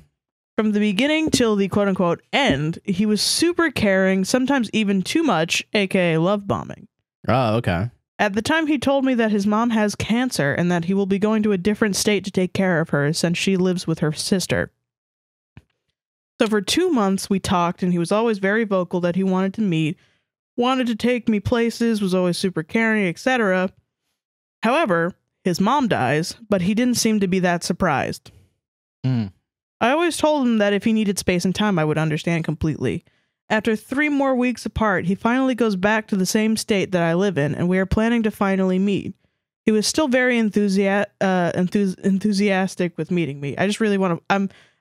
From the beginning till the quote-unquote end, he was super caring, sometimes even too much, aka love bombing. Oh, okay. At the time, he told me that his mom has cancer and that he will be going to a different state to take care of her since she lives with her sister. So for 2 months, we talked, and he was always very vocal that he wanted to meet, wanted to take me places, was always super caring, etc. However, his mom dies, but he didn't seem to be that surprised. Mm. I always told him that if he needed space and time, I would understand completely. After 3 more weeks apart, he finally goes back to the same state that I live in, and we are planning to finally meet. He was still very enthusiastic with meeting me. I just really want to...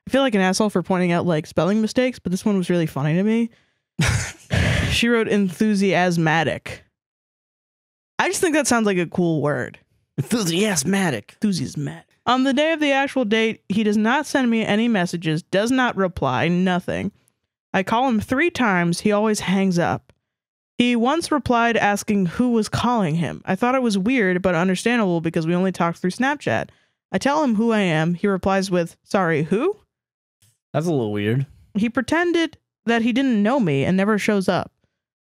I feel like an asshole for pointing out, like, spelling mistakes, but this one was really funny to me. She wrote enthusiasmatic. I just think that sounds like a cool word. Enthusiasmatic. On the day of the actual date, he does not send me any messages, does not reply, nothing. I call him 3 times, he always hangs up. He once replied asking who was calling him. I thought it was weird, but understandable because we only talked through Snapchat. I tell him who I am, he replies with, "Sorry, who?" That's a little weird. He pretended that he didn't know me and never shows up.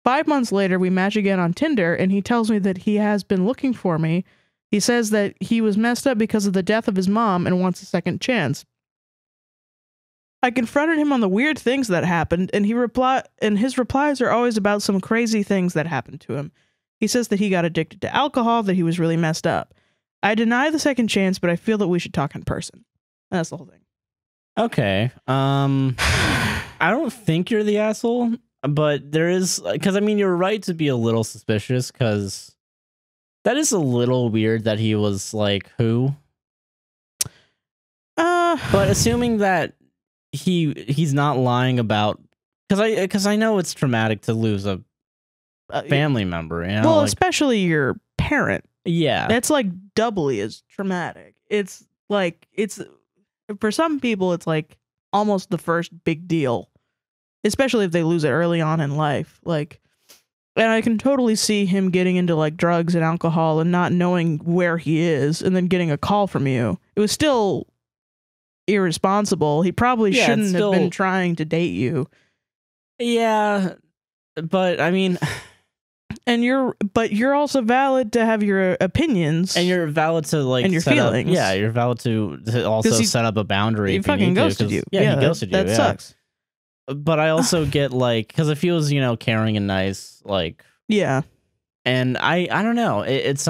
5 months later, we match again on Tinder, and he tells me that he has been looking for me. He says that he was messed up because of the death of his mom and wants a second chance. I confronted him on the weird things that happened, and his replies are always about some crazy things that happened to him. He says that he got addicted to alcohol, that he was really messed up. I deny the second chance, but I feel that we should talk in person. That's the whole thing. Okay. I don't think you're the asshole, but there is, because I mean, you're right to be a little suspicious, because that is a little weird that he was like, who? But assuming that he's not lying about, because I know it's traumatic to lose a family member, you know? Well, like, especially your parent. Yeah. That's like doubly as traumatic. It's like, for some people, it's like almost the first big deal, especially if they lose it early on in life. Like, and I can totally see him getting into like drugs and alcohol and not knowing where he is and then getting a call from you. It was still irresponsible. He probably shouldn't have been trying to date you. Yeah, but I mean, but you're also valid to have your opinions. And you're valid to like and your feelings. You're valid to also set up a boundary. He fucking ghosted you. Yeah, he ghosted you. That sucks. But I also get like, because it feels, caring and nice, like. Yeah. And I don't know. It's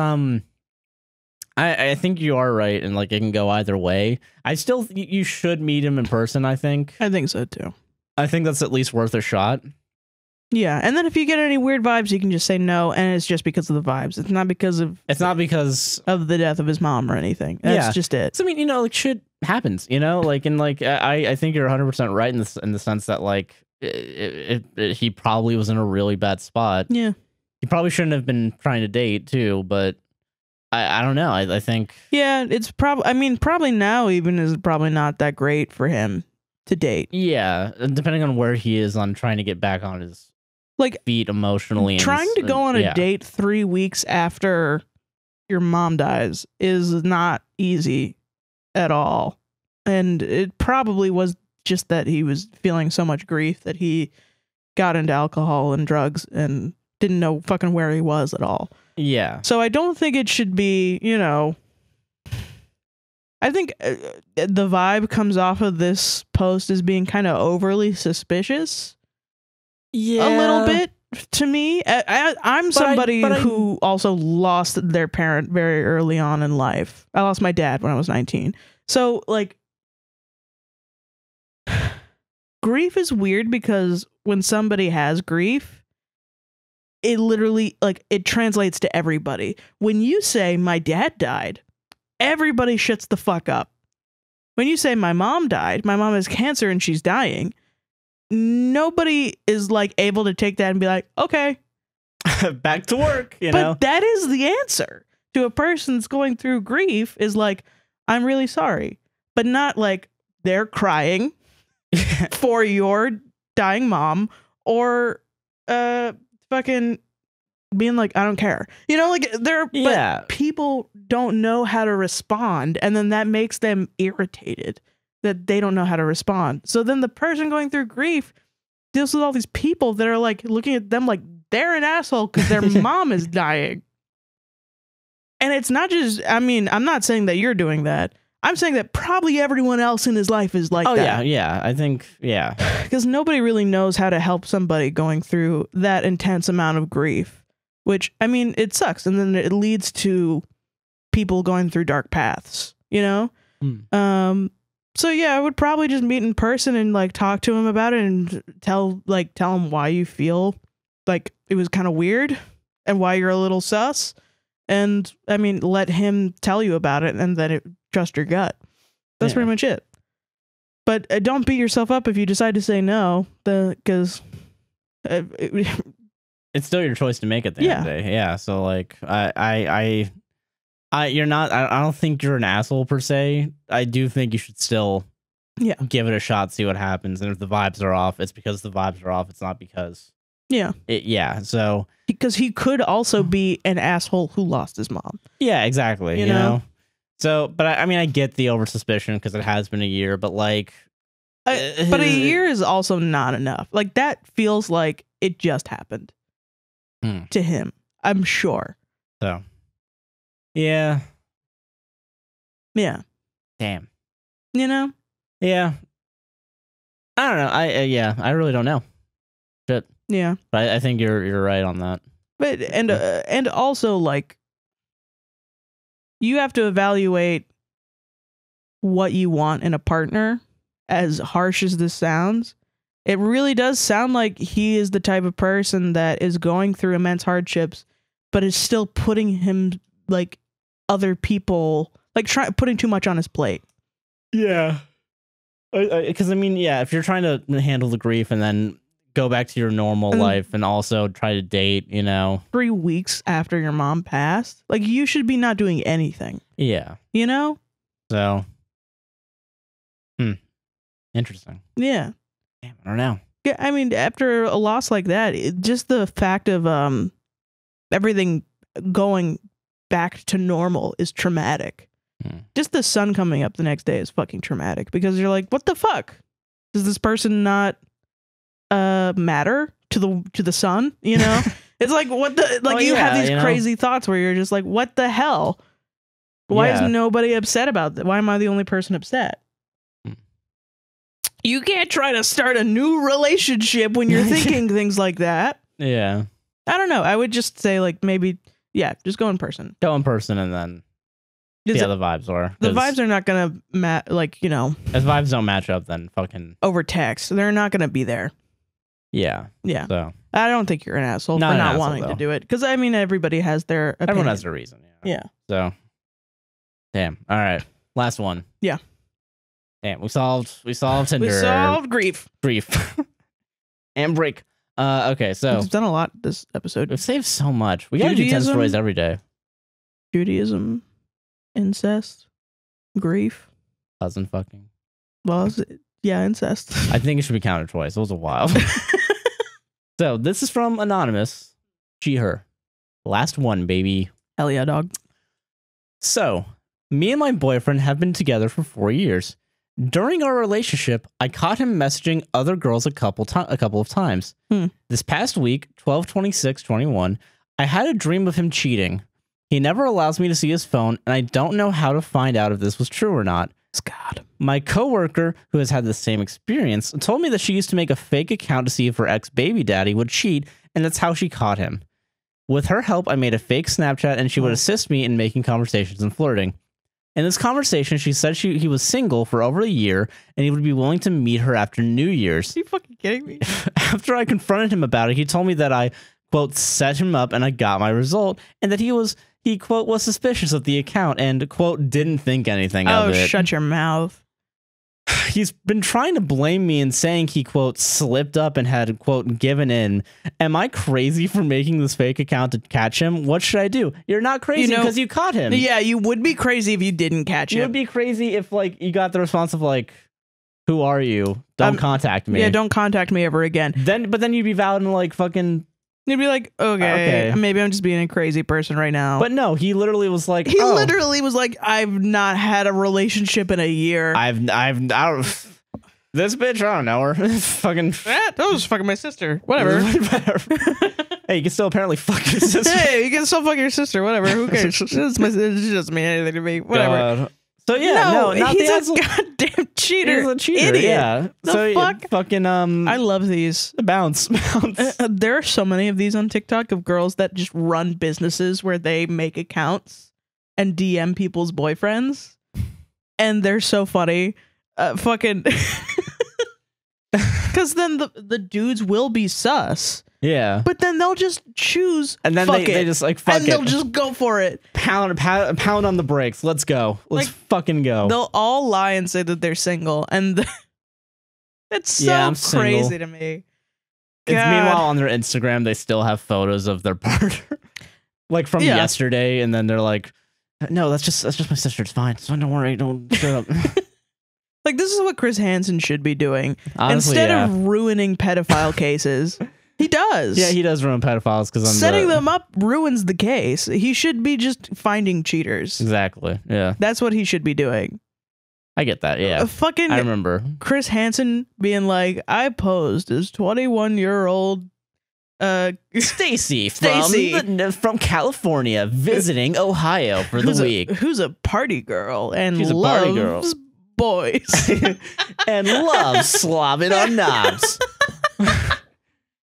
I think you are right, and like it can go either way. I still you should meet him in person. I think so too. I think that's at least worth a shot. Yeah, and then if you get any weird vibes, you can just say no, and it's just because of the vibes. It's not because of the death of his mom or anything. That's just it. So, I mean, like shit happens, like, and like I think you're 100% right in the sense that like he probably was in a really bad spot. Yeah, he probably shouldn't have been trying to date too, but I don't know. I think it's probably. I mean, probably now even is probably not that great for him to date. Yeah, depending on where he is on trying to get back on his feet emotionally. Trying to go on a date 3 weeks after your mom dies is not easy at all. And it probably was just that he was feeling so much grief that he got into alcohol and drugs and didn't know fucking where he was at all. Yeah. So I don't think it should be, I think the vibe comes off of this post as being kind of overly suspicious. Yeah. A little bit to me. I'm somebody who also lost their parent very early on in life. I lost my dad when I was 19. So like grief is weird because when somebody has grief, it literally it translates to everybody. When you say my dad died, everybody shuts the fuck up. When you say my mom died, my mom has cancer and she's dying, nobody is like able to take that and be like, okay, back to work, But that is the answer to a person that's going through grief is like, I'm really sorry, but not like they're crying for your dying mom or fucking being like, I don't care. But people don't know how to respond, and then that makes them irritated that they don't know how to respond. So then the person going through grief deals with all these people that are like looking at them like they're an asshole because their mom is dying. And it's not just, I mean, I'm not saying that you're doing that. I'm saying that probably everyone else in his life is like that. Oh, yeah. I think, yeah. Because nobody really knows how to help somebody going through that intense amount of grief, which, I mean, it sucks. And then it leads to people going through dark paths, So yeah, I would probably just meet in person and like talk to him about it and tell him why you feel like it was kind of weird and why you're a little sus. And I mean, let him tell you about it and then trust your gut. That's pretty much it. But don't beat yourself up if you decide to say no, because it's still your choice to make at the end of the day. Yeah. So like, you're not. I don't think you're an asshole per se. I do think you should still, give it a shot, see what happens, and if the vibes are off, it's because the vibes are off. It's not because. So because he could also be an asshole who lost his mom. Yeah, exactly. You know. So, but I mean, I get the over suspicion because it has been a year, but like, but a year is also not enough. Like that feels like it just happened to him. I'm sure. So. Yeah. Damn. Yeah. I don't know. I really don't know. Shit. Yeah. But I think you're right on that. But and also like you have to evaluate what you want in a partner. As harsh as this sounds, it really does sound like he is the type of person that is going through immense hardships, but is still putting him like other people putting too much on his plate. Yeah. Because I mean, if you're trying to handle the grief and then go back to your normal life and also try to date, 3 weeks after your mom passed, like you should be not doing anything. Yeah. So. Interesting. Yeah. Damn, I don't know. Yeah, I mean, after a loss like that, just the fact of everything going back to normal is traumatic. Just the sun coming up the next day is fucking traumatic because you're like, what the fuck? Does this person not matter to the sun? It's like, what the, like, you have these crazy thoughts where you're just like, what the hell? Why is nobody upset about that? Why am I the only person upset? You can't try to start a new relationship when you're thinking things like that. Yeah. I don't know. I would just say, like, maybe, just go in person. Go in person and then see how the vibes are. The vibes are not going to, like, you know. If vibes don't match up, then fucking. Over text. They're not going to be there. Yeah. Yeah. So. I don't think you're an asshole for not wanting to do it. Because, I mean, everybody has their opinion. Everyone has their reason. Yeah. So. Damn. All right. Last one. Yeah. Damn. We solved Tinder. We solved grief. And break. Okay, so. We've done a lot this episode. We've saved so much. We gotta do 10 stories every day. Judaism. Incest. Grief. Cousin fucking. Well, yeah, incest. I think it should be counted twice. It was a while. So, this is from Anonymous. She, her. Last one, baby. Hell yeah, dog. So, me and my boyfriend have been together for 4 years. During our relationship, I caught him messaging other girls a couple of times. This past week, 12/26/21, I had a dream of him cheating. He never allows me to see his phone, and I don't know how to find out if this was true or not. God. My coworker, who has had the same experience, told me that she used to make a fake account to see if her ex-baby daddy would cheat, and that's how she caught him. With her help, I made a fake Snapchat, and she would assist me in making conversations and flirting. In this conversation, she said he was single for over a year, and he would be willing to meet her after New Year's. Are you fucking kidding me? After I confronted him about it, he told me that I, quote, set him up and I got my result, and that he, quote, was suspicious of the account and, quote, didn't think anything of it. Oh, shut your mouth. He's been trying to blame me and saying he, quote, slipped up and had, quote, given in. Am I crazy for making this fake account to catch him? What should I do? You're not crazy because you caught him. Yeah, you would be crazy if you didn't catch him. You would be crazy if, like, you got the response of, like, who are you? Don't contact me. Yeah, don't contact me ever again. But then you'd be valid and, like, fucking... You'd be like, okay, maybe I'm just being a crazy person right now. But no, he literally was like, literally was like, I've not had a relationship in a year. I don't... This bitch, I don't know her. Fucking... That was fucking my sister. Whatever. Hey, you can still apparently fuck your sister. Hey, you can still fuck your sister. Whatever. Who cares? It doesn't mean anything to me. Whatever. God. So yeah, he's a goddamn cheater. He's a cheater. Idiot. Yeah. The fuck? Fucking I love these. Bounce. There are so many of these on TikTok of girls that just run businesses where they make accounts and DM people's boyfriends, and they're so funny. Fucking. Because then the dudes will be sus. Yeah. But then they'll just choose. And then they just like, fuck it. And they'll just go for it. Pound on the brakes. Let's go. Let's fucking go. They'll all lie and say that they're single. And it's so crazy to me. Meanwhile, on their Instagram, they still have photos of their partner. Like from yesterday. And then they're like, no, that's just my sister. It's fine. So don't worry. Don't shut up. Like, this is what Chris Hansen should be doing. Honestly, instead of ruining pedophile cases. He does. Yeah, he does ruin pedophiles because setting them up ruins the case. He should be just finding cheaters. Exactly. Yeah. That's what he should be doing. I get that. Yeah. I remember Chris Hansen being like, I posed as 21-year-old Stacy from California visiting Ohio for the week. Who's a party girl and she's loves a party girl. Boys and loves slobbing on knobs.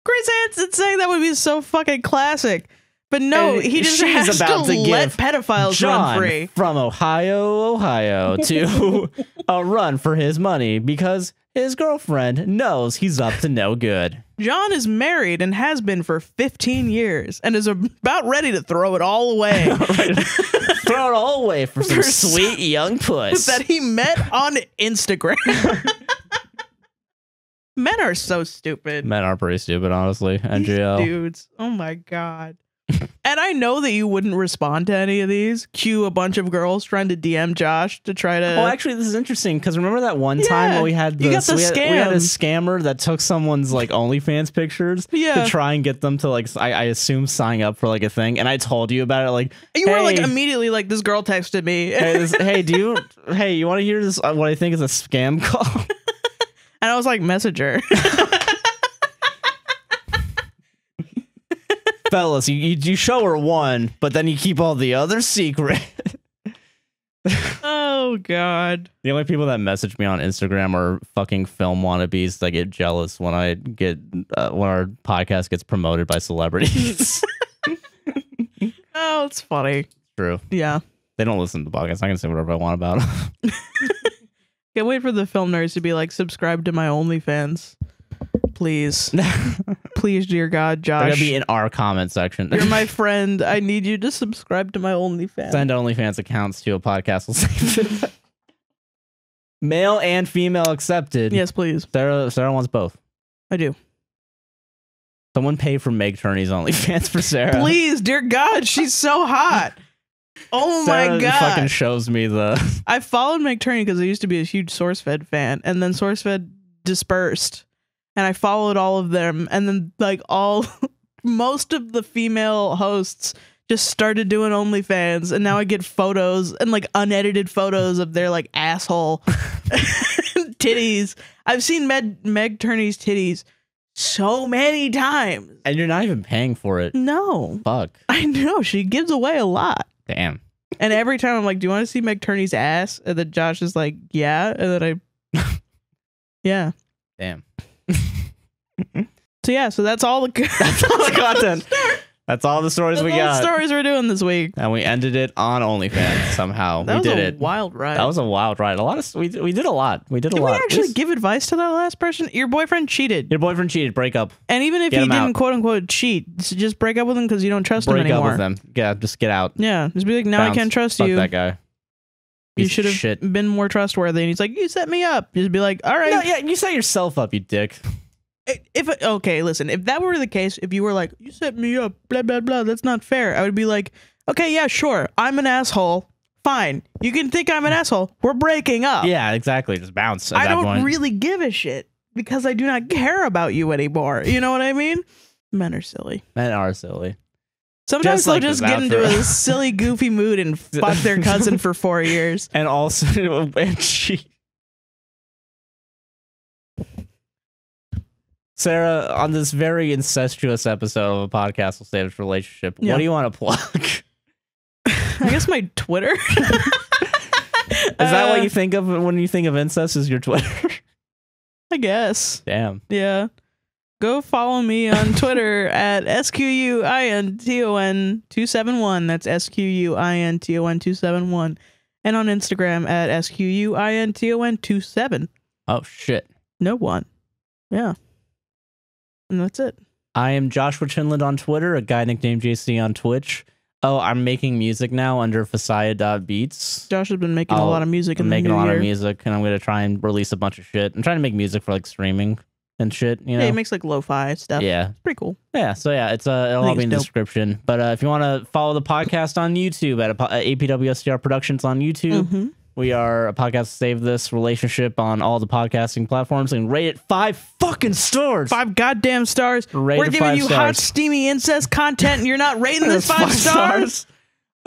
Chris Hansen saying that would be so fucking classic. But no, he just has to let pedophiles run free. From Ohio to a run for his money because his girlfriend knows he's up to no good. John is married and has been for 15 years and is about ready to throw it all away. Throw it all away for some sweet young puss that he met on Instagram. Men are so stupid. Men are pretty stupid, honestly. NGL. Dudes. Oh my God. And I know that you wouldn't respond to any of these. Cue a bunch of girls trying to DM Josh to try to... Well, actually, this is interesting because remember that one time when we had we had a scammer that took someone's like OnlyFans pictures to try and get them to like I assume sign up for like a thing, and I told you about it. Like you were like immediately like, this girl texted me. Hey, you want to hear this? What I think is a scam call? And I was like, message her. Fellas, you show her one, but then you keep all the other secret. Oh God. The only people that message me on Instagram are fucking film wannabes that get jealous when I get when our podcast gets promoted by celebrities. Oh, it's funny. True. Yeah. They don't listen to the podcast. I can say whatever I want about them. Can't wait for the film nerds to be like, subscribe to my OnlyFans. Please. Please, dear God, Josh. They're gonna be in our comment section. You're my friend. I need you to subscribe to my OnlyFans. Send OnlyFans accounts to a podcast. Will save it. Male and female accepted. Yes, please. Sarah wants both. I do. Someone pay for Meg Turney's OnlyFans for Sarah. Please, dear God, she's so hot. Oh Sarah my God. fucking shows me the... I followed Meg Turney because I used to be a huge SourceFed fan, and then SourceFed dispersed, and I followed all of them, and then like most of the female hosts just started doing OnlyFans, and now I get photos and like unedited photos of their like asshole titties. I've seen Meg Turney's titties so many times. And you're not even paying for it. No. Fuck. I know. She gives away a lot. Damn. And every time I'm like, do you want to see Meg Turney's ass? And then Josh is like, yeah. And then yeah. Damn. So yeah, so that's all the content. That's all the stories we got. Stories we're doing this week. And we ended it on OnlyFans somehow. That we did was it. a wild ride. That was a wild ride. We did a lot. We did a lot. Did we actually give advice to that last person? Your boyfriend cheated. Your boyfriend cheated. Break up. And even if he didn't quote unquote cheat, just break up with him because you don't trust him anymore. Break up with them. Yeah, just get out. Yeah, just be like, now I can't trust you. Fuck that guy. You should have been more trustworthy. And he's like, you set me up. Just be like, all right. No, yeah, you set yourself up, you dick. Okay, listen, if that were the case, if you were like, you set me up, blah, blah, blah, that's not fair. I would be like, okay, yeah, sure. I'm an asshole. Fine. You can think I'm an asshole. We're breaking up. Yeah, exactly. Just bounce. I don't really give a shit because I do not care about you anymore. You know what I mean? Men are silly. Men are silly. Sometimes they'll just get into a silly, goofy mood and fuck their cousin for 4 years. And also, and cheat. Sarah, on this very incestuous episode of a podcast will save this relationship, what do you want to plug? I guess my Twitter. Is that what you think of when you think of incest? Is your Twitter? I guess. Damn. Yeah. Go follow me on Twitter at SQUINTON271. That's SQUINTON271. And on Instagram at SQUINTON27. Oh, shit. No one. Yeah. And that's it. I am Joshua Chinland on Twitter, a guy nicknamed JC on Twitch. Oh, I'm making music now under Fasaya.beats. Josh has been making a lot of music in the new year. I'm making a lot of music, and I'm going to try and release a bunch of shit. I'm trying to make music for like streaming and shit, you know? Yeah, he makes like lo-fi stuff. Yeah. It's pretty cool. Yeah, so yeah, it'll all be in the description. But if you want to follow the podcast on YouTube at APWSTR Productions on YouTube, we are a podcast to save this relationship on all the podcasting platforms and rate it 5 fucking stars. 5 goddamn stars. We're giving you hot, steamy incest content and you're not rating this 5 stars.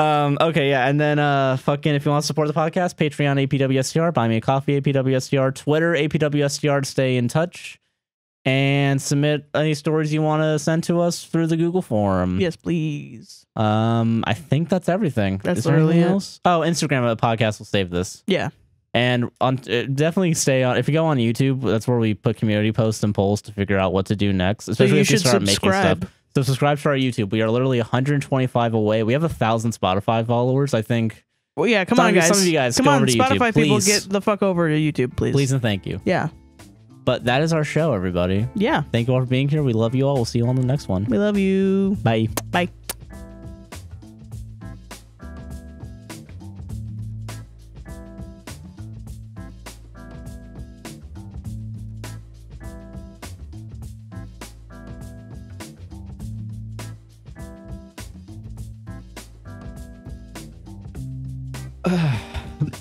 Okay, yeah, and then fucking if you want to support the podcast, Patreon APWSTR, buy me a coffee APWSTR, Twitter APWSTR to stay in touch. And submit any stories you want to send to us through the Google form. Yes, please. I think that's everything. That's Is there anything else? Oh, Instagram at podcast will save this. Yeah. And definitely stay on. If you go on YouTube, that's where we put community posts and polls to figure out what to do next. Especially if you start making stuff. So subscribe to our YouTube. We are literally 125 away. We have 1,000 Spotify followers, I think. Well, yeah, come on, guys. Some of you guys, come on, YouTube, Spotify people, get the fuck over to YouTube, please. Please and thank you. Yeah. But that is our show, everybody. Yeah. Thank you all for being here. We love you all. We'll see you on the next one. We love you. Bye. Bye.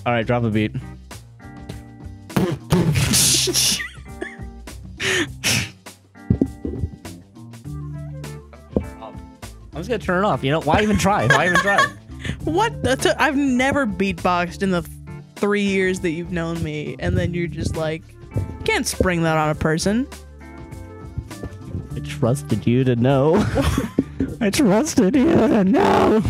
All right, drop a beat. I'm just gonna turn it off. You know, why even try? Why even try? What? I've never beatboxed in the 3 years that you've known me, and then you're just like, can't spring that on a person. I trusted you to know. I trusted you. No.